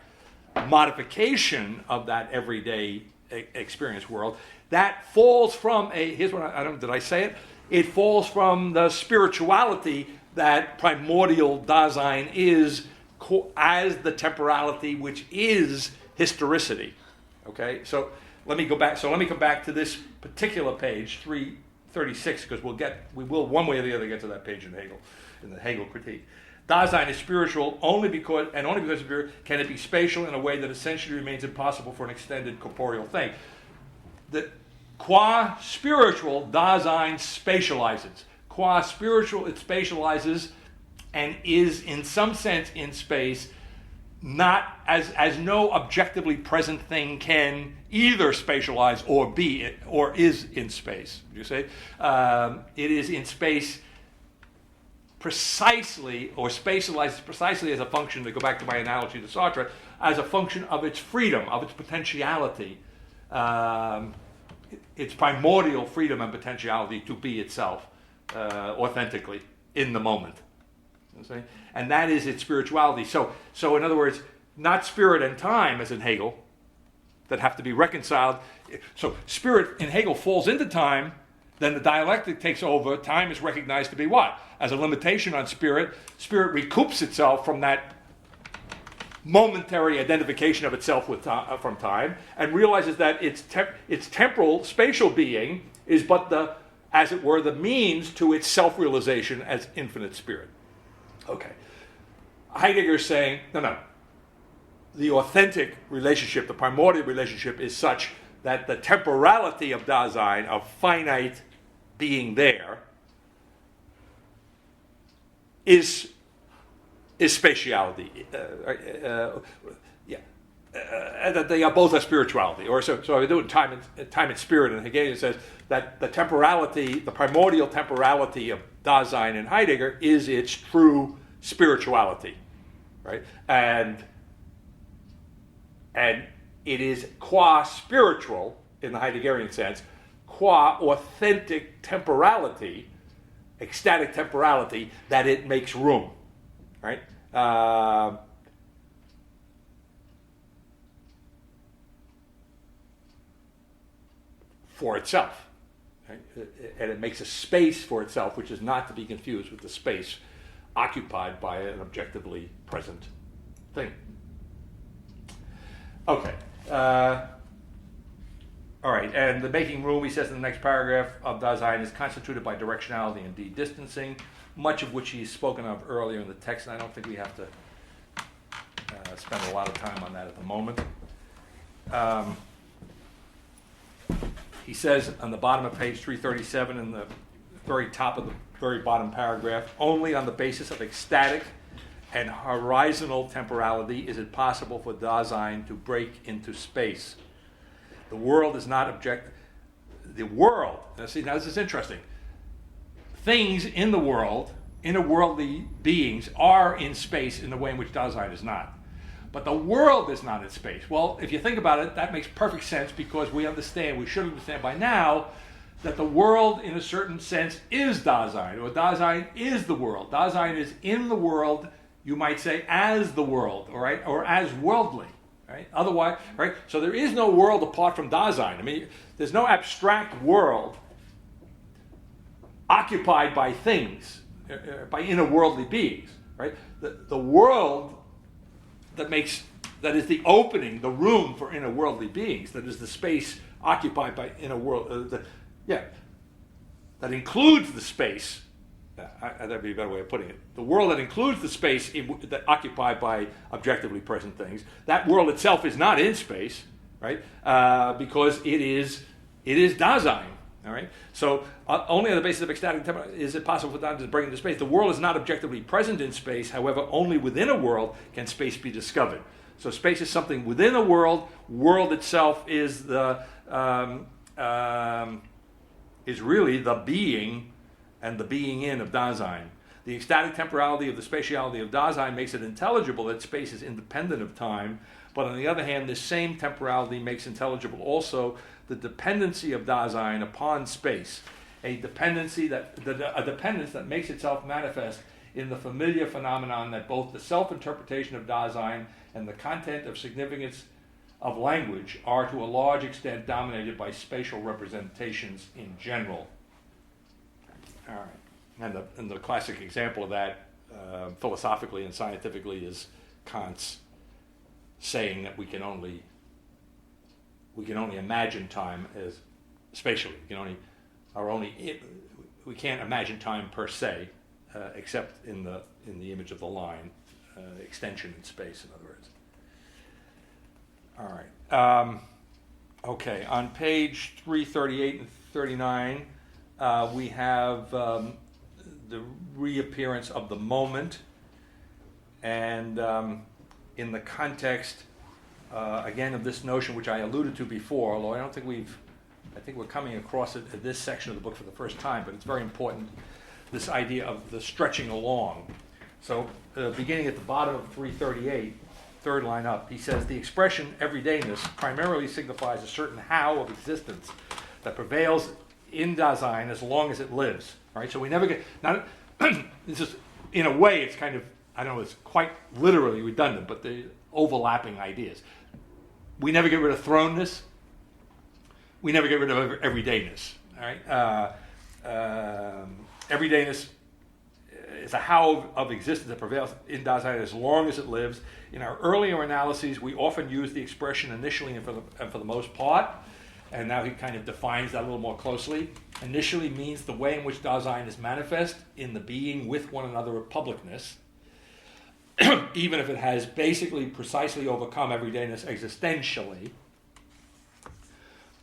S1: modification of that everyday experience world, that falls from here's what did I say it? It falls from the spirituality that primordial Dasein is as the temporality which is historicity. Okay, so let me go back. So let me come back to this particular page, 336, because we will one way or the other get to that page in the Hegel critique. Dasein is spiritual only because of spirit can it be spatial in a way that essentially remains impossible for an extended corporeal thing. Qua spiritual, Dasein spatializes. Qua spiritual, it spatializes and is in some sense in space, not as no objectively present thing can either spatialize or be or is in space. You say it is in space precisely, or spatializes precisely as a function, to go back to my analogy to Sartre, as a function of its freedom, of its potentiality, its primordial freedom and potentiality to be itself authentically in the moment. And that is its spirituality. So in other words, not spirit and time, as in Hegel, that have to be reconciled. So spirit in Hegel falls into time, then the dialectic takes over. Time is recognized to be what? As a limitation on spirit. Spirit recoups itself from that momentary identification of itself with from time, and realizes that its temporal, spatial being is but as it were, the means to its self-realization as infinite spirit. Okay. Heidegger is saying, no. The authentic relationship, the primordial relationship, is such that the temporality of Dasein, of finite being there is spatiality. That they are both a spirituality, or so I do it time and spirit. And Hegelian says that the temporality, the primordial temporality of Dasein in Heidegger is its true spirituality, right? And it is qua spiritual in the Heideggerian sense, qua authentic temporality, ecstatic temporality, that it makes room, right? For itself, right? And it makes a space for itself, which is not to be confused with the space occupied by an objectively present thing. Okay. All right, and the making room, he says in the next paragraph, of Dasein is constituted by directionality and de-distancing, much of which he's spoken of earlier in the text, and I don't think we have to spend a lot of time on that at the moment. He says on the bottom of page 337, in the very top of the very bottom paragraph, only on the basis of ecstatic and horizontal temporality is it possible for Dasein to break into space. The world is not object. The world, now this is interesting. Things in the world, interworldly beings, are in space in the way in which Dasein is not. But the world is not in space. Well, if you think about it, that makes perfect sense, because we should understand by now, that the world, in a certain sense, is Dasein, or Dasein is the world. Dasein is in the world, you might say, as the world, all right, or as worldly, right? Otherwise, right? So there is no world apart from Dasein. I mean, there's no abstract world occupied by things, by interworldly beings, right? The world that is the opening, the room for interworldly beings, that is the space occupied by that includes the space, that'd be a better way of putting it, the world that includes the space that occupied by objectively present things, that world itself is not in space, right? Because it is Dasein. All right. So only on the basis of ecstatic temporality is it possible for Dasein to break into space. The world is not objectively present in space. However, only within a world can space be discovered. So space is something within a world. World itself is is really the being and the being in of Dasein. The ecstatic temporality of the spatiality of Dasein makes it intelligible that space is independent of time. But on the other hand, this same temporality makes intelligible also the dependency of Dasein upon space, a dependence that makes itself manifest in the familiar phenomenon that both the self-interpretation of Dasein and the content of significance of language are to a large extent dominated by spatial representations in general. All right, and the classic example of that, philosophically and scientifically, is Kant's saying that we can only imagine time as spatially. We can't imagine time per se, except in the image of the line, extension in space, in other words. All right. Okay. On page 338 and 39, we have the reappearance of the moment, and in the context, again, of this notion which I alluded to before, although I think we're coming across it in this section of the book for the first time, but it's very important, this idea of the stretching along. So beginning at the bottom of 338, third line up, he says, the expression everydayness primarily signifies a certain how of existence that prevails in Dasein as long as it lives. All right, so we never get, this is, in a way, it's kind of, I don't know, it's quite literally redundant, but the overlapping ideas. We never get rid of thrownness. We never get rid of everydayness. All right, everydayness is a how of existence that prevails in Dasein as long as it lives. In our earlier analyses, we often use the expression initially and for the most part, and now he kind of defines that a little more closely. Initially means the way in which Dasein is manifest in the being with one another of publicness, even if it has basically precisely overcome everydayness existentially.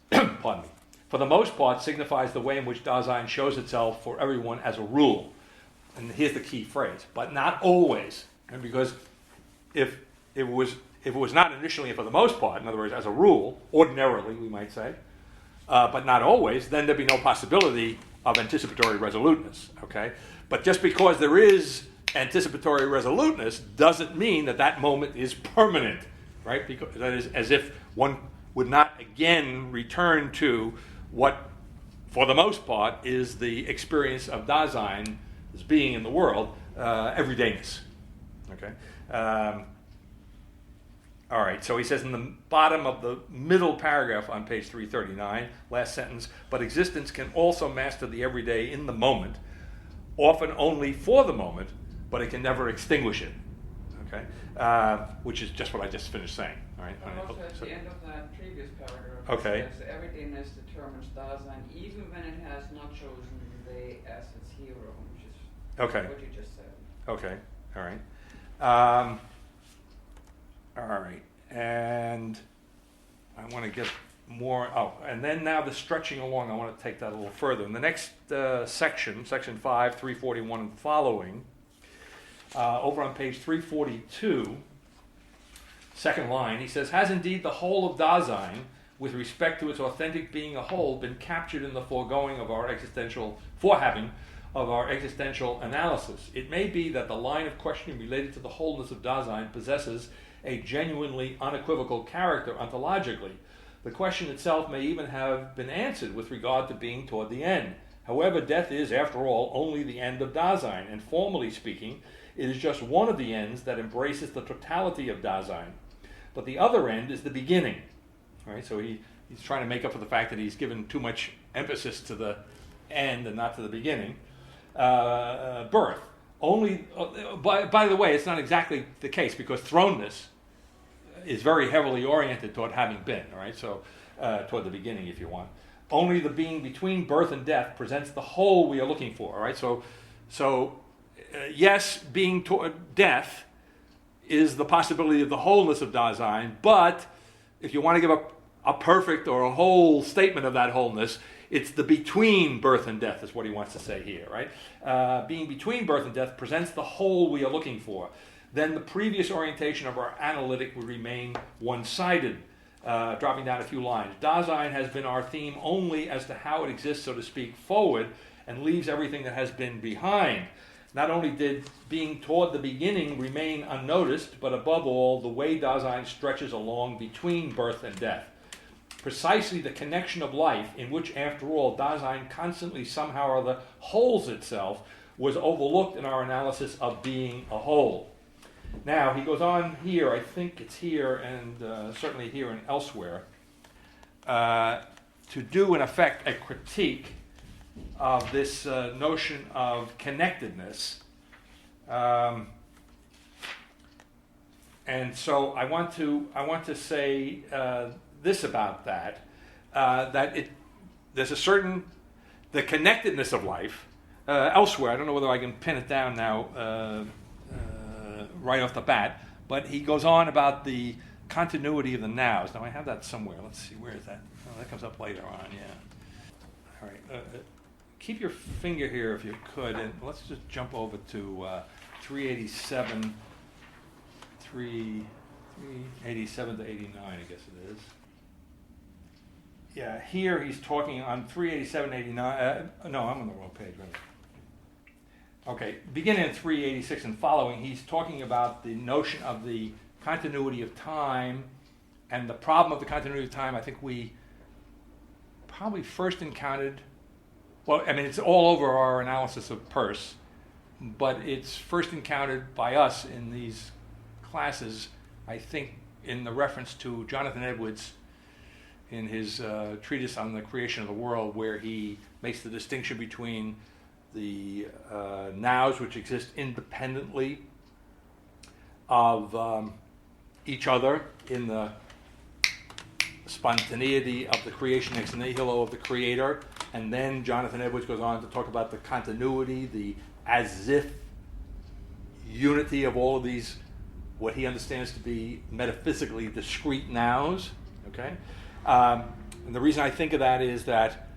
S1: Pardon me. for the most part, signifies the way in which Dasein shows itself for everyone as a rule. And here's the key phrase, but not always. And because if it was not initially and for the most part, in other words, as a rule, ordinarily we might say, but not always, then there'd be no possibility of anticipatory resoluteness, okay? But just because there is anticipatory resoluteness doesn't mean that that moment is permanent, right? Because that is as if one would not again return to what, for the most part, is the experience of Dasein as being in the world, everydayness, okay? All right, so he says in the bottom of the middle paragraph on page 339, last sentence, but existence can also master the everyday in the moment, often only for the moment, but it can never extinguish it, okay? Which is just what I just finished saying, all right?
S2: And also at the end of that previous paragraph,
S1: okay.
S2: it says everydayness determines Dasein even when it has not chosen the as its hero, which is
S1: okay.
S2: what you just said.
S1: Okay, all right. All right, and I want to get more, and then now the stretching along, I want to take that a little further. In the next section 5, 341 and following, over on page 342, second line, he says, has indeed the whole of Dasein, with respect to its authentic being a whole, been captured in the foregoing of our existential analysis. It may be that the line of questioning related to the wholeness of Dasein possesses a genuinely unequivocal character ontologically. The question itself may even have been answered with regard to being toward the end. However, death is, after all, only the end of Dasein, and formally speaking, it is just one of the ends that embraces the totality of Dasein. But the other end is the beginning. All right, so he's trying to make up for the fact that he's given too much emphasis to the end and not to the beginning. Birth. Only, by the way, it's not exactly the case, because thrownness is very heavily oriented toward having been, all right? So, toward the beginning, if you want. Only the being between birth and death presents the whole we are looking for, all right? So yes, being toward death is the possibility of the wholeness of Dasein, but if you want to give a perfect or a whole statement of that wholeness, it's the between birth and death is what he wants to say here, right? Being between birth and death presents the whole we are looking for. Then the previous orientation of our analytic would remain one-sided, dropping down a few lines. Dasein has been our theme only as to how it exists, so to speak, forward, and leaves everything that has been behind. Not only did being toward the beginning remain unnoticed, but above all, the way Dasein stretches along between birth and death. Precisely the connection of life, in which, after all, Dasein constantly somehow or other holds itself, was overlooked in our analysis of being a whole. Now, he goes on here, I think it's here, and certainly here and elsewhere, to do, in effect, a critique of this notion of connectedness. And so I want to say this about that, there's a certain, the connectedness of life, elsewhere, I don't know whether I can pin it down now right off the bat, but he goes on about the continuity of the nows. Now I have that somewhere, let's see, where is that? Oh, that comes up later on, yeah. All right, keep your finger here if you could, and let's just jump over to 387 to 89, I guess it is. Yeah, here he's talking on 387, 89. No, I'm on the wrong page, right? Okay, beginning at 386 and following, he's talking about the notion of the continuity of time, and the problem of the continuity of time, I think we probably first encountered, well, I mean, it's all over our analysis of Peirce, but it's first encountered by us in these classes, I think, in the reference to Jonathan Edwards in his treatise on the creation of the world, where he makes the distinction between the nows which exist independently of each other in the spontaneity of the creation ex nihilo of the creator, and then Jonathan Edwards goes on to talk about the continuity, the as if unity of all of these, what he understands to be metaphysically discrete nows, okay? And the reason I think of that is that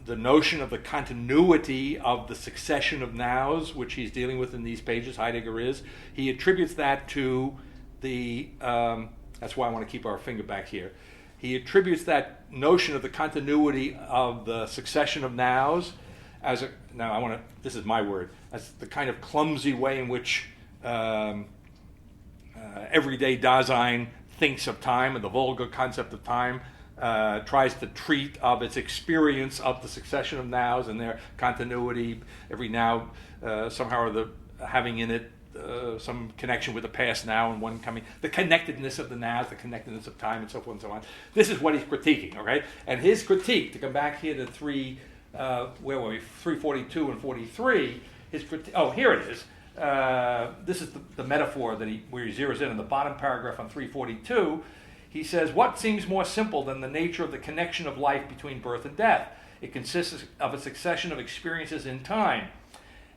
S1: the notion of the continuity of the succession of nows, which he's dealing with in these pages, Heidegger is, he attributes that to the, that's why I want to keep our finger back here. He attributes that notion of the continuity of the succession of nows as a, now I want to, this is my word, as the kind of clumsy way in which everyday Dasein thinks of time, and the vulgar concept of time tries to treat of its experience of the succession of nows and their continuity, every now somehow or the having in it some connection with the past now and one coming, the connectedness of the nows, the connectedness of time, and so forth and so on. This is what he's critiquing, okay? And his critique, to come back here to where were we, 342 and 43, his critique, oh, here it is. This is the metaphor that where he zeroes in the bottom paragraph on 342. He says, what seems more simple than the nature of the connection of life between birth and death? It consists of a succession of experiences in time.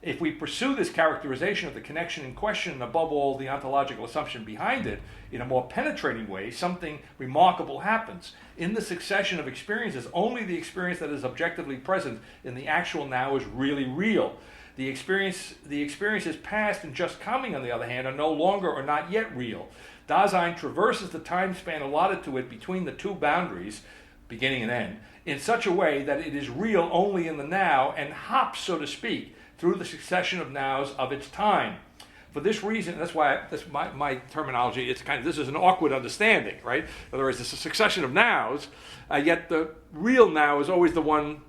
S1: If we pursue this characterization of the connection in question, and above all the ontological assumption behind it, in a more penetrating way, something remarkable happens. In the succession of experiences, only the experience that is objectively present in the actual now is really real. The experiences past and just coming, on the other hand, are no longer or not yet real. Dasein traverses the time span allotted to it between the two boundaries, beginning and end, in such a way that it is real only in the now and hops, so to speak, through the succession of nows of its time. For this reason, that's why that's my terminology, it's kind of, this is an awkward understanding, right? In other words, it's a succession of nows, yet the real now is always the one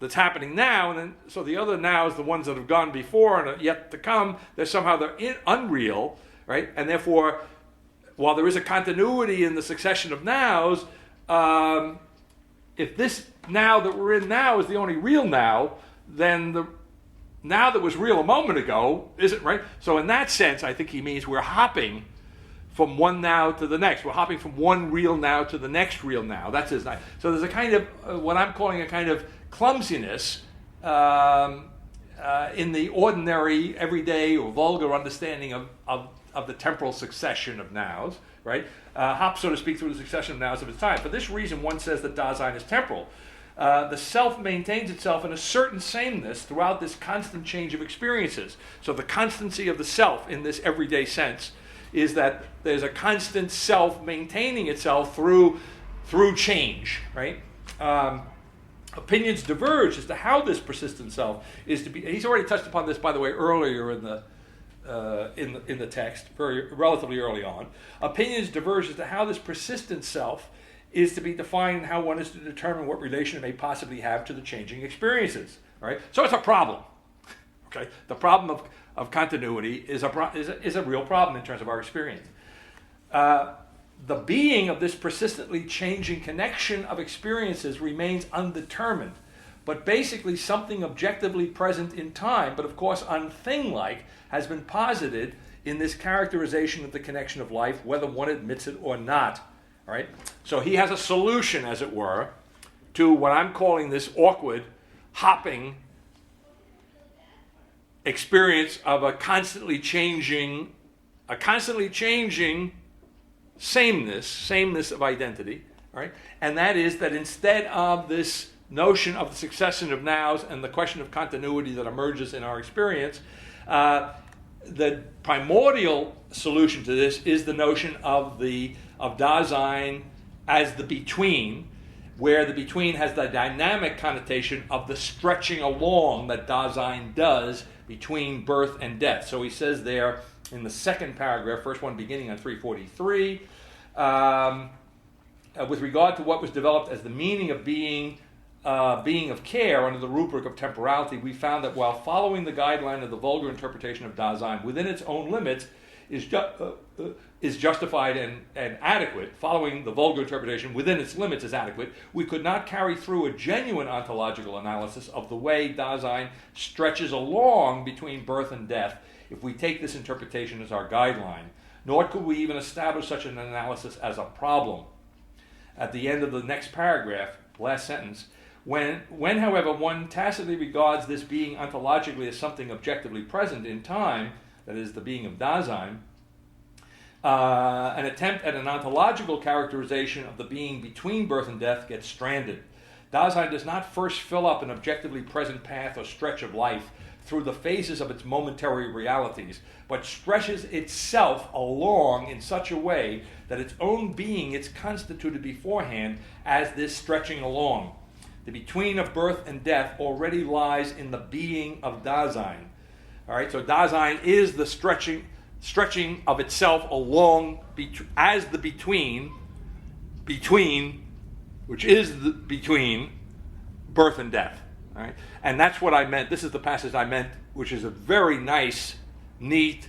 S1: that's happening now, and then so the other nows, the ones that have gone before and are yet to come, they're unreal, right? And therefore, while there is a continuity in the succession of nows, if this now that we're in now is the only real now, then the now that was real a moment ago isn't, right? So in that sense, I think he means we're hopping from one now to the next. We're hopping from one real now to the next real now. That's his now. So there's a kind of, what I'm calling a kind of clumsiness in the ordinary, everyday, or vulgar understanding of the temporal succession of nows, right? Hop, so to speak, through the succession of nows of its time. For this reason, one says that Dasein is temporal. The self maintains itself in a certain sameness throughout this constant change of experiences. So the constancy of the self in this everyday sense is that there's a constant self maintaining itself through change, right? Opinions diverge as to how this persistent self is to be. He's already touched upon this, by the way, earlier in the text, relatively early on. Opinions diverge as to how this persistent self is to be defined and how one is to determine what relation it may possibly have to the changing experiences. Right? So it's a problem. Okay, the problem of continuity is a real problem in terms of our experience. The being of this persistently changing connection of experiences remains undetermined, but basically something objectively present in time, but of course unthing-like, has been posited in this characterization of the connection of life, whether one admits it or not. All right? So he has a solution, as it were, to what I'm calling this awkward, hopping experience of a constantly changing sameness of identity, all right? And that is that instead of this notion of the succession of nows and the question of continuity that emerges in our experience, the primordial solution to this is the notion of Dasein as the between, where the between has the dynamic connotation of the stretching along that Dasein does between birth and death. So he says there in the second paragraph, first one beginning on 343, with regard to what was developed as the meaning of being of care under the rubric of temporality, we found that while following the guideline of the vulgar interpretation of Dasein within its own limits is justified and adequate, following the vulgar interpretation within its limits is adequate, we could not carry through a genuine ontological analysis of the way Dasein stretches along between birth and death if we take this interpretation as our guideline, nor could we even establish such an analysis as a problem. At the end of the next paragraph, last sentence, when however, one tacitly regards this being ontologically as something objectively present in time, that is, the being of Dasein, An attempt at an ontological characterization of the being between birth and death gets stranded. Dasein does not first fill up an objectively present path or stretch of life through the phases of its momentary realities, but stretches itself along in such a way that its own being is constituted beforehand as this stretching along. The between of birth and death already lies in the being of Dasein. All right, so Dasein is the stretching of itself along as the between, which is the between birth and death. All right, and that's what I meant. This is the passage I meant, which is a very nice, neat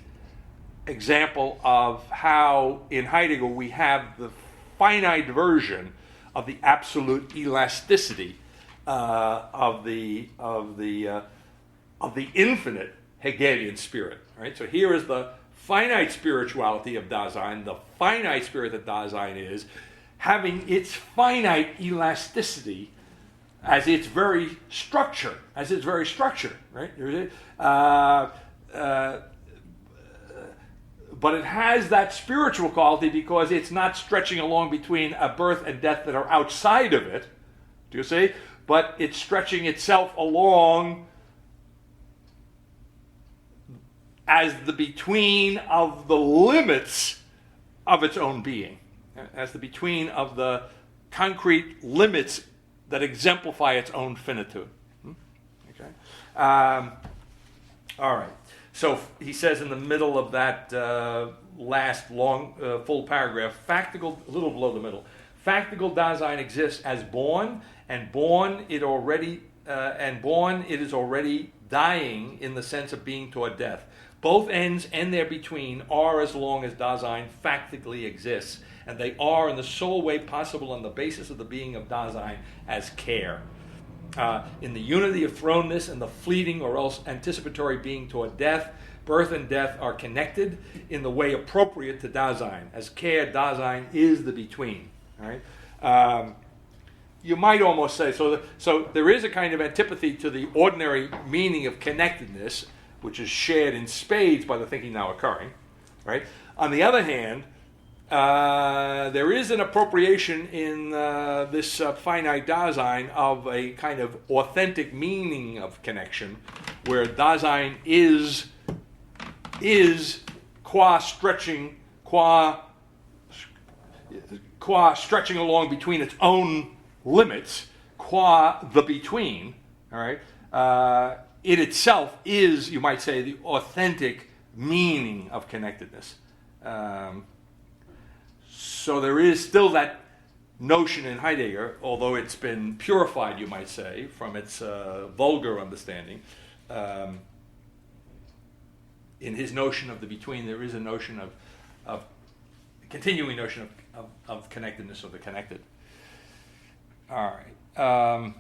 S1: example of how in Heidegger we have the finite version of the absolute elasticity of the infinite Hegelian spirit. Right? So here is the finite spirituality of Dasein, the finite spirit that Dasein is, having its finite elasticity as its very structure, right? But it has that spiritual quality because it's not stretching along between a birth and death that are outside of it, do you see? But it's stretching itself along as the between of the limits of its own being, as the between of the concrete limits that exemplify its own finitude. Okay. All right. So he says in the middle of that last long, full paragraph, a little below the middle, factical Dasein exists as born, and born it is already dying in the sense of being toward death. Both ends and their between are as long as Dasein factically exists, and they are in the sole way possible on the basis of the being of Dasein as care. In the unity of thrownness and the fleeting or else anticipatory being toward death, birth and death are connected in the way appropriate to Dasein. As care, Dasein is the between. Right? You might almost say, so there is a kind of antipathy to the ordinary meaning of connectedness, which is shared in spades by the thinking now occurring. Right? On the other hand, there is an appropriation in this finite Dasein of a kind of authentic meaning of connection, where Dasein is qua stretching along between its own limits, qua the between. All right, it itself is, you might say, the authentic meaning of connectedness. So there is still that notion in Heidegger, although it's been purified, you might say, from its vulgar understanding. In his notion of the between, there is a notion of continuing notion of connectedness of the connected. All right.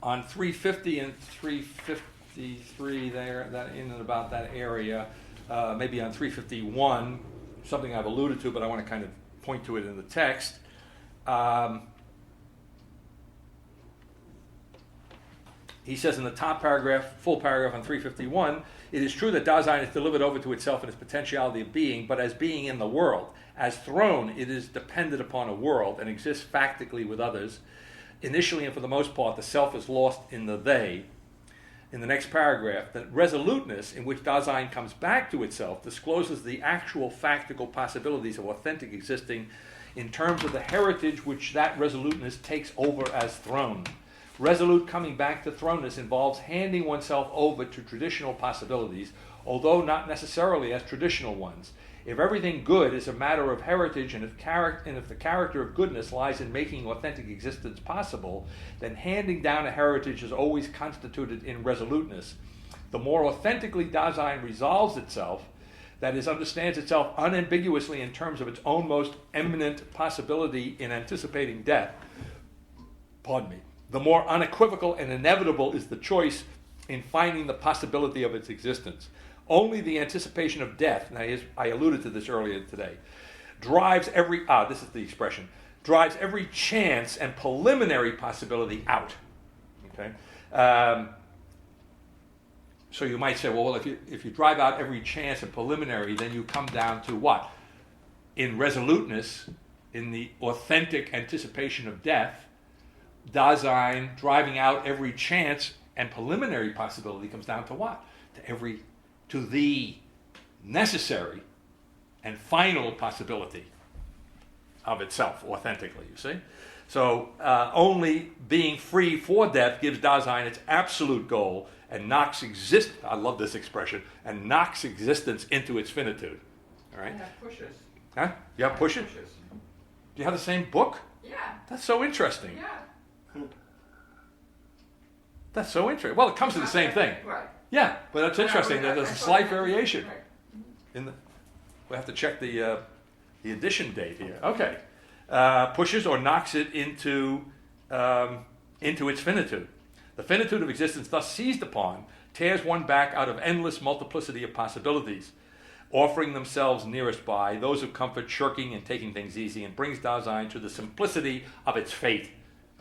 S1: On 350 and 353, there, that in and about that area, maybe on 351. Something I've alluded to, but I want to kind of point to it in the text. He says in the top paragraph, full paragraph on 351, it is true that Dasein is delivered over to itself in its potentiality of being, but as being in the world. As thrown, it is dependent upon a world and exists factically with others. Initially and for the most part, the self is lost in the they. In the next paragraph, that resoluteness in which Dasein comes back to itself discloses the actual factical possibilities of authentic existing in terms of the heritage which that resoluteness takes over as throne. Resolute coming back to thrownness involves handing oneself over to traditional possibilities, although not necessarily as traditional ones. If everything good is a matter of heritage, and if the character of goodness lies in making authentic existence possible, then handing down a heritage is always constituted in resoluteness. The more authentically Dasein resolves itself, that is, understands itself unambiguously in terms of its own most eminent possibility in anticipating death, the more unequivocal and inevitable is the choice in finding the possibility of its existence. Only the anticipation of death, now I alluded to this earlier today, drives every chance and preliminary possibility out. Okay, so you might say, well, if you drive out every chance and preliminary, then you come down to what? in resoluteness, in the authentic anticipation of death, Dasein driving out every chance and preliminary possibility comes down to what? To the necessary and final possibility of itself, authentically, you see? So only being free for death gives Dasein its absolute goal and knocks I love this expression, and knocks existence into its finitude. All right?
S2: I have pushes.
S1: Huh? You have pushes?
S2: Pushes.
S1: Do you have the same book?
S2: Yeah.
S1: That's so interesting.
S2: Yeah.
S1: That's so interesting. Well, it comes to the same thing.
S2: Right.
S1: Yeah, but that's interesting.
S2: Yeah,
S1: There's a
S2: I
S1: slight
S2: thought-
S1: variation.
S2: Right.
S1: We have to check the edition date here. Okay. Pushes or knocks it into its finitude. The finitude of existence thus seized upon tears one back out of endless multiplicity of possibilities, offering themselves nearest by, those of comfort shirking and taking things easy, and brings Dasein to the simplicity of its fate.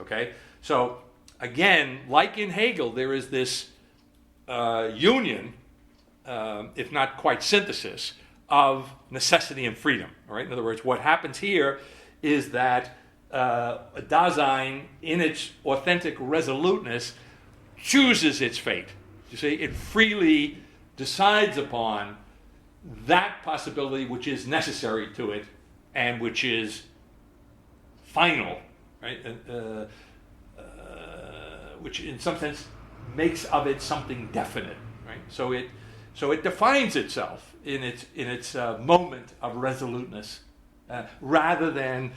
S1: Okay? So, again, like in Hegel, there is this union, if not quite synthesis, of necessity and freedom. All right? In other words, what happens here is that Dasein, in its authentic resoluteness, chooses its fate. You see, it freely decides upon that possibility which is necessary to it and which is final, right? Which, in some sense, makes of it something definite, right? So it defines itself in its moment of resoluteness, rather than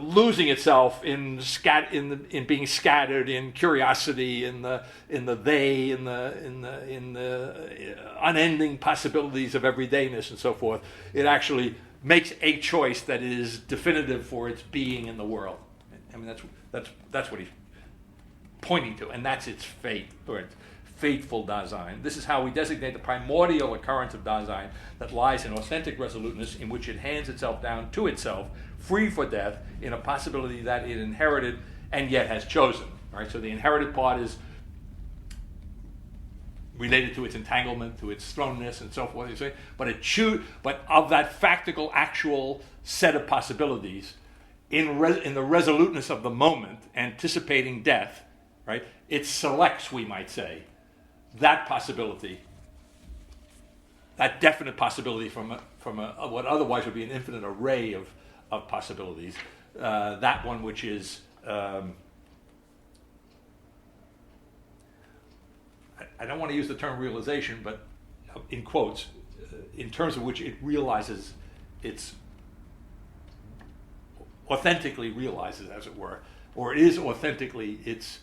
S1: losing itself in being scattered in curiosity, in the unending possibilities of everydayness and so forth. It actually makes a choice that is definitive for its being in the world. I mean, that's what he's pointing to, and that's its fate, or its fateful Dasein. This is how we designate the primordial occurrence of Dasein that lies in authentic resoluteness, in which it hands itself down to itself, free for death, in a possibility that it inherited and yet has chosen. Right? So the inherited part is related to its entanglement, to its thrownness, and so forth. You see? But of that factical, actual set of possibilities, in the resoluteness of the moment, anticipating death, right? It selects, we might say, that possibility, that definite possibility from what otherwise would be an infinite array of possibilities, that one which is, I don't want to use the term realization, but in quotes, in terms of which it realizes authentically realizes, as it were, or it is authentically its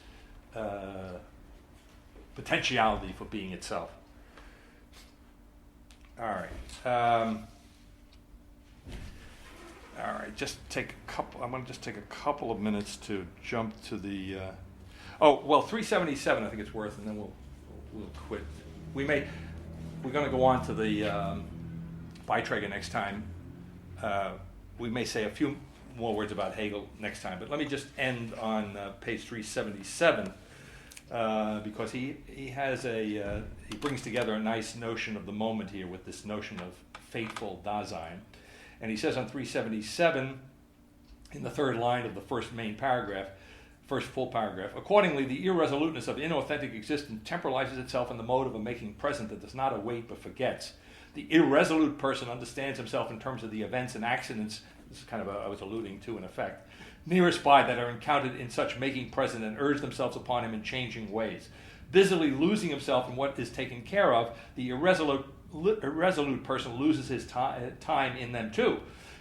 S1: potentiality for being itself. All right. All right. I'm going to just take a couple of minutes to jump to the. 377. I think it's worth, and then we'll quit. We're going to go on to the Beiträge next time. We may say a few more words about Hegel next time, but let me just end on page 377. Because he brings together a nice notion of the moment here with this notion of fateful Dasein. And he says on 377, in the third line of the first full paragraph, accordingly, the irresoluteness of inauthentic existence temporalizes itself in the mode of a making present that does not await but forgets. The irresolute person understands himself in terms of the events and accidents, this is kind of I was alluding to in effect, nearest by that are encountered in such making present and urge themselves upon him in changing ways. Busily losing himself in what is taken care of, the irresolute person loses his time in them too.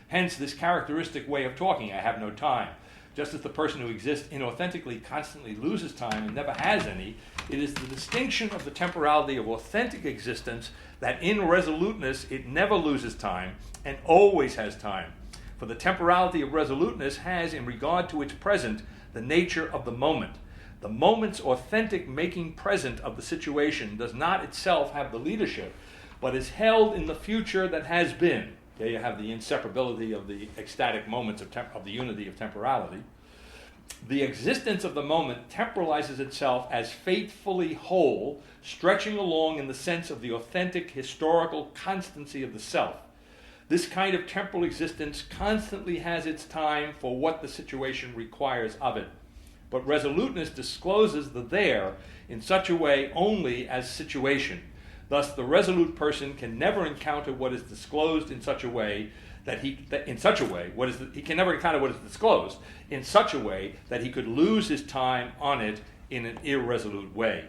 S1: Hence this characteristic way of talking, I have no time. Just as the person who exists inauthentically constantly loses time and never has any, it is the distinction of the temporality of authentic existence that in resoluteness it never loses time and always has time. For the temporality of resoluteness has, in regard to its present, the nature of the moment. The moment's authentic making present of the situation does not itself have the leadership, but is held in the future that has been. There you have the inseparability of the ecstatic moments of the unity of temporality. The existence of the moment temporalizes itself as faithfully whole, stretching along in the sense of the authentic historical constancy of the self. This kind of temporal existence constantly has its time for what the situation requires of it. But resoluteness discloses the there in such a way only as situation. Thus, the resolute person can never encounter what is disclosed in such a way he can never encounter what is disclosed in such a way that he could lose his time on it in an irresolute way.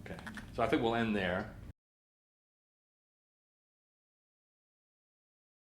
S1: Okay, so I think we'll end there.